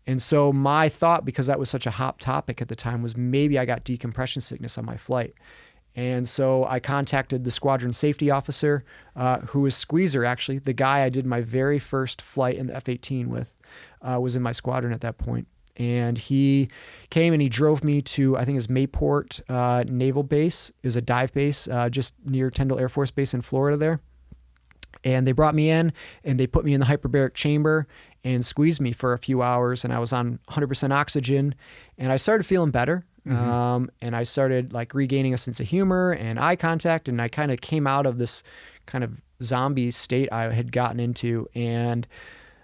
And so my thought, because that was such a hot topic at the time, was maybe I got decompression sickness on my flight. And so I contacted the squadron safety officer, who was Squeezer, actually. The guy I did my very first flight in the F-18 with was in my squadron at that point. And he came and he drove me to, I think it was Mayport Naval Base. It was a dive base just near Tyndall Air Force Base in Florida there. And they brought me in, and they put me in the hyperbaric chamber and squeezed me for a few hours, and I was on 100% oxygen, and I started feeling better. And I started like regaining a sense of humor and eye contact, and I kind of came out of this kind of zombie state I had gotten into, and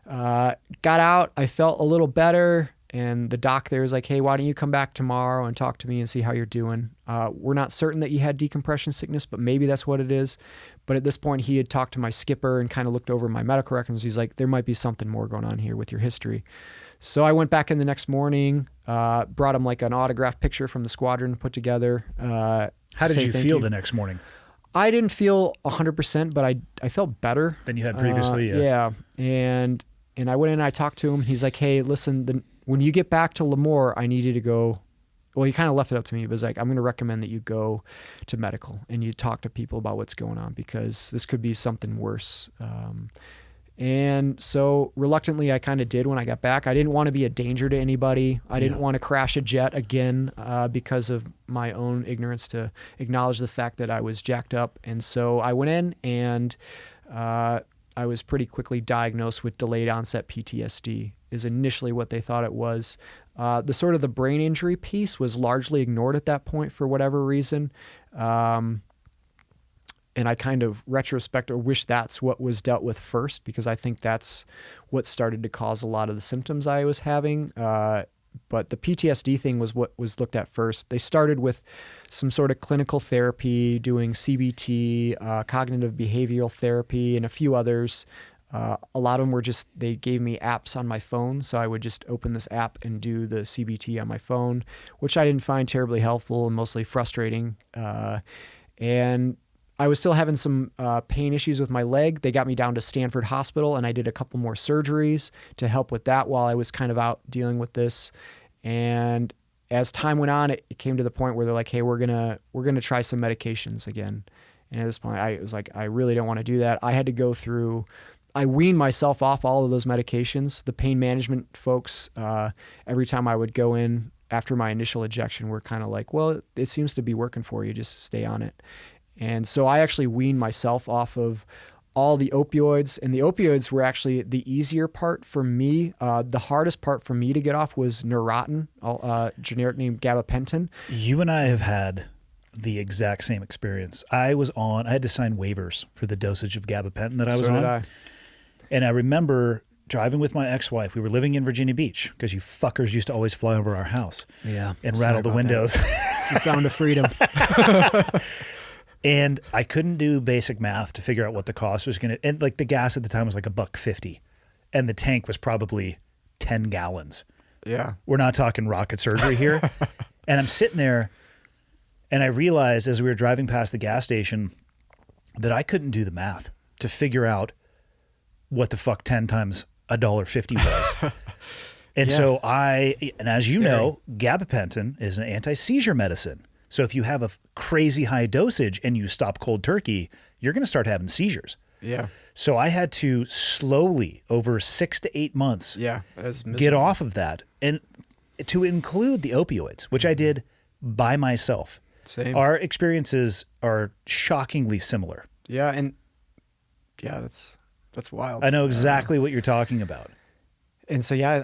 got out. I felt a little better, And the doc there is like, hey, why don't you come back tomorrow and talk to me and see how you're doing? We're not certain that you had decompression sickness, but maybe that's what it is. But at this point, he had talked to my skipper and kind of looked over my medical records. He's like, there might be something more going on here with your history. So I went back in the next morning, brought him like an autographed picture from the squadron put together. How did you feel the next morning? I didn't feel 100%, but I felt better Than you had previously? Yeah. And I went in and I talked to him. He's like, hey, listen, when you get back to Lemoore, I need you to go. Well, he kind of left it up to me. He was like, I'm going to recommend that you go to medical and you talk to people about what's going on because this could be something worse. And so reluctantly, I kind of did when I got back. I didn't want to be a danger to anybody. I didn't want to crash a jet again because of my own ignorance to acknowledge the fact that I was jacked up. And so I went in and I was pretty quickly diagnosed with delayed onset PTSD is initially what they thought it was. The sort of the brain injury piece was largely ignored at that point for whatever reason. And I kind of wish that's what was dealt with first because I think that's what started to cause a lot of the symptoms I was having. But the PTSD thing was what was looked at first. They started with some sort of clinical therapy, doing CBT, cognitive behavioral therapy, and a few others. A lot of them were they gave me apps on my phone. So I would just open this app and do the CBT on my phone, which I didn't find terribly helpful and mostly frustrating. And I was still having some pain issues with my leg. They got me down to Stanford Hospital and I did a couple more surgeries to help with that while I was kind of out dealing with this. And as time went on, it came to the point where they're like, hey, we're gonna try some medications again. And at this point, I was like, I really don't want to do that. I weaned myself off all of those medications. The pain management folks, every time I would go in after my initial ejection, were kind of like, well, it seems to be working for you. Just stay on it. And so I actually weaned myself off of all the opioids, and the opioids were actually the easier part for me. The hardest part for me to get off was Neurontin, generic name gabapentin. You and I have had the exact same experience. I had to sign waivers for the dosage of gabapentin that I was on. Did I. And I remember driving with my ex-wife. We were living in Virginia Beach because you fuckers used to always fly over our house and rattle the windows. It's the sound of freedom. And I couldn't do basic math to figure out what the cost was going to, and like the gas at the time was like $1.50 and the tank was probably 10 gallons. Yeah. We're not talking rocket surgery here. And I'm sitting there and I realized as we were driving past the gas station that I couldn't do the math to figure out what the fuck 10 times $1.50 was. And so as you know, gabapentin is an anti-seizure medicine. So if you have a crazy high dosage and you stop cold turkey, you're going to start having seizures. Yeah. So I had to slowly, over 6 to 8 months, get off of that and to include the opioids, which I did by myself. Same. Our experiences are shockingly similar. Yeah, and that's wild. I know exactly what you're talking about. And so, I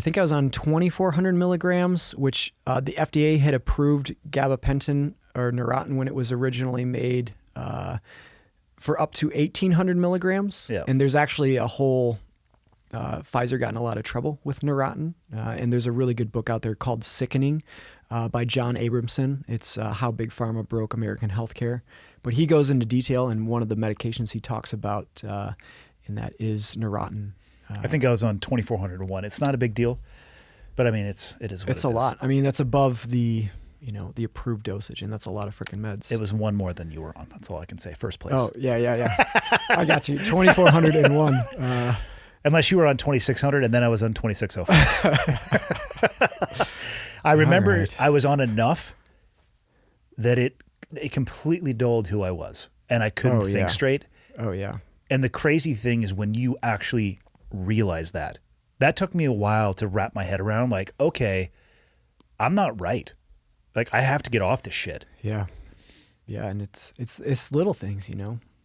think I was on 2,400 milligrams, which the FDA had approved gabapentin or Neurontin when it was originally made for up to 1,800 milligrams. Yeah. And there's actually a whole, Pfizer got in a lot of trouble with Neurontin. And there's a really good book out there called Sickening by John Abramson. It's How Big Pharma Broke American Healthcare. But he goes into detail, and one of the medications he talks about in that is Neurontin. I think I was on 2,401. It's not a big deal, but I mean, it is what it's a lot. I mean, that's above the approved dosage, and that's a lot of freaking meds. It was one more than you were on. That's all I can say. First place. Oh, yeah. I got you. 2,401. Unless you were on 2,600, and then I was on 2,605. I remember I was on enough that it completely dulled who I was, and I couldn't think straight. Oh, yeah. And the crazy thing is when you actually realize that took me a while to wrap my head around, like, okay, I'm not right. Like, I have to get off this shit. Yeah. Yeah. And it's little things,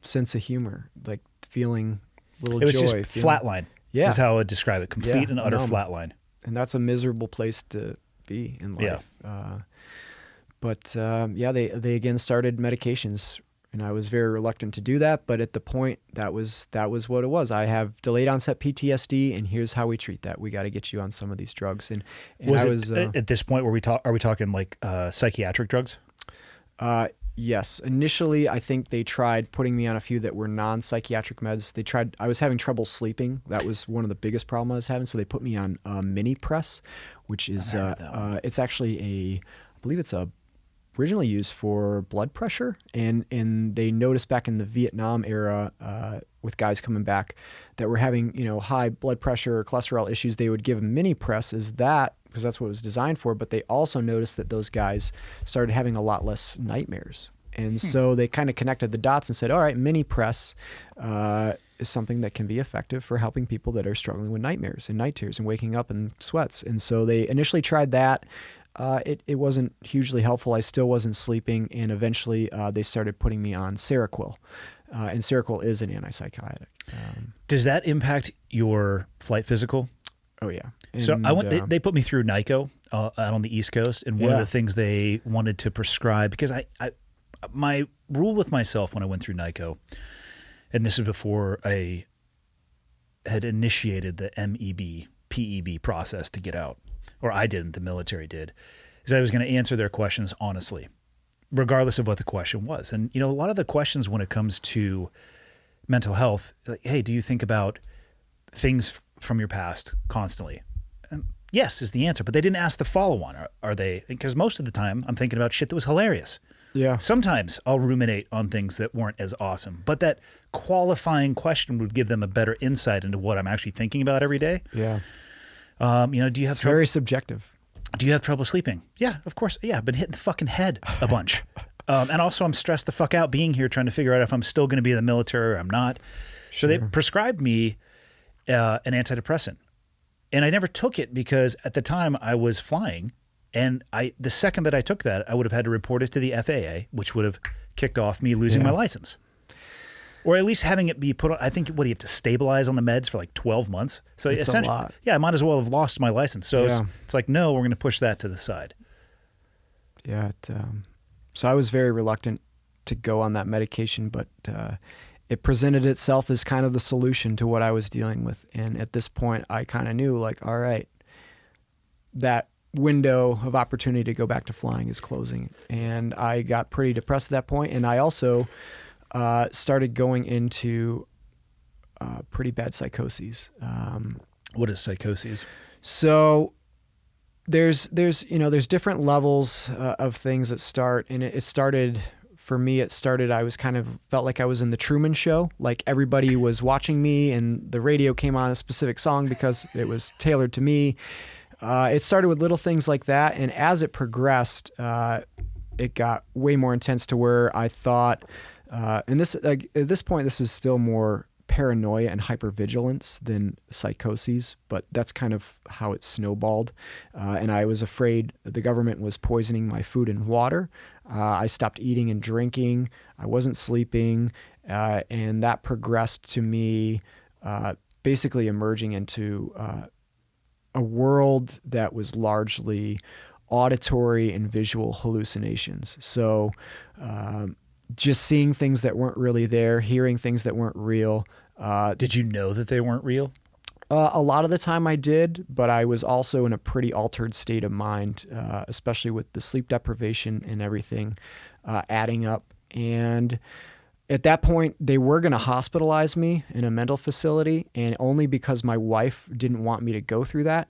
sense of humor, like feeling little joy. It was just flatline. Yeah. Is how I would describe it. Complete and utter flatline. And that's a miserable place to be in life. Yeah. They again started medications And I was very reluctant to do that, but at the point that was what it was. I have delayed onset PTSD, and here's how we treat that. We got to get you on some of these drugs. And was I it was at this point where are we talking like psychiatric drugs? Yes. Initially, I think they tried putting me on a few that were non-psychiatric meds. I was having trouble sleeping. That was one of the biggest problems I was having. So they put me on mini press, which is it's actually I believe it's originally used for blood pressure, and they noticed back in the Vietnam era with guys coming back that were having high blood pressure or cholesterol issues. They would give them mini press as that because that's what it was designed for. But they also noticed that those guys started having a lot less nightmares, and so they kind of connected the dots and said, all right, mini press is something that can be effective for helping people that are struggling with nightmares and night terrors and waking up in sweats. And so they initially tried that. It wasn't hugely helpful. I still wasn't sleeping, and eventually they started putting me on Seroquel, and Seroquel is an antipsychotic. Does that impact your flight physical? Oh yeah. So they put me through NICO out on the East Coast, and one of the things they wanted to prescribe, because my rule with myself when I went through NICO, and this is before I had initiated the MEB PEB process to get out, or I didn't, the military did, is I was going to answer their questions honestly, regardless of what the question was. And, a lot of the questions when it comes to mental health, like, hey, do you think about things from your past constantly? And yes is the answer, but they didn't ask the follow-on. Are they? Because most of the time I'm thinking about shit that was hilarious. Yeah. Sometimes I'll ruminate on things that weren't as awesome, but that qualifying question would give them a better insight into what I'm actually thinking about every day. Yeah. Do you have It's very subjective. Do you have trouble sleeping? Yeah, of course. Yeah, I've been hitting the fucking head a bunch. And also I'm stressed the fuck out being here trying to figure out if I'm still going to be in the military or I'm not. Sure. So they prescribed me an antidepressant. And I never took it because at the time I was flying, and the second that I took that, I would have had to report it to the FAA, which would have kicked off me losing my license. Or at least having it be put on, I think, what do you have to stabilize on the meds for like 12 months? So it's essentially, a lot. Yeah, I might as well have lost my license. So it's like, no, we're going to push that to the side. Yeah. So I was very reluctant to go on that medication, but it presented itself as kind of the solution to what I was dealing with. And at this point, I kind of knew, like, all right, that window of opportunity to go back to flying is closing. And I got pretty depressed at that point. And I also started going into pretty bad psychoses. What is psychoses? So there's different levels of things that start, and it started for me. I was felt like I was in the Truman Show. Like everybody was watching me, and the radio came on a specific song because it was tailored to me. It started with little things like that, and as it progressed, it got way more intense to where I thought. And this, at this point, this is still more paranoia and hypervigilance than psychoses, but that's kind of how it snowballed. And I was afraid the government was poisoning my food and water. I stopped eating and drinking. I wasn't sleeping. And that progressed to me basically emerging into a world that was largely auditory and visual hallucinations. So, just seeing things that weren't really there, hearing things that weren't real. Did you know that they weren't real? A lot of the time I did, but I was also in a pretty altered state of mind, especially with the sleep deprivation and everything adding up. And at that point, they were going to hospitalize me in a mental facility, and only because my wife didn't want me to go through that.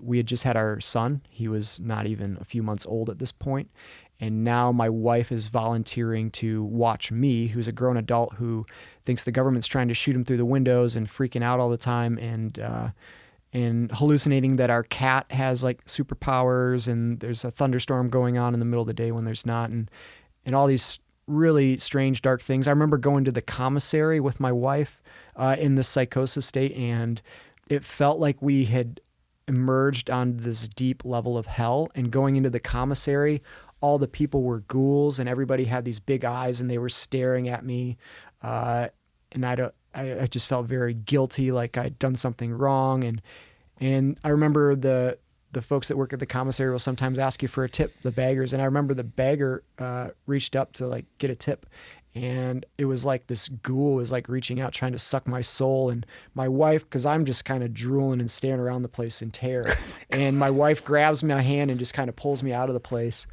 We had just had our son. He was not even a few months old at this point. And now my wife is volunteering to watch me, who's a grown adult who thinks the government's trying to shoot him through the windows and freaking out all the time and hallucinating that our cat has like superpowers and there's a thunderstorm going on in the middle of the day when there's not, and all these really strange, dark things. I remember going to the commissary with my wife in this psychosis state, and it felt like we had emerged on this deep level of hell. And going into the commissary, all the people were ghouls, and everybody had these big eyes, and they were staring at me. And I just felt very guilty, like I'd done something wrong. And I remember the folks that work at the commissary will sometimes ask you for a tip, the baggers. And I remember the bagger reached up to like get a tip, And it was like this ghoul was like reaching out, trying to suck my soul. And my wife, because I'm just kind of drooling and staring around the place in terror. And my wife grabs my hand and just kind of pulls me out of the place.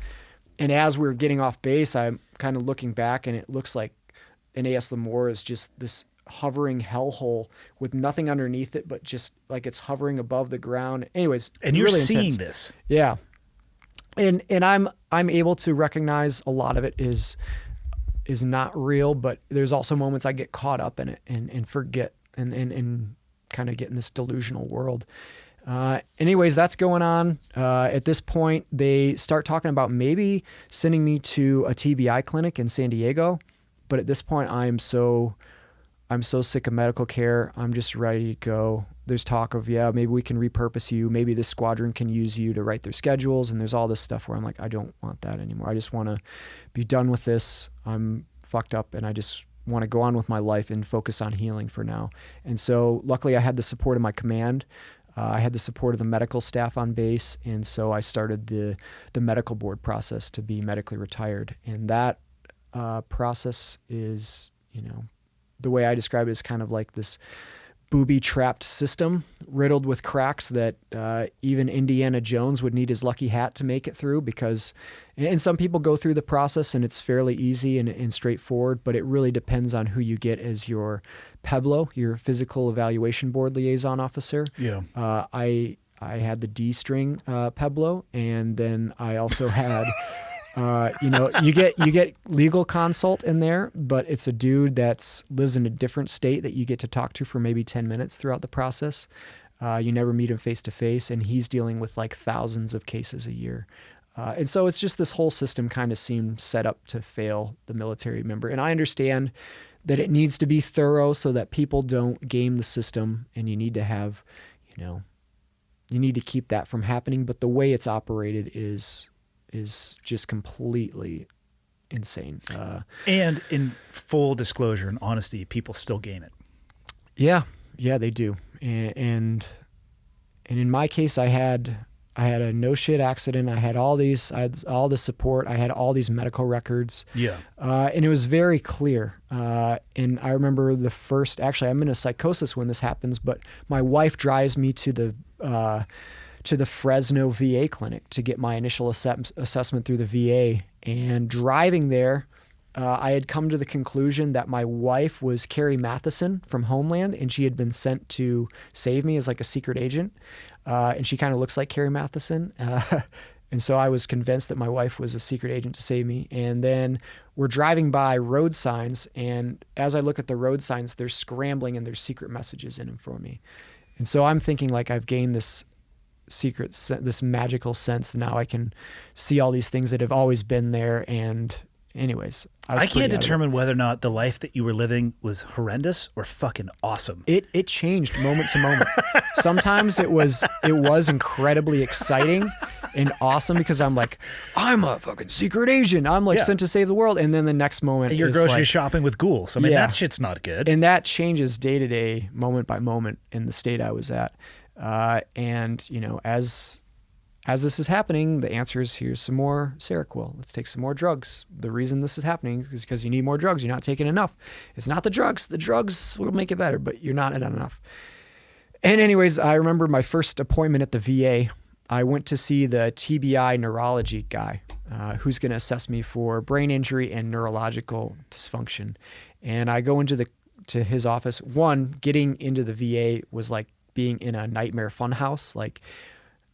And as we were getting off base, I'm kind of looking back, and it looks like an AS Lemoore is just this hovering hellhole with nothing underneath it, but just like it's hovering above the ground. Anyways, And you're really seeing intense. this. Yeah. And I'm able to recognize a lot of it is not real, but there's also moments I get caught up in it and forget and kind of get in this delusional world. Anyways, that's going on. At this point, they start talking about maybe sending me to a TBI clinic in San Diego. But at this point, I'm so sick of medical care. I'm just ready to go. There's talk of, yeah, maybe we can repurpose you. Maybe this squadron can use you to write their schedules. And there's all this stuff where I'm like, I don't want that anymore. I just want to be done with this. I'm fucked up, and I just want to go on with my life and focus on healing for now. And so luckily I had the support of my command. I had the support of the medical staff on base. And so I started the medical board process to be medically retired. And that process is, the way I describe it is kind of like this booby-trapped system riddled with cracks that even Indiana Jones would need his lucky hat to make it through, because, and some people go through the process and it's fairly easy and straightforward, but it really depends on who you get as your PEBLO, your Physical Evaluation Board Liaison Officer. Yeah. I had the D-string PEBLO, and then I also had... you get legal consult in there, but it's a dude that lives in a different state that you get to talk to for maybe 10 minutes throughout the process. You never meet him face to face, and he's dealing with like thousands of cases a year. And so it's just this whole system kind of seemed set up to fail the military member. And I understand that it needs to be thorough so that people don't game the system, and you need to have, you need to keep that from happening. But the way it's operated is just completely insane. And in full disclosure and honesty, people still game it. Yeah, they do. And in my case, I had a no shit accident. I had all the support. I had all these medical records. Yeah. And it was very clear. And I remember actually I'm in a psychosis when this happens, but my wife drives me to the Fresno VA clinic to get my initial assessment through the VA. And driving there, I had come to the conclusion that my wife was Carrie Matheson from Homeland, and she had been sent to save me as like a secret agent. And she kind of looks like Carrie Matheson. And so I was convinced that my wife was a secret agent to save me. And then we're driving by road signs, and as I look at the road signs, they're scrambling and there's secret messages in them for me. And so I'm thinking like I've gained this magical sense. Now I can see all these things that have always been there. And anyways, I can't determine whether or not the life that you were living was horrendous or fucking awesome. It changed moment to moment. Sometimes it was incredibly exciting and awesome because I'm like, I'm a fucking secret agent. I'm like sent to save the world. And then the next moment, and you're grocery shopping with ghouls. I mean, that shit's not good. And that changes day to day, moment by moment in the state I was at. And as this is happening, the answer is here's some more Seroquel. Let's take some more drugs. The reason this is happening is because you need more drugs. You're not taking enough. It's not the drugs. The drugs will make it better, but you're not at enough. And anyways, I remember my first appointment at the VA. I went to see the TBI neurology guy, who's going to assess me for brain injury and neurological dysfunction. And I go into his office. One, getting into the VA was like being in a nightmare funhouse. Like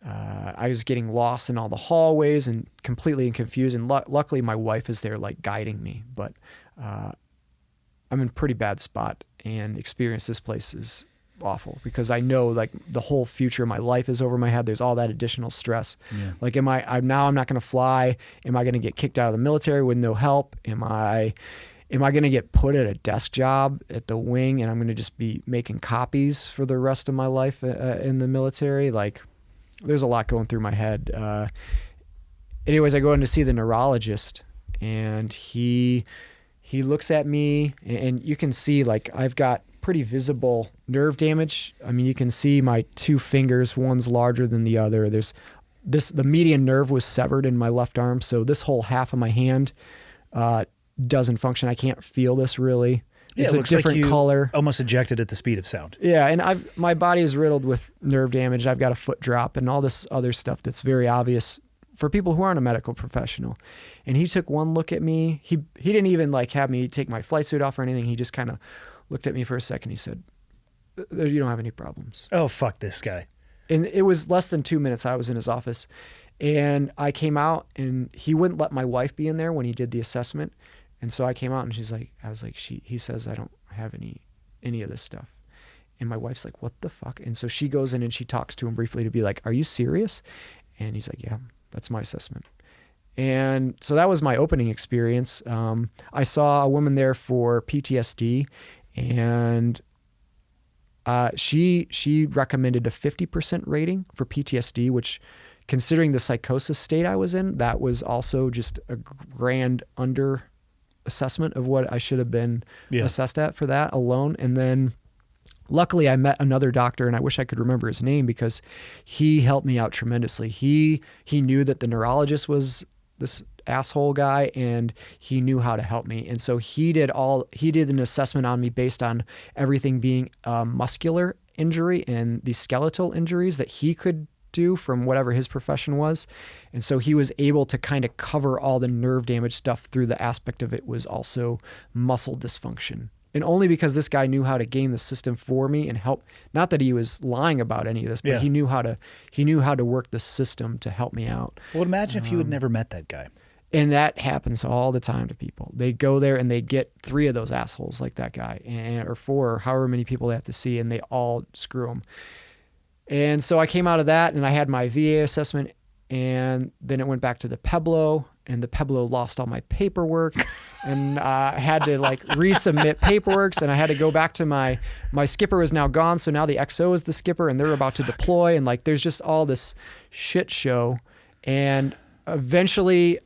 I was getting lost in all the hallways and completely confused. And luckily my wife is there like guiding me, but I'm in a pretty bad spot, and experience this place is awful because I know like the whole future of my life is over my head. There's all that additional stress. Yeah. Like, I'm not going to fly. Am I going to get kicked out of the military with no help? Am I going to get put at a desk job at the wing and I'm going to just be making copies for the rest of my life in the military? Like, there's a lot going through my head. Anyways, I go in to see the neurologist, and he looks at me, and you can see like I've got pretty visible nerve damage. I mean, you can see my two fingers, one's larger than the other. The median nerve was severed in my left arm, so this whole half of my hand doesn't function. I can't feel this really. Yeah, It's it a looks different like you color. almost ejected at the speed of sound. Yeah, and my body is riddled with nerve damage. I've got a foot drop and all this other stuff that's very obvious for people who aren't a medical professional. And he took one look at me. He didn't even like have me take my flight suit off or anything. He just kind of looked at me for a second. He said, "You don't have any problems." Oh, fuck this guy. And it was less than 2 minutes I was in his office. And I came out, and he wouldn't let my wife be in there when he did the assessment. And so I came out, and he says, "I don't have any of this stuff." And my wife's like, "What the fuck?" And so she goes in and she talks to him briefly to be like, "Are you serious?" And he's like, "Yeah, that's my assessment." And so that was my opening experience. I saw a woman there for PTSD, and she recommended a 50% rating for PTSD, which, considering the psychosis state I was in, that was also just a grand under assessment of what I should have been assessed at for that alone. And then luckily I met another doctor, and I wish I could remember his name because he helped me out tremendously. He knew that the neurologist was this asshole guy, and he knew how to help me. And so he did an assessment on me based on everything being a muscular injury and the skeletal injuries that he could do from whatever his profession was. And so he was able to kind of cover all the nerve damage stuff through the aspect of it was also muscle dysfunction. And only because this guy knew how to game the system for me and help, not that he was lying about any of this, but he knew how to work the system to help me out. Well, imagine if you had never met that guy. And that happens all the time to people. They go there and they get 3 of those assholes like that guy, or 4, or however many people they have to see, and they all screw them. And so I came out of that, and I had my VA assessment, and then it went back to the Pueblo, and the Pueblo lost all my paperwork, and I had to like resubmit paperwork, and I had to go back to my skipper was now gone, so now the XO is the skipper, and they're about to deploy, and like there's just all this shit show. And eventually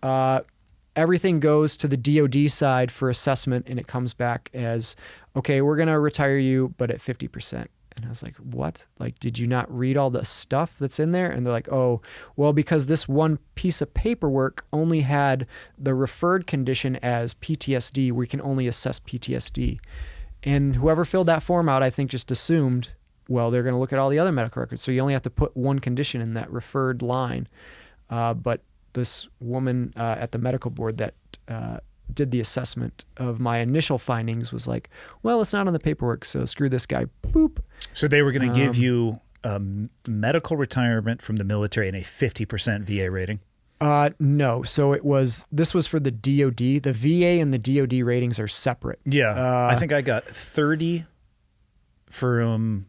everything goes to the DOD side for assessment, and it comes back as, okay, we're going to retire you, but at 50%. And I was like, what? Like, did you not read all the stuff that's in there? And they're like, oh, well, because this one piece of paperwork only had the referred condition as PTSD, we can only assess PTSD. And whoever filled that form out, I think just assumed, well, they're going to look at all the other medical records. So you only have to put one condition in that referred line. But this woman at the medical board that did the assessment of my initial findings was like, well, it's not on the paperwork, so screw this guy. Boop. So they were going to give you medical retirement from the military and a 50% VA rating? No. So this was for the DOD. The VA and the DOD ratings are separate. Yeah. I think I got 30 from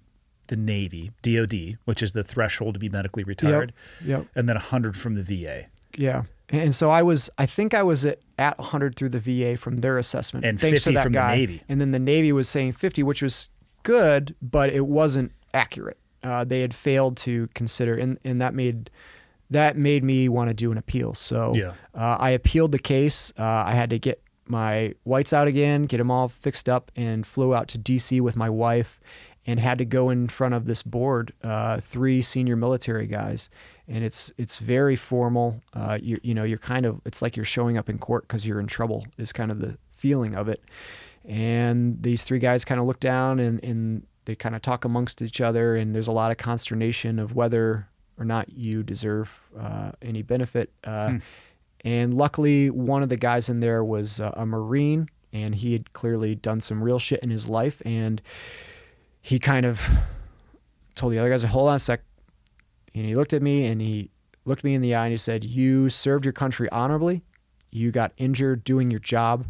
the Navy, DOD, which is the threshold to be medically retired. Yep. And then 100 from the VA. Yeah. And so I think I was at 100 through the VA from their assessment. And thanks 50 to that from guy. the Navy. And then the Navy was saying 50, which was good, but it wasn't accurate. They had failed to consider, and that made me want to do an appeal. So I appealed the case. I had to get my whites out again, get them all fixed up, and flew out to DC with my wife, and had to go in front of this board, 3 senior military guys. And it's very formal. You're kind of, it's like you're showing up in court because you're in trouble is kind of the feeling of it. And these 3 guys kind of look down and they kind of talk amongst each other, and there's a lot of consternation of whether or not you deserve any benefit. And luckily, one of the guys in there was a Marine, and he had clearly done some real shit in his life. And he kind of told the other guys, hold on a sec. And he looked at me, and he looked me in the eye, and he said, you served your country honorably. You got injured doing your job,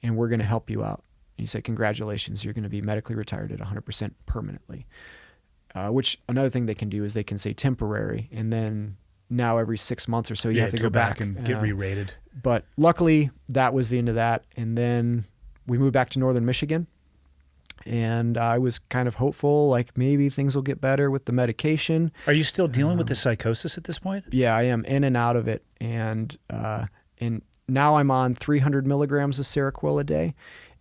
and we're going to help you out. And he said, congratulations, you're going to be medically retired at 100% permanently. Which another thing they can do is they can say temporary, and then now every 6 months or so you have to go back and get re-rated. But luckily, that was the end of that. And then we moved back to northern Michigan. And I was kind of hopeful, like maybe things will get better with the medication. Are you still dealing with the psychosis at this point? Yeah, I am in and out of it. And now I'm on 300 milligrams of Seroquel a day.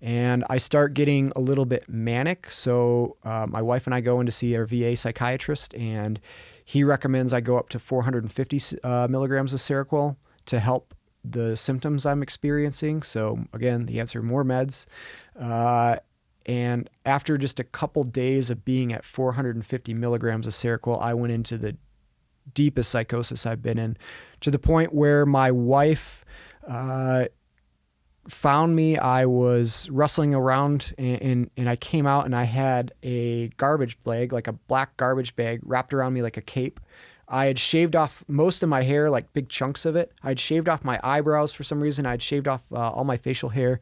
And I start getting a little bit manic. So my wife and I go in to see our VA psychiatrist, and he recommends I go up to 450 milligrams of Seroquel to help the symptoms I'm experiencing. So again, the answer, more meds. And after just a couple days of being at 450 milligrams of Seroquel, I went into the deepest psychosis I've been in, to the point where my wife found me. I was rustling around and I came out and I had a garbage bag, like a black garbage bag, wrapped around me like a cape. I had shaved off most of my hair, like big chunks of it. I'd shaved off my eyebrows for some reason. I'd shaved off all my facial hair.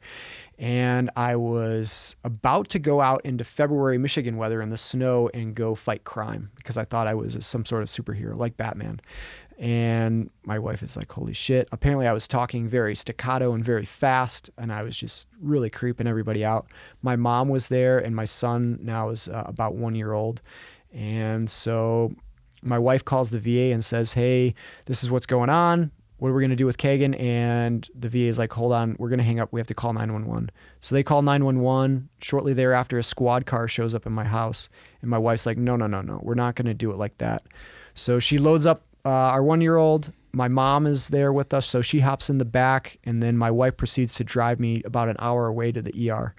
And I was about to go out into February Michigan weather in the snow and go fight crime, because I thought I was some sort of superhero like Batman. And my wife is like, holy shit. Apparently I was talking very staccato and very fast, and I was just really creeping everybody out. My mom was there, and my son now is about 1 year old. And so my wife calls the VA and says, hey, this is what's going on. What are we going to do with Kegan? And the VA is like, hold on, we're going to hang up. We have to call 911. So they call 911. Shortly thereafter, a squad car shows up in my house. And my wife's like, no, we're not going to do it like that. So she loads up our 1 year old. My mom is there with us. So she hops in the back. And then my wife proceeds to drive me about an hour away to the ER.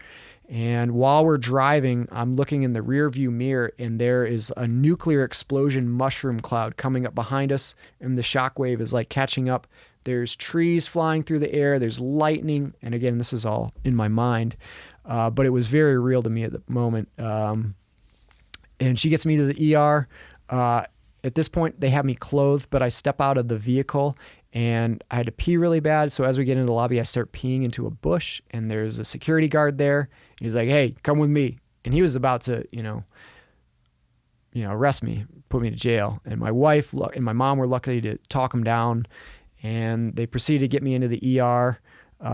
And while we're driving, I'm looking in the rear view mirror, and there is a nuclear explosion mushroom cloud coming up behind us, and the shockwave is like catching up. There's trees flying through the air. There's lightning. And again, this is all in my mind, but it was very real to me at the moment. And she gets me to the ER. At this point, they have me clothed, but I step out of the vehicle, and I had to pee really bad. So as we get into the lobby, I start peeing into a bush, and there's a security guard there. He's like, hey, come with me. And he was about to, arrest me, put me to jail. And my wife and my mom were lucky to talk him down, and they proceeded to get me into the ER.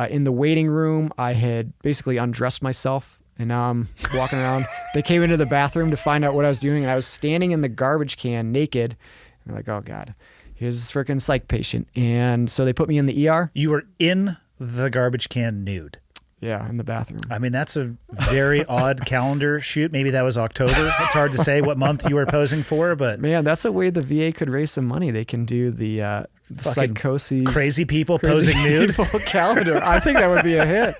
In the waiting room, I had basically undressed myself, and now I'm walking around. They came into the bathroom to find out what I was doing, and I was standing in the garbage can naked. And they're like, oh God, here's this freaking psych patient. And so they put me in the ER. You were in the garbage can nude. Yeah, in the bathroom. I mean, that's a very odd calendar shoot. Maybe that was October. It's hard to say what month you were posing for, but man, that's a way the VA could raise some money. They can do the psychoses, crazy people posing nude calendar. I think that would be a hit.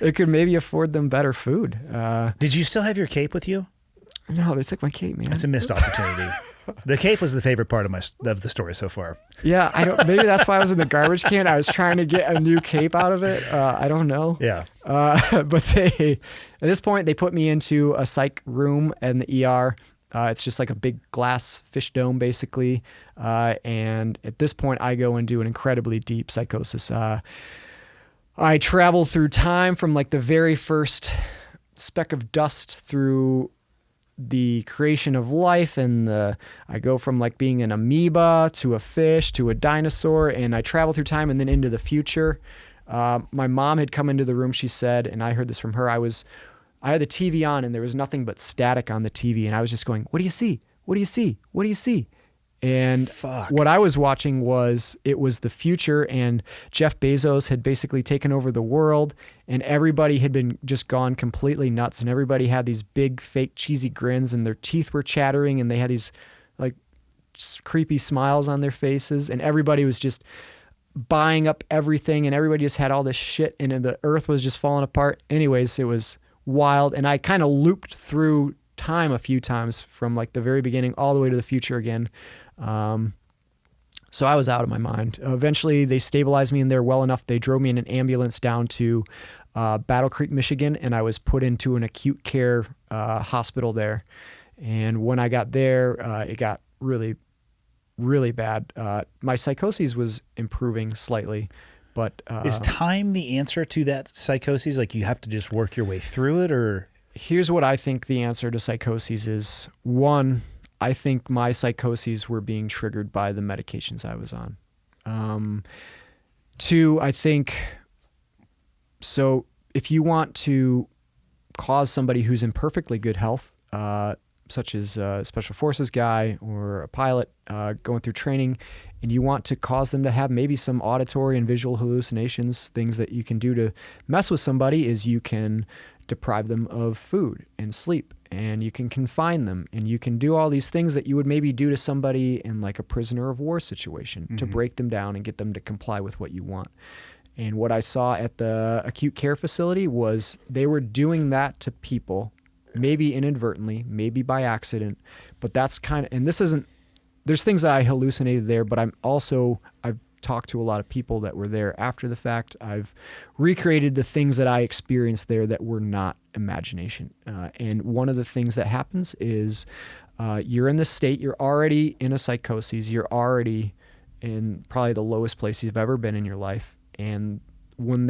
It could maybe afford them better food. Did you still have your cape with you? No, they took my cape, man. That's a missed opportunity. The cape was the favorite part of the story so far. Yeah, maybe that's why I was in the garbage can. I was trying to get a new cape out of it. I don't know. Yeah. But at this point, they put me into a psych room in the ER. It's just like a big glass fish dome, basically. And at this point, I go into an incredibly deep psychosis. I travel through time from like the very first speck of dust through the creation of life, and I go from like being an amoeba to a fish to a dinosaur, and I travel through time and then into the future. My mom had come into the room, she said, and I heard this from her. I had the TV on, and there was nothing but static on the TV, and I was just going, what do you see? What do you see? What do you see? And what I was watching was the future, and Jeff Bezos had basically taken over the world, and everybody had been just gone completely nuts, and everybody had these big fake cheesy grins, and their teeth were chattering, and they had these like creepy smiles on their faces, and everybody was just buying up everything, and everybody just had all this shit, and the earth was just falling apart. Anyways, it was wild, and I kind of looped through time a few times from like the very beginning all the way to the future again. So I was out of my mind. Eventually they stabilized me in there well enough. They drove me in an ambulance down to Battle Creek, Michigan, and I was put into an acute care hospital there. And when I got there, it got really, really bad. My psychosis was improving slightly, but is time the answer to that psychosis? Like you have to just work your way through it, or? Here's what I think the answer to psychoses is. One, I think my psychoses were being triggered by the medications I was on. Two, I think, so if you want to cause somebody who's in perfectly good health, such as a special forces guy or a pilot going through training, and you want to cause them to have maybe some auditory and visual hallucinations, things that you can do to mess with somebody is you can deprive them of food and sleep, and you can confine them, and you can do all these things that you would maybe do to somebody in like a prisoner of war situation to break them down and get them to comply with what you want. And what I saw at the acute care facility was they were doing that to people, maybe inadvertently, maybe by accident, but that's kind of, and this isn't, there's things that I hallucinated there, but I've talked to a lot of people that were there after the fact. I've recreated the things that I experienced there that were not imagination. And one of the things that happens is you're in this state, you're already in a psychosis, you're already in probably the lowest place you've ever been in your life. And when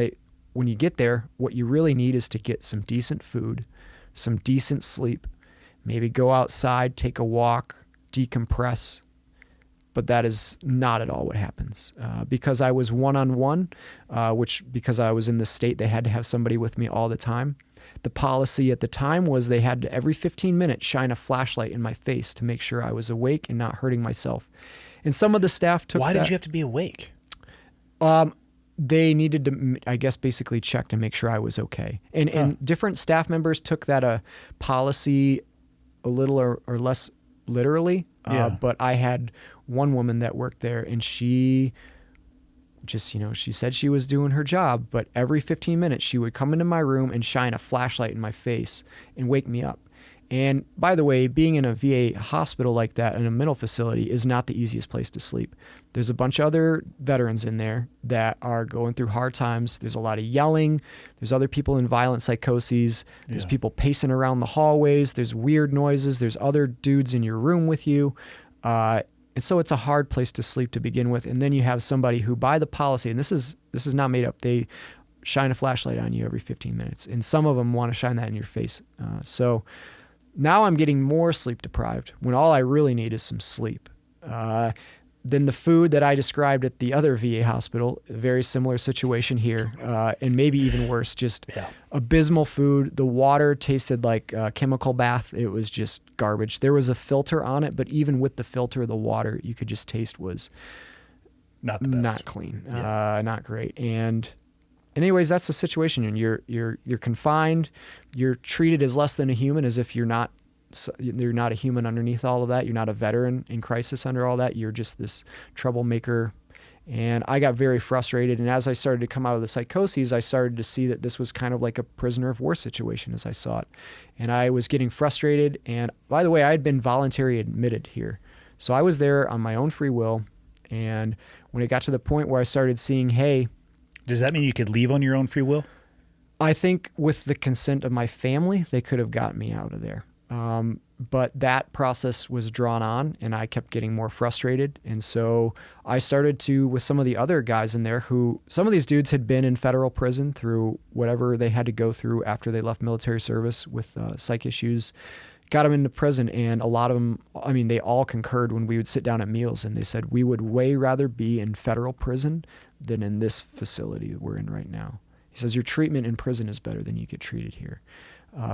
you get there, what you really need is to get some decent food, some decent sleep, maybe go outside, take a walk, decompress. But that is not at all what happens. Because I was one-on-one, because I was in this state, they had to have somebody with me all the time. The policy at the time was they had to, every 15 minutes, shine a flashlight in my face to make sure I was awake and not hurting myself. And some of the staff took Why that. did you have to be awake? They needed to, I guess, basically check to make sure I was okay. And different staff members took that policy a little or less literally. But I had one woman that worked there, and she just, she said she was doing her job, but every 15 minutes she would come into my room and shine a flashlight in my face and wake me up. And by the way, being in a VA hospital like that, in a mental facility, is not the easiest place to sleep. There's a bunch of other veterans in there that are going through hard times. There's a lot of yelling. There's other people in violent psychoses. There's people pacing around the hallways. There's weird noises. There's other dudes in your room with you. And so it's a hard place to sleep to begin with. And then you have somebody who, by the policy, and this is not made up, they shine a flashlight on you every 15 minutes. And some of them want to shine that in your face. So now I'm getting more sleep deprived when all I really need is some sleep. Then the food that I described at the other VA hospital, a very similar situation here, and maybe even worse, just abysmal food. The water tasted like a chemical bath. It was just garbage. There was a filter on it, but even with the filter, the water you could just taste was not the best. Not clean, not great. And anyways, that's the situation. And you're confined. You're treated as less than a human, as if you're not a human underneath all of that. You're not a veteran in crisis under all that. You're just this troublemaker. And I got very frustrated. And as I started to come out of the psychoses, I started to see that this was kind of like a prisoner of war situation as I saw it. And I was getting frustrated. And by the way, I had been voluntarily admitted here. So I was there on my own free will. And when it got to the point where I started seeing, hey, does that mean you could leave on your own free will? I think with the consent of my family, they could have gotten me out of there. But that process was drawn on, and I kept getting more frustrated. And so I started to, with some of the other guys in there who, some of these dudes had been in federal prison through whatever they had to go through after they left military service with psych issues, got them into prison. And a lot of them, I mean, they all concurred when we would sit down at meals, and they said, we would way rather be in federal prison than in this facility that we're in right now. He says, your treatment in prison is better than you get treated here.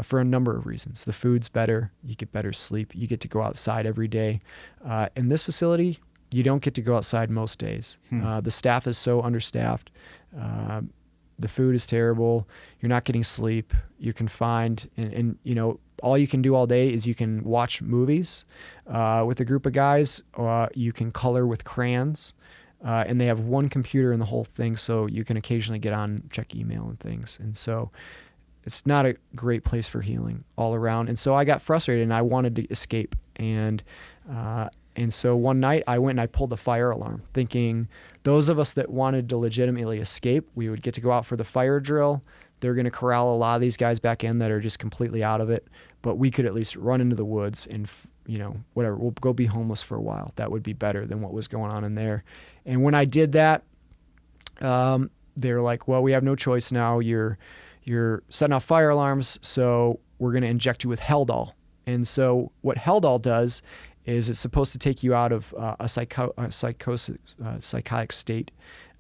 For a number of reasons. The food's better, you get better sleep, you get to go outside every day. In this facility, you don't get to go outside most days. The staff is so understaffed. The food is terrible. You're not getting sleep. You're confined. And all you can do all day is you can watch movies with a group of guys. You can color with crayons. And they have one computer in the whole thing, so you can occasionally get on, check email and things. And so it's not a great place for healing all around. And so I got frustrated and I wanted to escape. And so one night I went and I pulled the fire alarm, thinking those of us that wanted to legitimately escape, we would get to go out for the fire drill. They're going to corral a lot of these guys back in that are just completely out of it. But we could at least run into the woods and, whatever, we'll go be homeless for a while. That would be better than what was going on in there. And when I did that, they were like, well, we have no choice now. You're setting off fire alarms, so we're going to inject you with Haldol. And so what Haldol does is it's supposed to take you out of a psychotic state.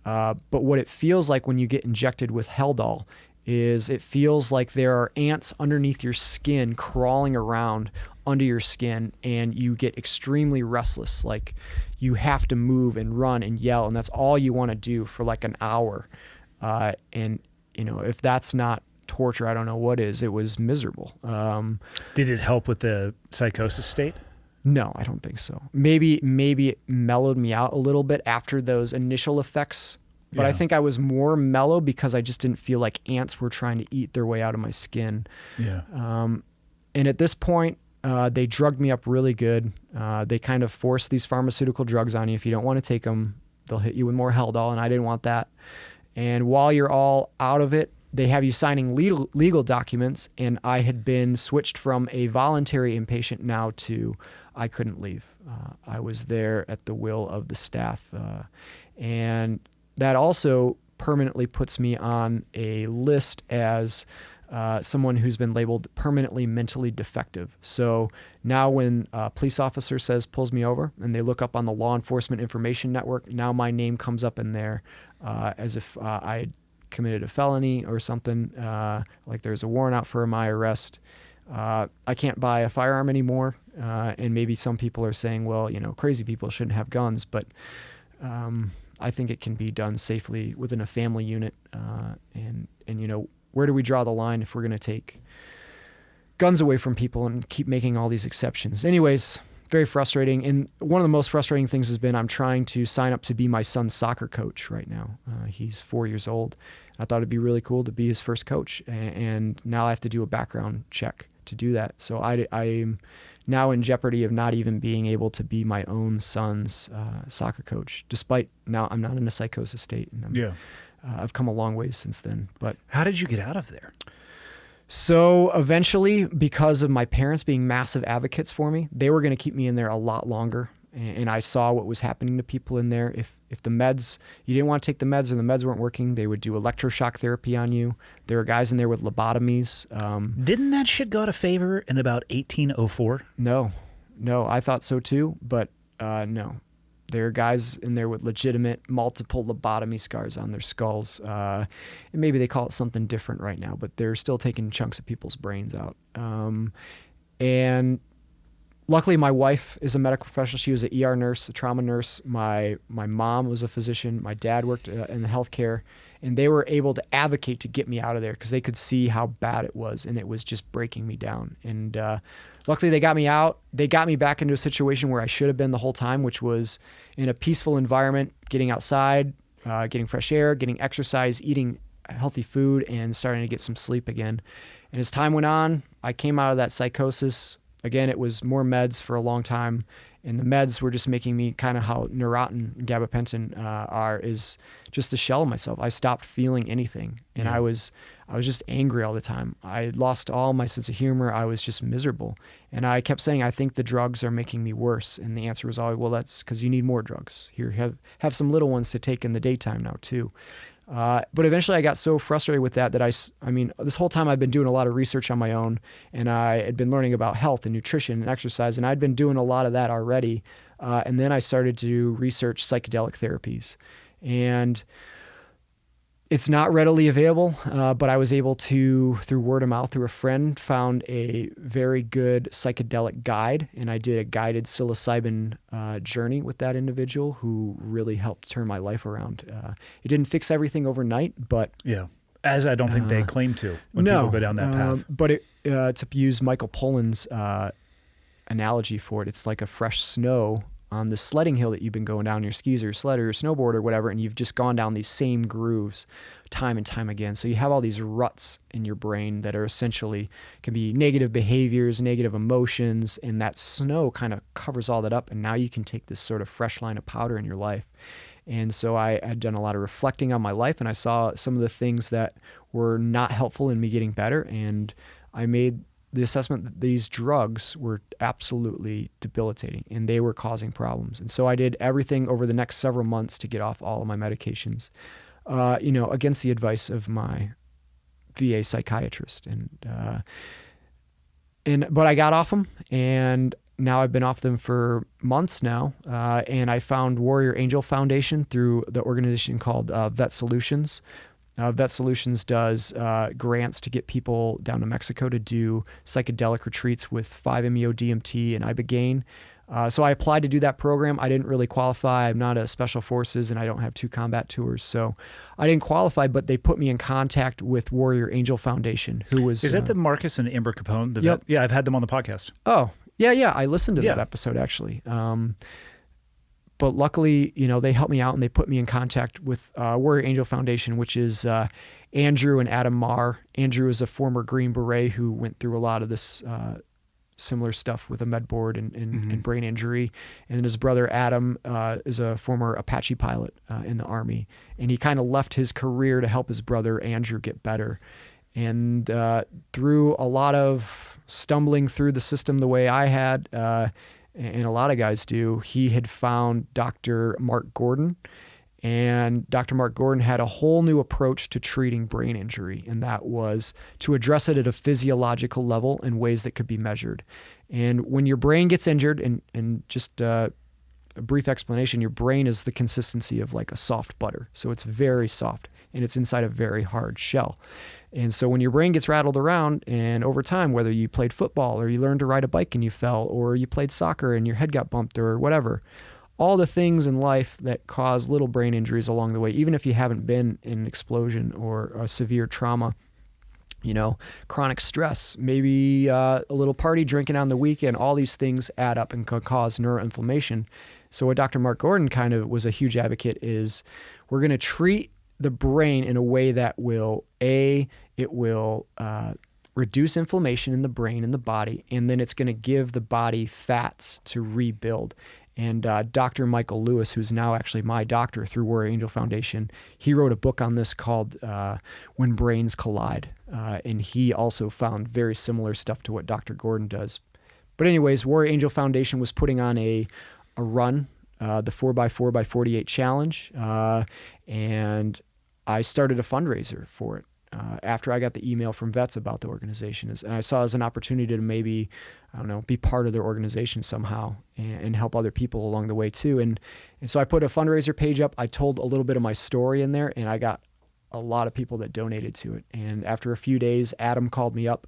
But what it feels like when you get injected with Haldol is it feels like there are ants underneath your skin crawling around under your skin, and you get extremely restless. Like you have to move and run and yell, and that's all you want to do for like an hour. If that's not torture, I don't know what is. It was miserable. Did it help with the psychosis state? No, I don't think so. Maybe it mellowed me out a little bit after those initial effects But I Yeah. think I was more mellow because I just didn't feel like ants were trying to eat their way out of my skin. Yeah. And at this point, they drugged me up really good. They kind of force these pharmaceutical drugs on you. If you don't want to take them, they'll hit you with more Haldol, and I didn't want that. And while you're all out of it, they have you signing legal documents, and I had been switched from a voluntary inpatient now to I couldn't leave. I was there at the will of the staff. And that also permanently puts me on a list as someone who's been labeled permanently mentally defective. So now when a police officer pulls me over and they look up on the law enforcement information network, now my name comes up in there as if I had committed a felony or something, like there's a warrant out for my arrest. I can't buy a firearm anymore. And maybe some people are saying, well, crazy people shouldn't have guns, but I think it can be done safely within a family unit. And where do we draw the line if we're going to take guns away from people and keep making all these exceptions? Anyways, very frustrating. And one of the most frustrating things has been I'm trying to sign up to be my son's soccer coach right now. He's 4 years old. I thought it'd be really cool to be his first coach. And now I have to do a background check to do that. So I'm now in jeopardy of not even being able to be my own son's soccer coach, despite now I'm not in a psychosis state. And I've come a long ways since then. But how did you get out of there? So eventually, because of my parents being massive advocates for me, they were going to keep me in there a lot longer. And I saw what was happening to people in there. If the meds, you didn't want to take the meds or the meds weren't working, they would do electroshock therapy on you. There were guys in there with lobotomies. Didn't that shit go out of favor in about 1804? No, I thought so too, but no. There are guys in there with legitimate multiple lobotomy scars on their skulls. And maybe they call it something different right now, but they're still taking chunks of people's brains out. And luckily, my wife is a medical professional. She was an ER nurse, a trauma nurse. My mom was a physician. My dad worked in the healthcare. And they were able to advocate to get me out of there because they could see how bad it was, and it was just breaking me down. And luckily, they got me out. They got me back into a situation where I should have been the whole time, which was in a peaceful environment, getting outside, getting fresh air, getting exercise, eating healthy food, and starting to get some sleep again. And as time went on, I came out of that psychosis. Again, it was more meds for a long time. And the meds were just making me kind of how Neurontin and gabapentin is just a shell of myself. I stopped feeling anything. And I was just angry all the time. I lost all my sense of humor. I was just miserable. And I kept saying, I think the drugs are making me worse. And the answer was always, well, that's because you need more drugs. Here, have some little ones to take in the daytime now too. But eventually I got so frustrated with that I mean, this whole time I've been doing a lot of research on my own, and I had been learning about health and nutrition and exercise, and I'd been doing a lot of that already. And then I started to research psychedelic therapies. And it's not readily available, but I was able to, through word of mouth, through a friend, found a very good psychedelic guide, and I did a guided psilocybin journey with that individual who really helped turn my life around. It didn't fix everything overnight, but as I don't think they claim to when people go down that path. But to use Michael Pollan's analogy for it, it's like a fresh snow on the sledding hill that you've been going down, your skis or your sled or your snowboard or whatever, and you've just gone down these same grooves time and time again. So you have all these ruts in your brain that are essentially can be negative behaviors, negative emotions, and that snow kind of covers all that up. And now you can take this sort of fresh line of powder in your life. And so I had done a lot of reflecting on my life, and I saw some of the things that were not helpful in me getting better. And I made the assessment that these drugs were absolutely debilitating and they were causing problems. And so I did everything over the next several months to get off all of my medications, against the advice of my VA psychiatrist. But I got off them, and now I've been off them for months now. And I found Warrior Angel Foundation through the organization called Vet Solutions. Vet Solutions does grants to get people down to Mexico to do psychedelic retreats with 5-MeO-DMT and ibogaine. So I applied to do that program. I didn't really qualify. I'm not a special forces, and I don't have 2 combat tours. So I didn't qualify, but they put me in contact with Warrior Angel Foundation, who was... Is that the Marcus and Amber Capone? Yep. Yeah, I've had them on the podcast. Oh, yeah. I listened to that episode, actually. but luckily, they helped me out and they put me in contact with Warrior Angel Foundation, which is Andrew and Adam Marr. Andrew is a former Green Beret who went through a lot of this similar stuff with a med board and brain injury. And then his brother Adam is a former Apache pilot in the Army. And he kind of left his career to help his brother Andrew get better. And through a lot of stumbling through the system the way I had, and a lot of guys do, he had found Dr. Mark Gordon. And Dr. Mark Gordon had a whole new approach to treating brain injury, and that was to address it at a physiological level in ways that could be measured. And when your brain gets injured, and just a brief explanation, your brain is the consistency of like a soft butter. So it's very soft, and it's inside a very hard shell. And so when your brain gets rattled around, and over time, whether you played football or you learned to ride a bike and you fell, or you played soccer and your head got bumped or whatever, all the things in life that cause little brain injuries along the way, even if you haven't been in an explosion or a severe trauma, chronic stress, maybe a little party drinking on the weekend, all these things add up and can cause neuroinflammation. So what Dr. Mark Gordon kind of was a huge advocate is we're going to treat the brain in a way that will, it will reduce inflammation in the brain and the body, and then it's going to give the body fats to rebuild. And Dr. Michael Lewis, who's now actually my doctor through Warrior Angel Foundation, he wrote a book on this called When Brains Collide. And he also found very similar stuff to what Dr. Gordon does. But anyways, Warrior Angel Foundation was putting on a run, the 4x4x48 challenge. And I started a fundraiser for it. After I got the email from vets about the organization, and I saw it as an opportunity to maybe, be part of their organization somehow and help other people along the way too. And so I put a fundraiser page up. I told a little bit of my story in there, and I got a lot of people that donated to it. And after a few days, Adam called me up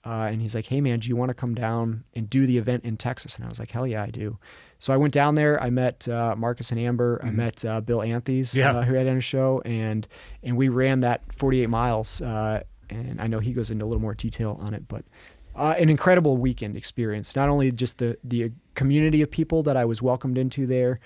and he's like, "Hey man, do you want to come down and do the event in Texas?" And I was like, "Hell yeah, I do." So I went down there. I met Marcus and Amber. I met Bill Anthes, who had on a show, and we ran that 48 miles. And I know he goes into a little more detail on it, but an incredible weekend experience. Not only just the community of people that I was welcomed into there,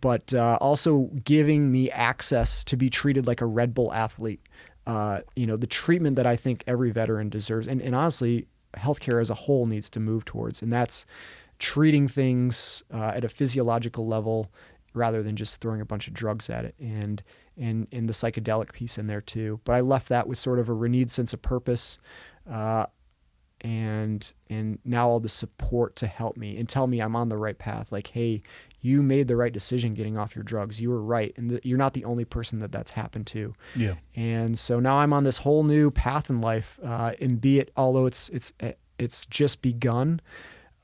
but also giving me access to be treated like a Red Bull athlete. The treatment that I think every veteran deserves, and honestly, healthcare as a whole needs to move towards, and that's treating things at a physiological level rather than just throwing a bunch of drugs at it, and the psychedelic piece in there too. But I left that with sort of a renewed sense of purpose, and now all the support to help me and tell me I'm on the right path. Like, hey, you made the right decision getting off your drugs. You were right, and you're not the only person that's happened to. Yeah. And so now I'm on this whole new path in life, and although it's just begun.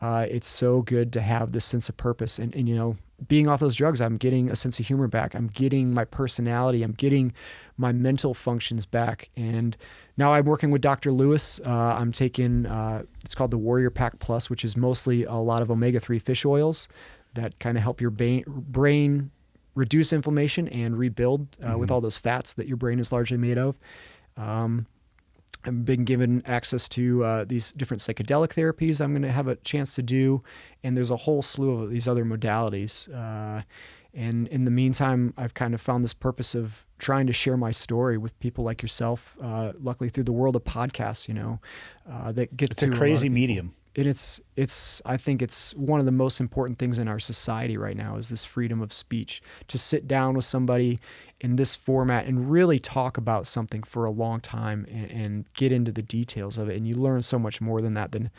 It's so good to have this sense of purpose, and being off those drugs, I'm getting a sense of humor back. I'm getting my personality. I'm getting my mental functions back. And now I'm working with Dr. Lewis. I'm taking, it's called the Warrior Pack Plus, which is mostly a lot of omega-3 fish oils that kind of help your brain reduce inflammation and rebuild with all those fats that your brain is largely made of. I've been given access to these different psychedelic therapies I'm going to have a chance to do, and there's a whole slew of these other modalities. And in the meantime, I've kind of found this purpose of trying to share my story with people like yourself, luckily through the world of podcasts, that get to a crazy medium. And I think it's one of the most important things in our society right now is this freedom of speech, to sit down with somebody in this format and really talk about something for a long time and get into the details of it. And you learn so much more than that, than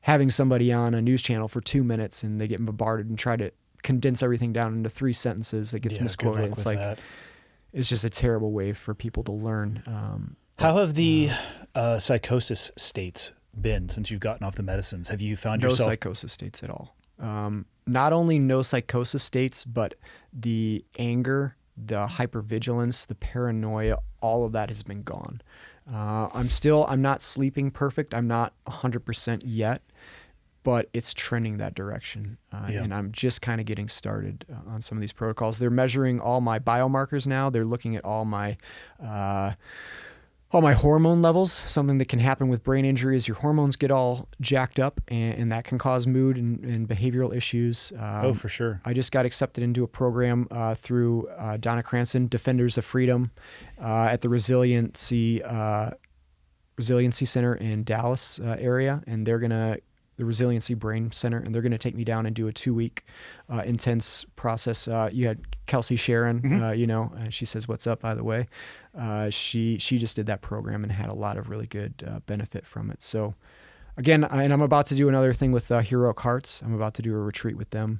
having somebody on a news channel for 2 minutes and they get bombarded and try to condense everything down into 3 sentences that gets misquoted. It's like, it's just a terrible way for people to learn. How have the psychosis states been since you've gotten off the medicines? Have you found yourself... No psychosis states at all. Not only no psychosis states, but the anger, the hypervigilance, the paranoia, all of that has been gone. I'm not sleeping perfect. I'm not 100% yet, but it's trending that direction. And I'm just kind of getting started on some of these protocols. They're measuring all my biomarkers now. They're looking at all my all my hormone levels. Something that can happen with brain injury is your hormones get all jacked up, and that can cause mood and behavioral issues. Oh, for sure. I just got accepted into a program through Donna Cranston, Defenders of Freedom, at the Resiliency Center in Dallas area, and the Resiliency Brain Center, and they're going to take me down and do a 2-week intense process. You had Kelsey Sharon, she says, "What's up?" By the way, she just did that program and had a lot of really good benefit from it. So, again, and I'm about to do another thing with Heroic Hearts. I'm about to do a retreat with them,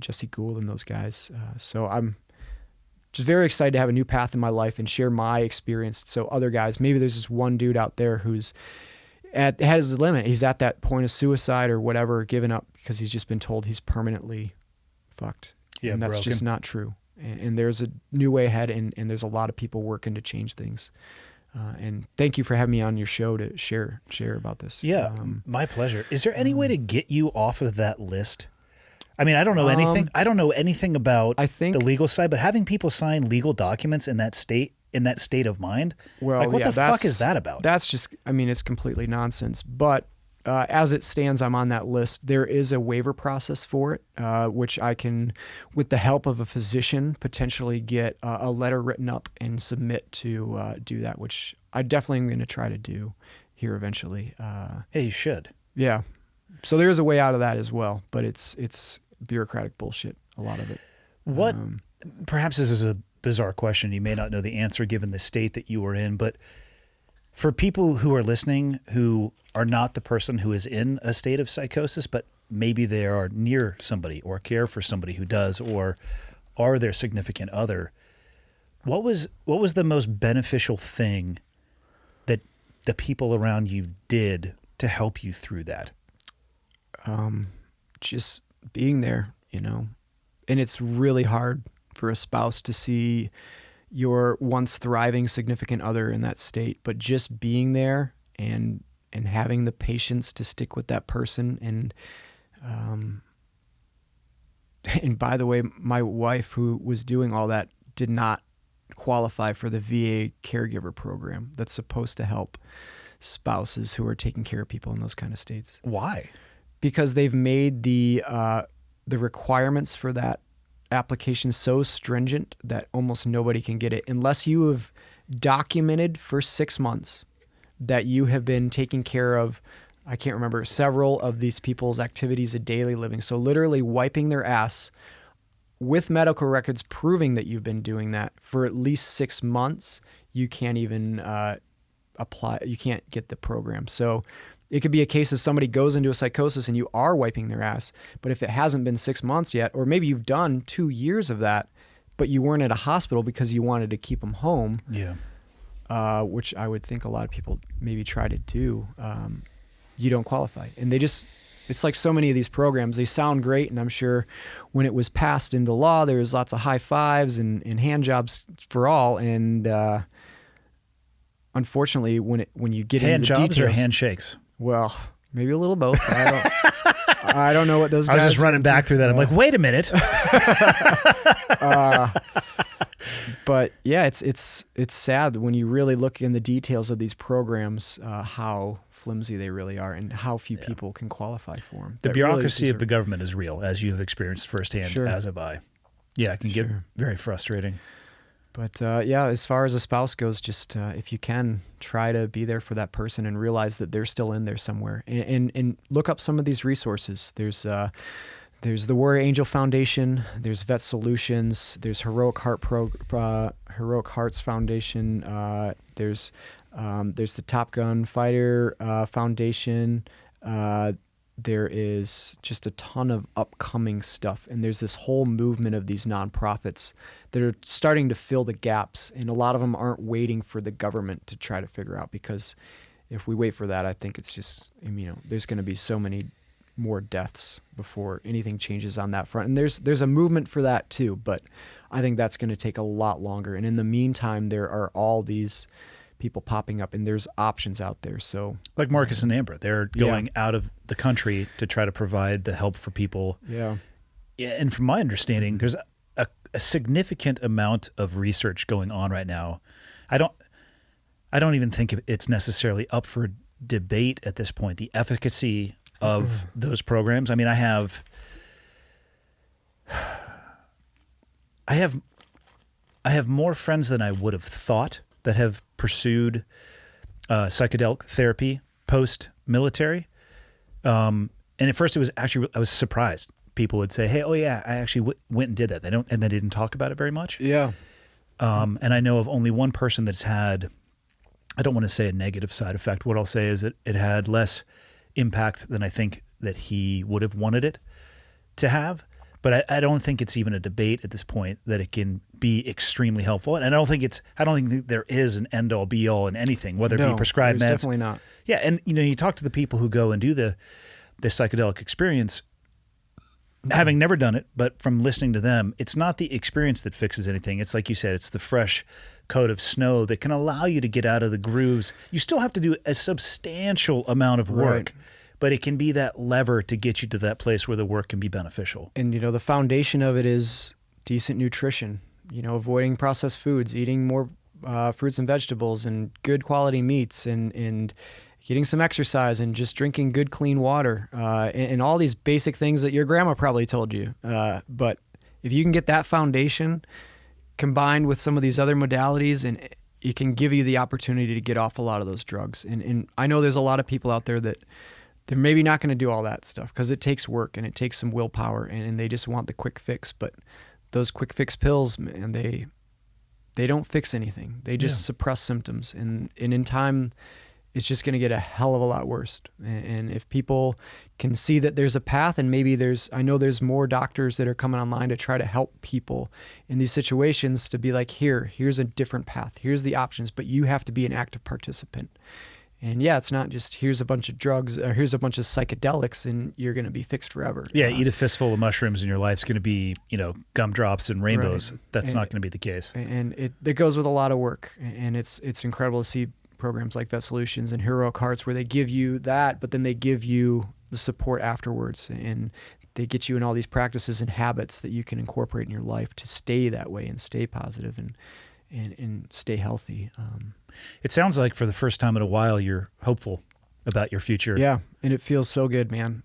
Jesse Gould and those guys. So I'm just very excited to have a new path in my life and share my experience. So other guys, maybe there's this one dude out there who's had his limit. He's at that point of suicide or whatever, giving up because he's just been told he's permanently fucked. Yeah, and that's broken. just not true. And there's a new way ahead, and there's a lot of people working to change things. And thank you for having me on your show to share about this. Yeah, my pleasure. Is there any way to get you off of that list? I mean, I don't know anything. I don't know anything about the legal side, but having people sign legal documents in that state of mind, well, what the fuck is that about? That's just, I mean, it's completely nonsense. But as it stands, I'm on that list. There is a waiver process for it, which I can, with the help of a physician, potentially get a letter written up and submit to do that, which I definitely am going to try to do here eventually. Hey, you should. Yeah. So there is a way out of that as well, but it's bureaucratic bullshit, a lot of it. What, perhaps this is a bizarre question. You may not know the answer given the state that you were in, but for people who are listening who are not the person who is in a state of psychosis, but maybe they are near somebody or care for somebody who does, or are their significant other, what was the most beneficial thing that the people around you did to help you through that? Just being there, and it's really hard for a spouse to see your once thriving significant other in that state, but just being there and having the patience to stick with that person. And by the way, my wife, who was doing all that, did not qualify for the VA caregiver program that's supposed to help spouses who are taking care of people in those kind of states. Why? Because they've made the requirements for that application so stringent that almost nobody can get it unless you have documented for 6 months that you have been taking care of, I can't remember, several of these people's activities of daily living. So literally wiping their ass with medical records proving that you've been doing that for at least 6 months, you can't even apply. You can't get the program. So it could be a case of somebody goes into a psychosis and you are wiping their ass, but if it hasn't been 6 months yet, or maybe you've done 2 years of that, but you weren't at a hospital because you wanted to keep them home, which I would think a lot of people maybe try to do, you don't qualify. And it's like so many of these programs, they sound great, and I'm sure when it was passed into law, there was lots of high fives and hand jobs for all, and unfortunately, when you get into the details... Hand jobs or handshakes? Well, maybe a little both. I don't know what those guys... I was just running back through that. I'm like, wait a minute. But yeah, it's sad when you really look in the details of these programs, how flimsy they really are and how few people can qualify for them. The bureaucracy of the government is real, as you have experienced firsthand, as have I. Yeah, it can get very frustrating. But yeah, as far as a spouse goes, just if you can, try to be there for that person and realize that they're still in there somewhere. And look up some of these resources. There's the Warrior Angel Foundation. There's Vet Solutions. There's Heroic Hearts Foundation. There's the Top Gun Fighter Foundation. There is just a ton of upcoming stuff, and there's this whole movement of these nonprofits that are starting to fill the gaps, and a lot of them aren't waiting for the government to try to figure out, because if we wait for that, I think it's just, there's going to be so many more deaths before anything changes on that front. And there's a movement for that too, but I think that's going to take a lot longer. And in the meantime, there are all these people popping up, and there's options out there. So like Marcus and Amber, they're going out of the country to try to provide the help for people. Yeah. And from my understanding, there's a significant amount of research going on right now. I I don't even think it's necessarily up for debate at this point, the efficacy of those programs. I mean, I have more friends than I would have thought that have pursued psychedelic therapy post-military. And at first it was actually, I was surprised. People would say, hey, oh yeah, I actually went and did that. And they didn't talk about it very much. Yeah. And I know of only one person that's had, I don't want to say a negative side effect. What I'll say is that it had less impact than I think that he would have wanted it to have. But I don't think it's even a debate at this point that it can be extremely helpful. And I don't think there is an end all be all in anything, whether it be prescribed meds. Definitely not. Yeah. And you talk to the people who go and do the psychedelic experience, having never done it, but from listening to them, it's not the experience that fixes anything. It's like you said, it's the fresh coat of snow that can allow you to get out of the grooves. You still have to do a substantial amount of work, but it can be that lever to get you to that place where the work can be beneficial. And, the foundation of it is decent nutrition, avoiding processed foods, eating more fruits and vegetables and good quality meats and getting some exercise and just drinking good, clean water, and all these basic things that your grandma probably told you. But if you can get that foundation combined with some of these other modalities, and it can give you the opportunity to get off a lot of those drugs. And I know there's a lot of people out there that they're maybe not going to do all that stuff because it takes work and it takes some willpower, and they just want the quick fix. But those quick fix pills, man, they don't fix anything. They just suppress symptoms. And in time, it's just going to get a hell of a lot worse. And if people can see that there's a path, and maybe I know there's more doctors that are coming online to try to help people in these situations to be like, here's a different path. Here's the options, but you have to be an active participant. And yeah, it's not just here's a bunch of drugs or here's a bunch of psychedelics and you're going to be fixed forever. Yeah, eat a fistful of mushrooms and your life's going to be, gumdrops and rainbows. Right. That's not going to be the case. And it goes with a lot of work. And it's incredible to see programs like Vet Solutions and Heroic Hearts where they give you that, but then they give you the support afterwards, and they get you in all these practices and habits that you can incorporate in your life to stay that way and stay positive and stay healthy. It sounds like for the first time in a while you're hopeful about your future. Yeah, and it feels so good, man.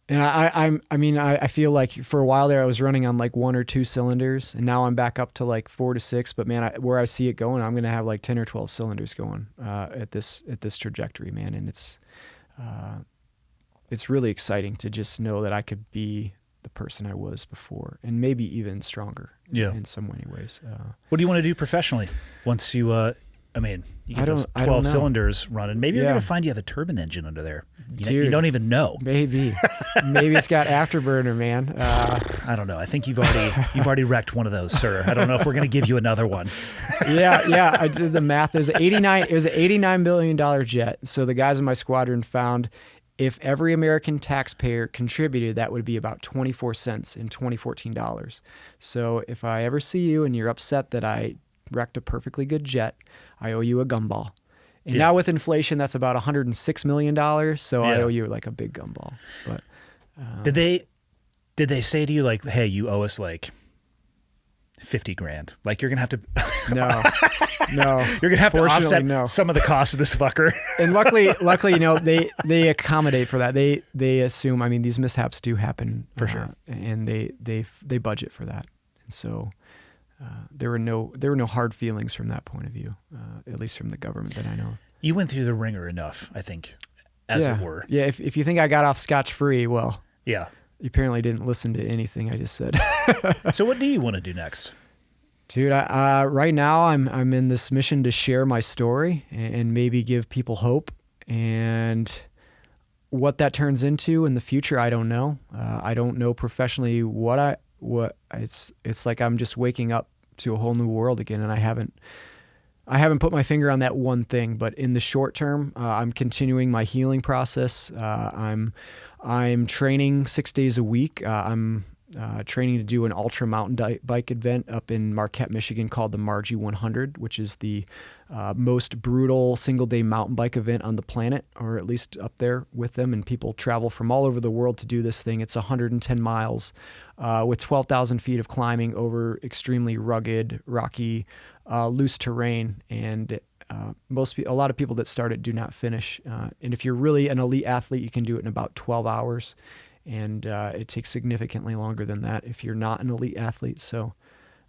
And I feel like for a while there I was running on like 1 or 2 cylinders, and now I'm back up to like 4 to 6. But man, where I see it going, I'm going to have like 10 or 12 cylinders going at this trajectory, man. And it's really exciting to just know that I could be the person I was before, and maybe even stronger. In so many ways. What do you want to do professionally once you? You get those 12 cylinders running. Maybe you're going to find you have a turbine engine under there. You don't even know. Maybe it's got afterburner, man. I don't know. I think you've already wrecked one of those, sir. I don't know if we're going to give you another one. Yeah. I did the math. It was an $89 billion jet. So the guys in my squadron found if every American taxpayer contributed, that would be about 24 cents in 2014 dollars. So if I ever see you and you're upset that I wrecked a perfectly good jet, I owe you a gumball. And now with inflation, that's about $106 million. So I owe you like a big gumball. But did they say to you like, hey, you owe us like $50,000? Like you're gonna have to No. You're gonna have to offset some of the cost of this fucker. And luckily, they accommodate for that. They assume. I mean, these mishaps do happen for sure, and they budget for that. And so there were no hard feelings from that point of view, at least from the government that I know. You went through the ringer enough, I think, as it were. Yeah. If you think I got off scotch-free, well, yeah. You apparently didn't listen to anything I just said. So what do you want to do next? Dude, right now I'm in this mission to share my story and maybe give people hope. And what that turns into in the future, I don't know. I don't know professionally what it's like. I'm just waking up to a whole new world again, and I haven't put my finger on that one thing. But in the short term, I'm continuing my healing process. I'm training 6 days a week. I'm training to do an ultra mountain bike event up in Marquette, Michigan called the Margie 100, which is the most brutal single-day mountain bike event on the planet, or at least up there with them. And people travel from all over the world to do this thing. It's 110 miles with 12,000 feet of climbing over extremely rugged, rocky, loose terrain. And a lot of people that start it do not finish. And if you're really an elite athlete, you can do it in about 12 hours. And it takes significantly longer than that if you're not an elite athlete. So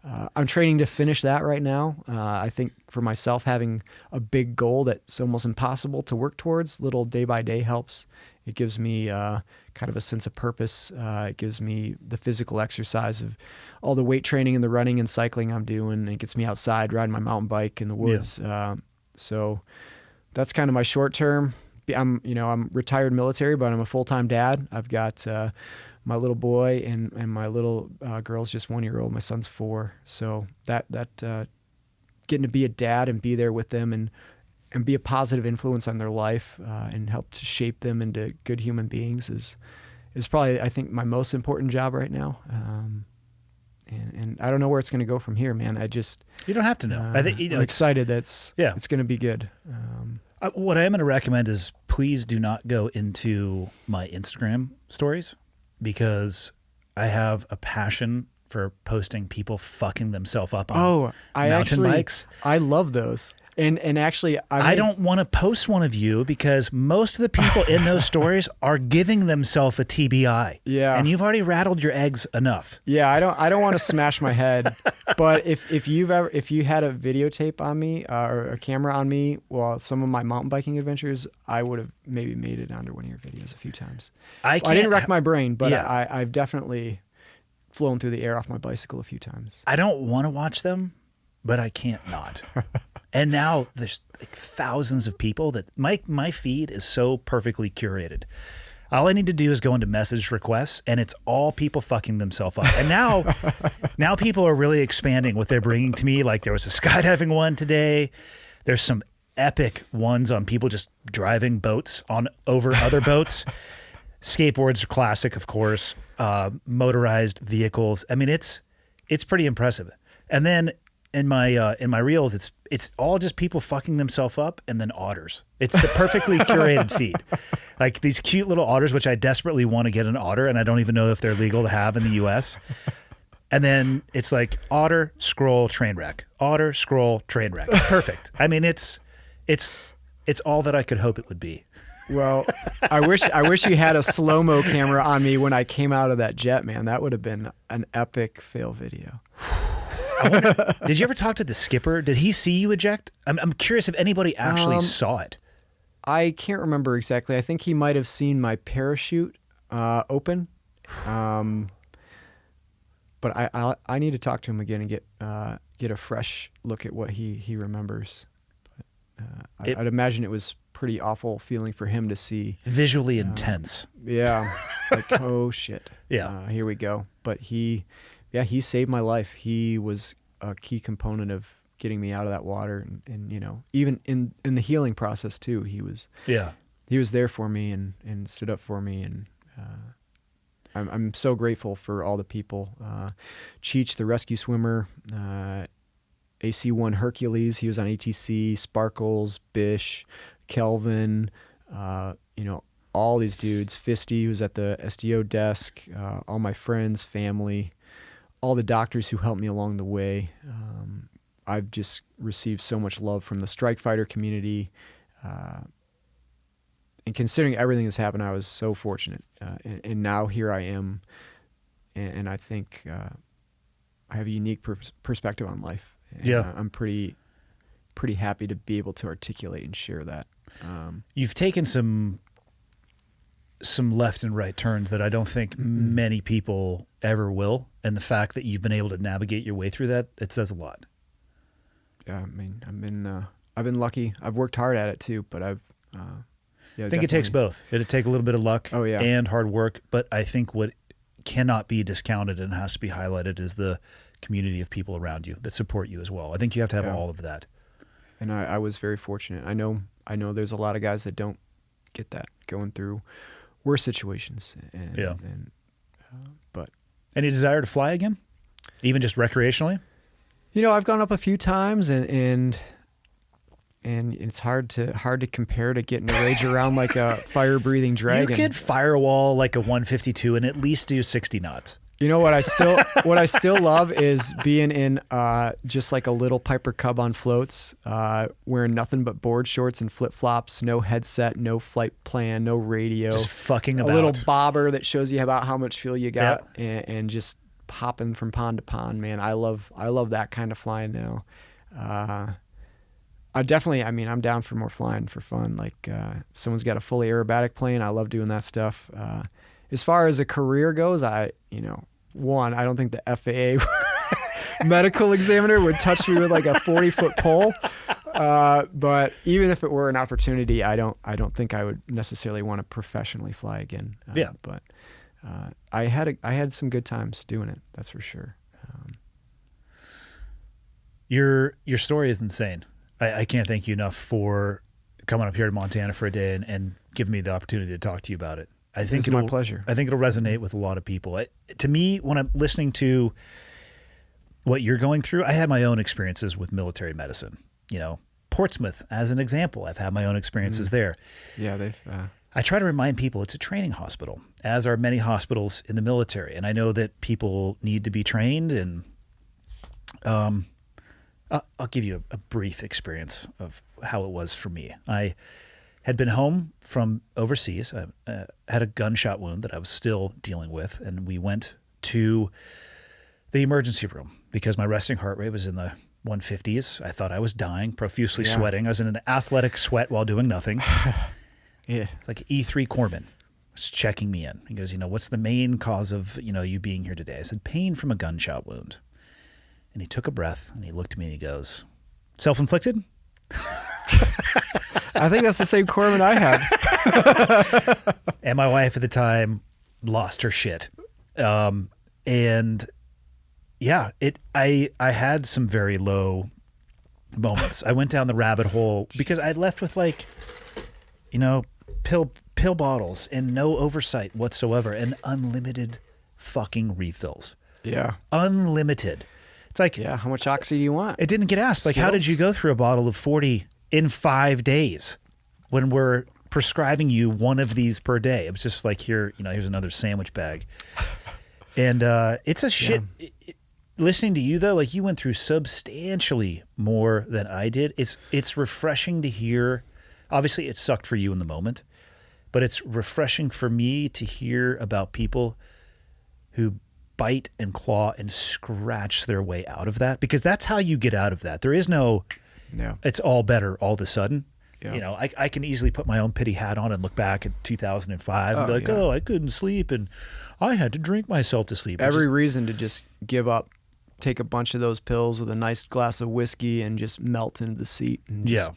I'm training to finish that right now. I think for myself, having a big goal that's almost impossible to work towards, little day by day helps. It gives me kind of a sense of purpose. It gives me the physical exercise of all the weight training and the running and cycling I'm doing. It gets me outside riding my mountain bike in the woods. Yeah. So that's kind of my short term. I'm retired military, but I'm a full-time dad. I've got my little boy and my little girl's just 1 year old. My son's 4. So that getting to be a dad and be there with them and be a positive influence on their life and help to shape them into good human beings is probably, I think, my most important job right now. And I don't know where it's going to go from here, man. You don't have to know. I think I'm excited it's going to be good. What I am going to recommend is please do not go into my Instagram stories, because I have a passion for posting people fucking themselves up on mountain bikes. I love those. And actually, I don't want to post one of you because most of the people in those stories are giving themselves a TBI. Yeah. And you've already rattled your eggs enough. Yeah, I don't want to smash my head. But if you had a videotape on me or a camera on me, well, some of my mountain biking adventures, I would have maybe made it onto one of your videos a few times. I didn't wreck my brain, but yeah. I've definitely flown through the air off my bicycle a few times. I don't want to watch them, but I can't not. And now there's like thousands of people that my feed is so perfectly curated. All I need to do is go into message requests, and it's all people fucking themselves up. And now people are really expanding what they're bringing to me. Like there was a skydiving one today. There's some epic ones on people just driving boats over other boats. Skateboards are classic, of course. Motorized vehicles. I mean, it's pretty impressive. And then in my reels, it's all just people fucking themselves up, and then otters. It's the perfectly curated feed. Like these cute little otters, which I desperately want to get an otter, and I don't even know if they're legal to have in the U.S. And then it's like otter, scroll, train wreck. Otter, scroll, train wreck. It's perfect. I mean, it's all that I could hope it would be. Well, I wish you had a slow-mo camera on me when I came out of that jet, man. That would have been an epic fail video. Did you ever talk to the skipper? Did he see you eject? I'm curious if anybody actually saw it. I can't remember exactly. I think he might have seen my parachute open. But I need to talk to him again and get a fresh look at what he remembers. But, I'd imagine it was pretty awful feeling for him to see. Visually intense. Yeah. Like, oh shit. Yeah. Here we go. But he saved my life. He was a key component of getting me out of that water, and even in the healing process too. He was there for me and stood up for me, and I'm so grateful for all the people. Cheech, the rescue swimmer, AC1 Hercules, he was on ATC, Sparkles, Bish, Kelvin, all these dudes. Fisty, who was at the SDO desk, all my friends, family, all the doctors who helped me along the way. I've just received so much love from the strike fighter community. And considering everything that's happened, I was so fortunate. And now here I am. And I think I have a unique perspective on life. And yeah. I'm pretty happy to be able to articulate and share that. You've taken some left and right turns that I don't think many people ever will. And the fact that you've been able to navigate your way through that, it says a lot. Yeah, I mean, I've been lucky. I've worked hard at it too, but I think it takes both. It'll take a little bit of luck and hard work. But I think what cannot be discounted and has to be highlighted is the community of people around you that support you as well. I think you have to have all of that. And I was very fortunate. I know there's a lot of guys that don't get that, going through worse situations. But Any desire to fly again? Even just recreationally? You know, I've gone up a few times, and it's hard to compare to getting to rage around like a fire-breathing dragon. You could firewall like a 152 and at least do 60 knots. You know what I still love is being in just like a little Piper Cub on floats, wearing nothing but board shorts and flip flops, no headset, no flight plan, no radio, just fucking about. A little bobber that shows you about how much fuel you got, and just hopping from pond to pond. Man, I love that kind of flying now. I'm down for more flying for fun. Like someone's got a fully aerobatic plane. I love doing that stuff. As far as a career goes, I don't think the FAA medical examiner would touch me with like a 40-foot pole. But even if it were an opportunity, I don't think I would necessarily want to professionally fly again. But I had some good times doing it. That's for sure. Your story is insane. I can't thank you enough for coming up here to Montana for a day and giving me the opportunity to talk to you about it. I think it's my pleasure. I think it'll resonate with a lot of people. To me, when I'm listening to what you're going through, I had my own experiences with military medicine. You know, Portsmouth as an example. I've had my own experiences there. Yeah, I try to remind people it's a training hospital, as are many hospitals in the military. And I know that people need to be trained. And I'll give you a brief experience of how it was for me. I had been home from overseas. I had a gunshot wound that I was still dealing with, and we went to the emergency room because my resting heart rate was in the 150s. I thought I was dying, profusely sweating. I was in an athletic sweat while doing nothing. Like E3 Corbin was checking me in. He goes, what's the main cause of, you being here today? I said, pain from a gunshot wound. And he took a breath, and he looked at me, and he goes, self-inflicted? I think that's the same Corbin I had. And my wife at the time lost her shit. I had some very low moments. I went down the rabbit hole because I left with pill bottles and no oversight whatsoever and unlimited fucking refills. Yeah. Unlimited. It's like, how much oxy do you want? It didn't get asked. Like, how did you go through a bottle of 40 in 5 days when we're prescribing you one of these per day? It was just like, here's another sandwich bag. And it's a shit. Listening to you, though, like you went through substantially more than I did. It's refreshing to hear. Obviously, it sucked for you in the moment, but it's refreshing for me to hear about people who bite and claw and scratch their way out of that, because that's how you get out of that. There is no, it's all better all of a sudden. Yeah. I can easily put my own pity hat on and look back at 2005 and be like, I couldn't sleep and I had to drink myself to sleep. Every reason to just give up, take a bunch of those pills with a nice glass of whiskey and just melt into the seat and just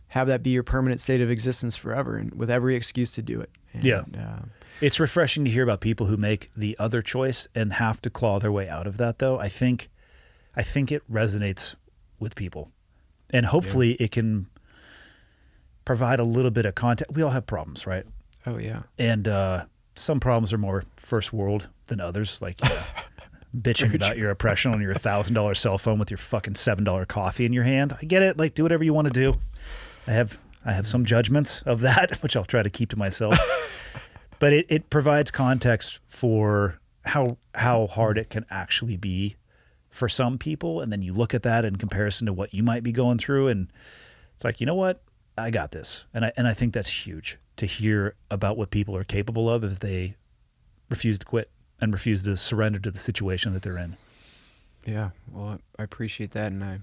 have that be your permanent state of existence forever, and with every excuse to do it. And, it's refreshing to hear about people who make the other choice and have to claw their way out of that, though. I think it resonates with people, and hopefully it can provide a little bit of context. We all have problems, right? Oh yeah. And some problems are more first world than others, like bitching about your oppression on your $1,000 cell phone with your fucking $7 coffee in your hand. I get it. Like, do whatever you want to do. I have some judgments of that, which I'll try to keep to myself. But it provides context for how hard it can actually be for some people. And then you look at that in comparison to what you might be going through, and it's like, you know what? I got this. And I think that's huge to hear about what people are capable of if they refuse to quit and refuse to surrender to the situation that they're in. Yeah. Well, I appreciate that. And I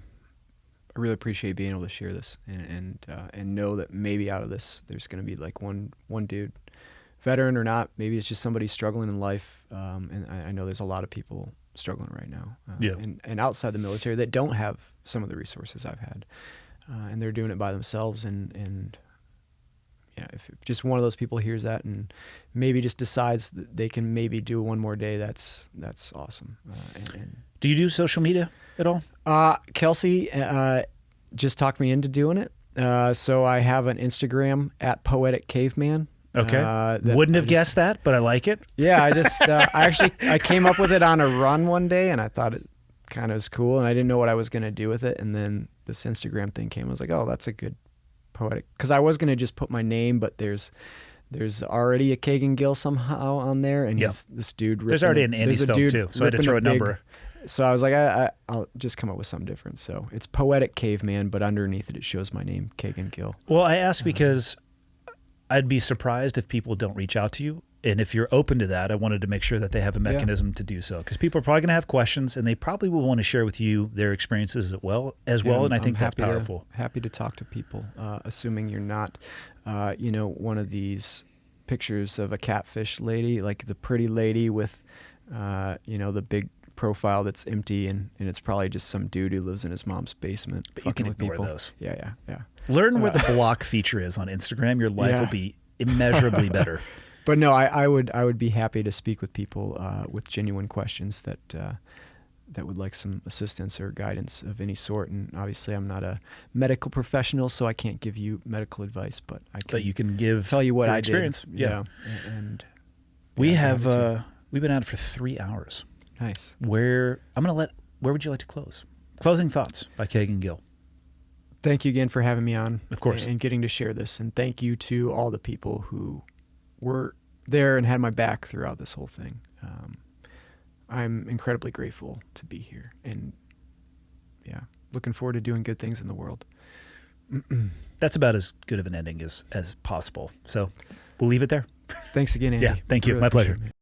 really appreciate being able to share this and know that maybe out of this, there's going to be like one dude, veteran or not, maybe it's just somebody struggling in life. And I know there's a lot of people struggling right now and outside the military that don't have some of the resources I've had. And they're doing it by themselves. And if just one of those people hears that and maybe just decides that they can maybe do one more day, that's awesome. Do you do social media at all? Kelsey just talked me into doing it. So I have an Instagram at Poetic Caveman. Okay. that Wouldn't have I just- guessed that, but I like it. Yeah, I came up with it on a run one day, and I thought it kind of was cool, and I didn't know what I was going to do with it. And then this Instagram thing came. I was like, oh, that's a good poetic, because I was going to just put my name, but there's already a Kegan Gill somehow on there, and he's this dude. There's already an Andy Stove too, so I had to throw a number. So I was like, I'll just come up with something different. So it's Poetic Caveman, but underneath it shows my name, Kegan Gill. Well, I asked because I'd be surprised if people don't reach out to you. And if you're open to that, I wanted to make sure that they have a mechanism to do so. Because people are probably going to have questions, and they probably will want to share with you their experiences as well. And I think that's powerful. Happy to talk to people, assuming you're not, one of these pictures of a catfish lady, like the pretty lady with, the big profile that's empty, and it's probably just some dude who lives in his mom's basement. But you can with ignore people. those. Yeah. Learn where the block feature is on Instagram. Your life will be immeasurably better. But no, I would be happy to speak with people with genuine questions that would like some assistance or guidance of any sort. And obviously, I'm not a medical professional, so I can't give you medical advice. But you can tell you what your I experience. did. Yeah. And we've been at it for 3 hours. Nice. Where would you like to close? Closing thoughts by Kegan Gill. Thank you again for having me on. Of course. And getting to share this. And thank you to all the people who were there and had my back throughout this whole thing. I'm incredibly grateful to be here. And looking forward to doing good things in the world. That's about as good of an ending as possible. So we'll leave it there. Thanks again, Andy. Yeah, thank you. Really My appreciate pleasure. it.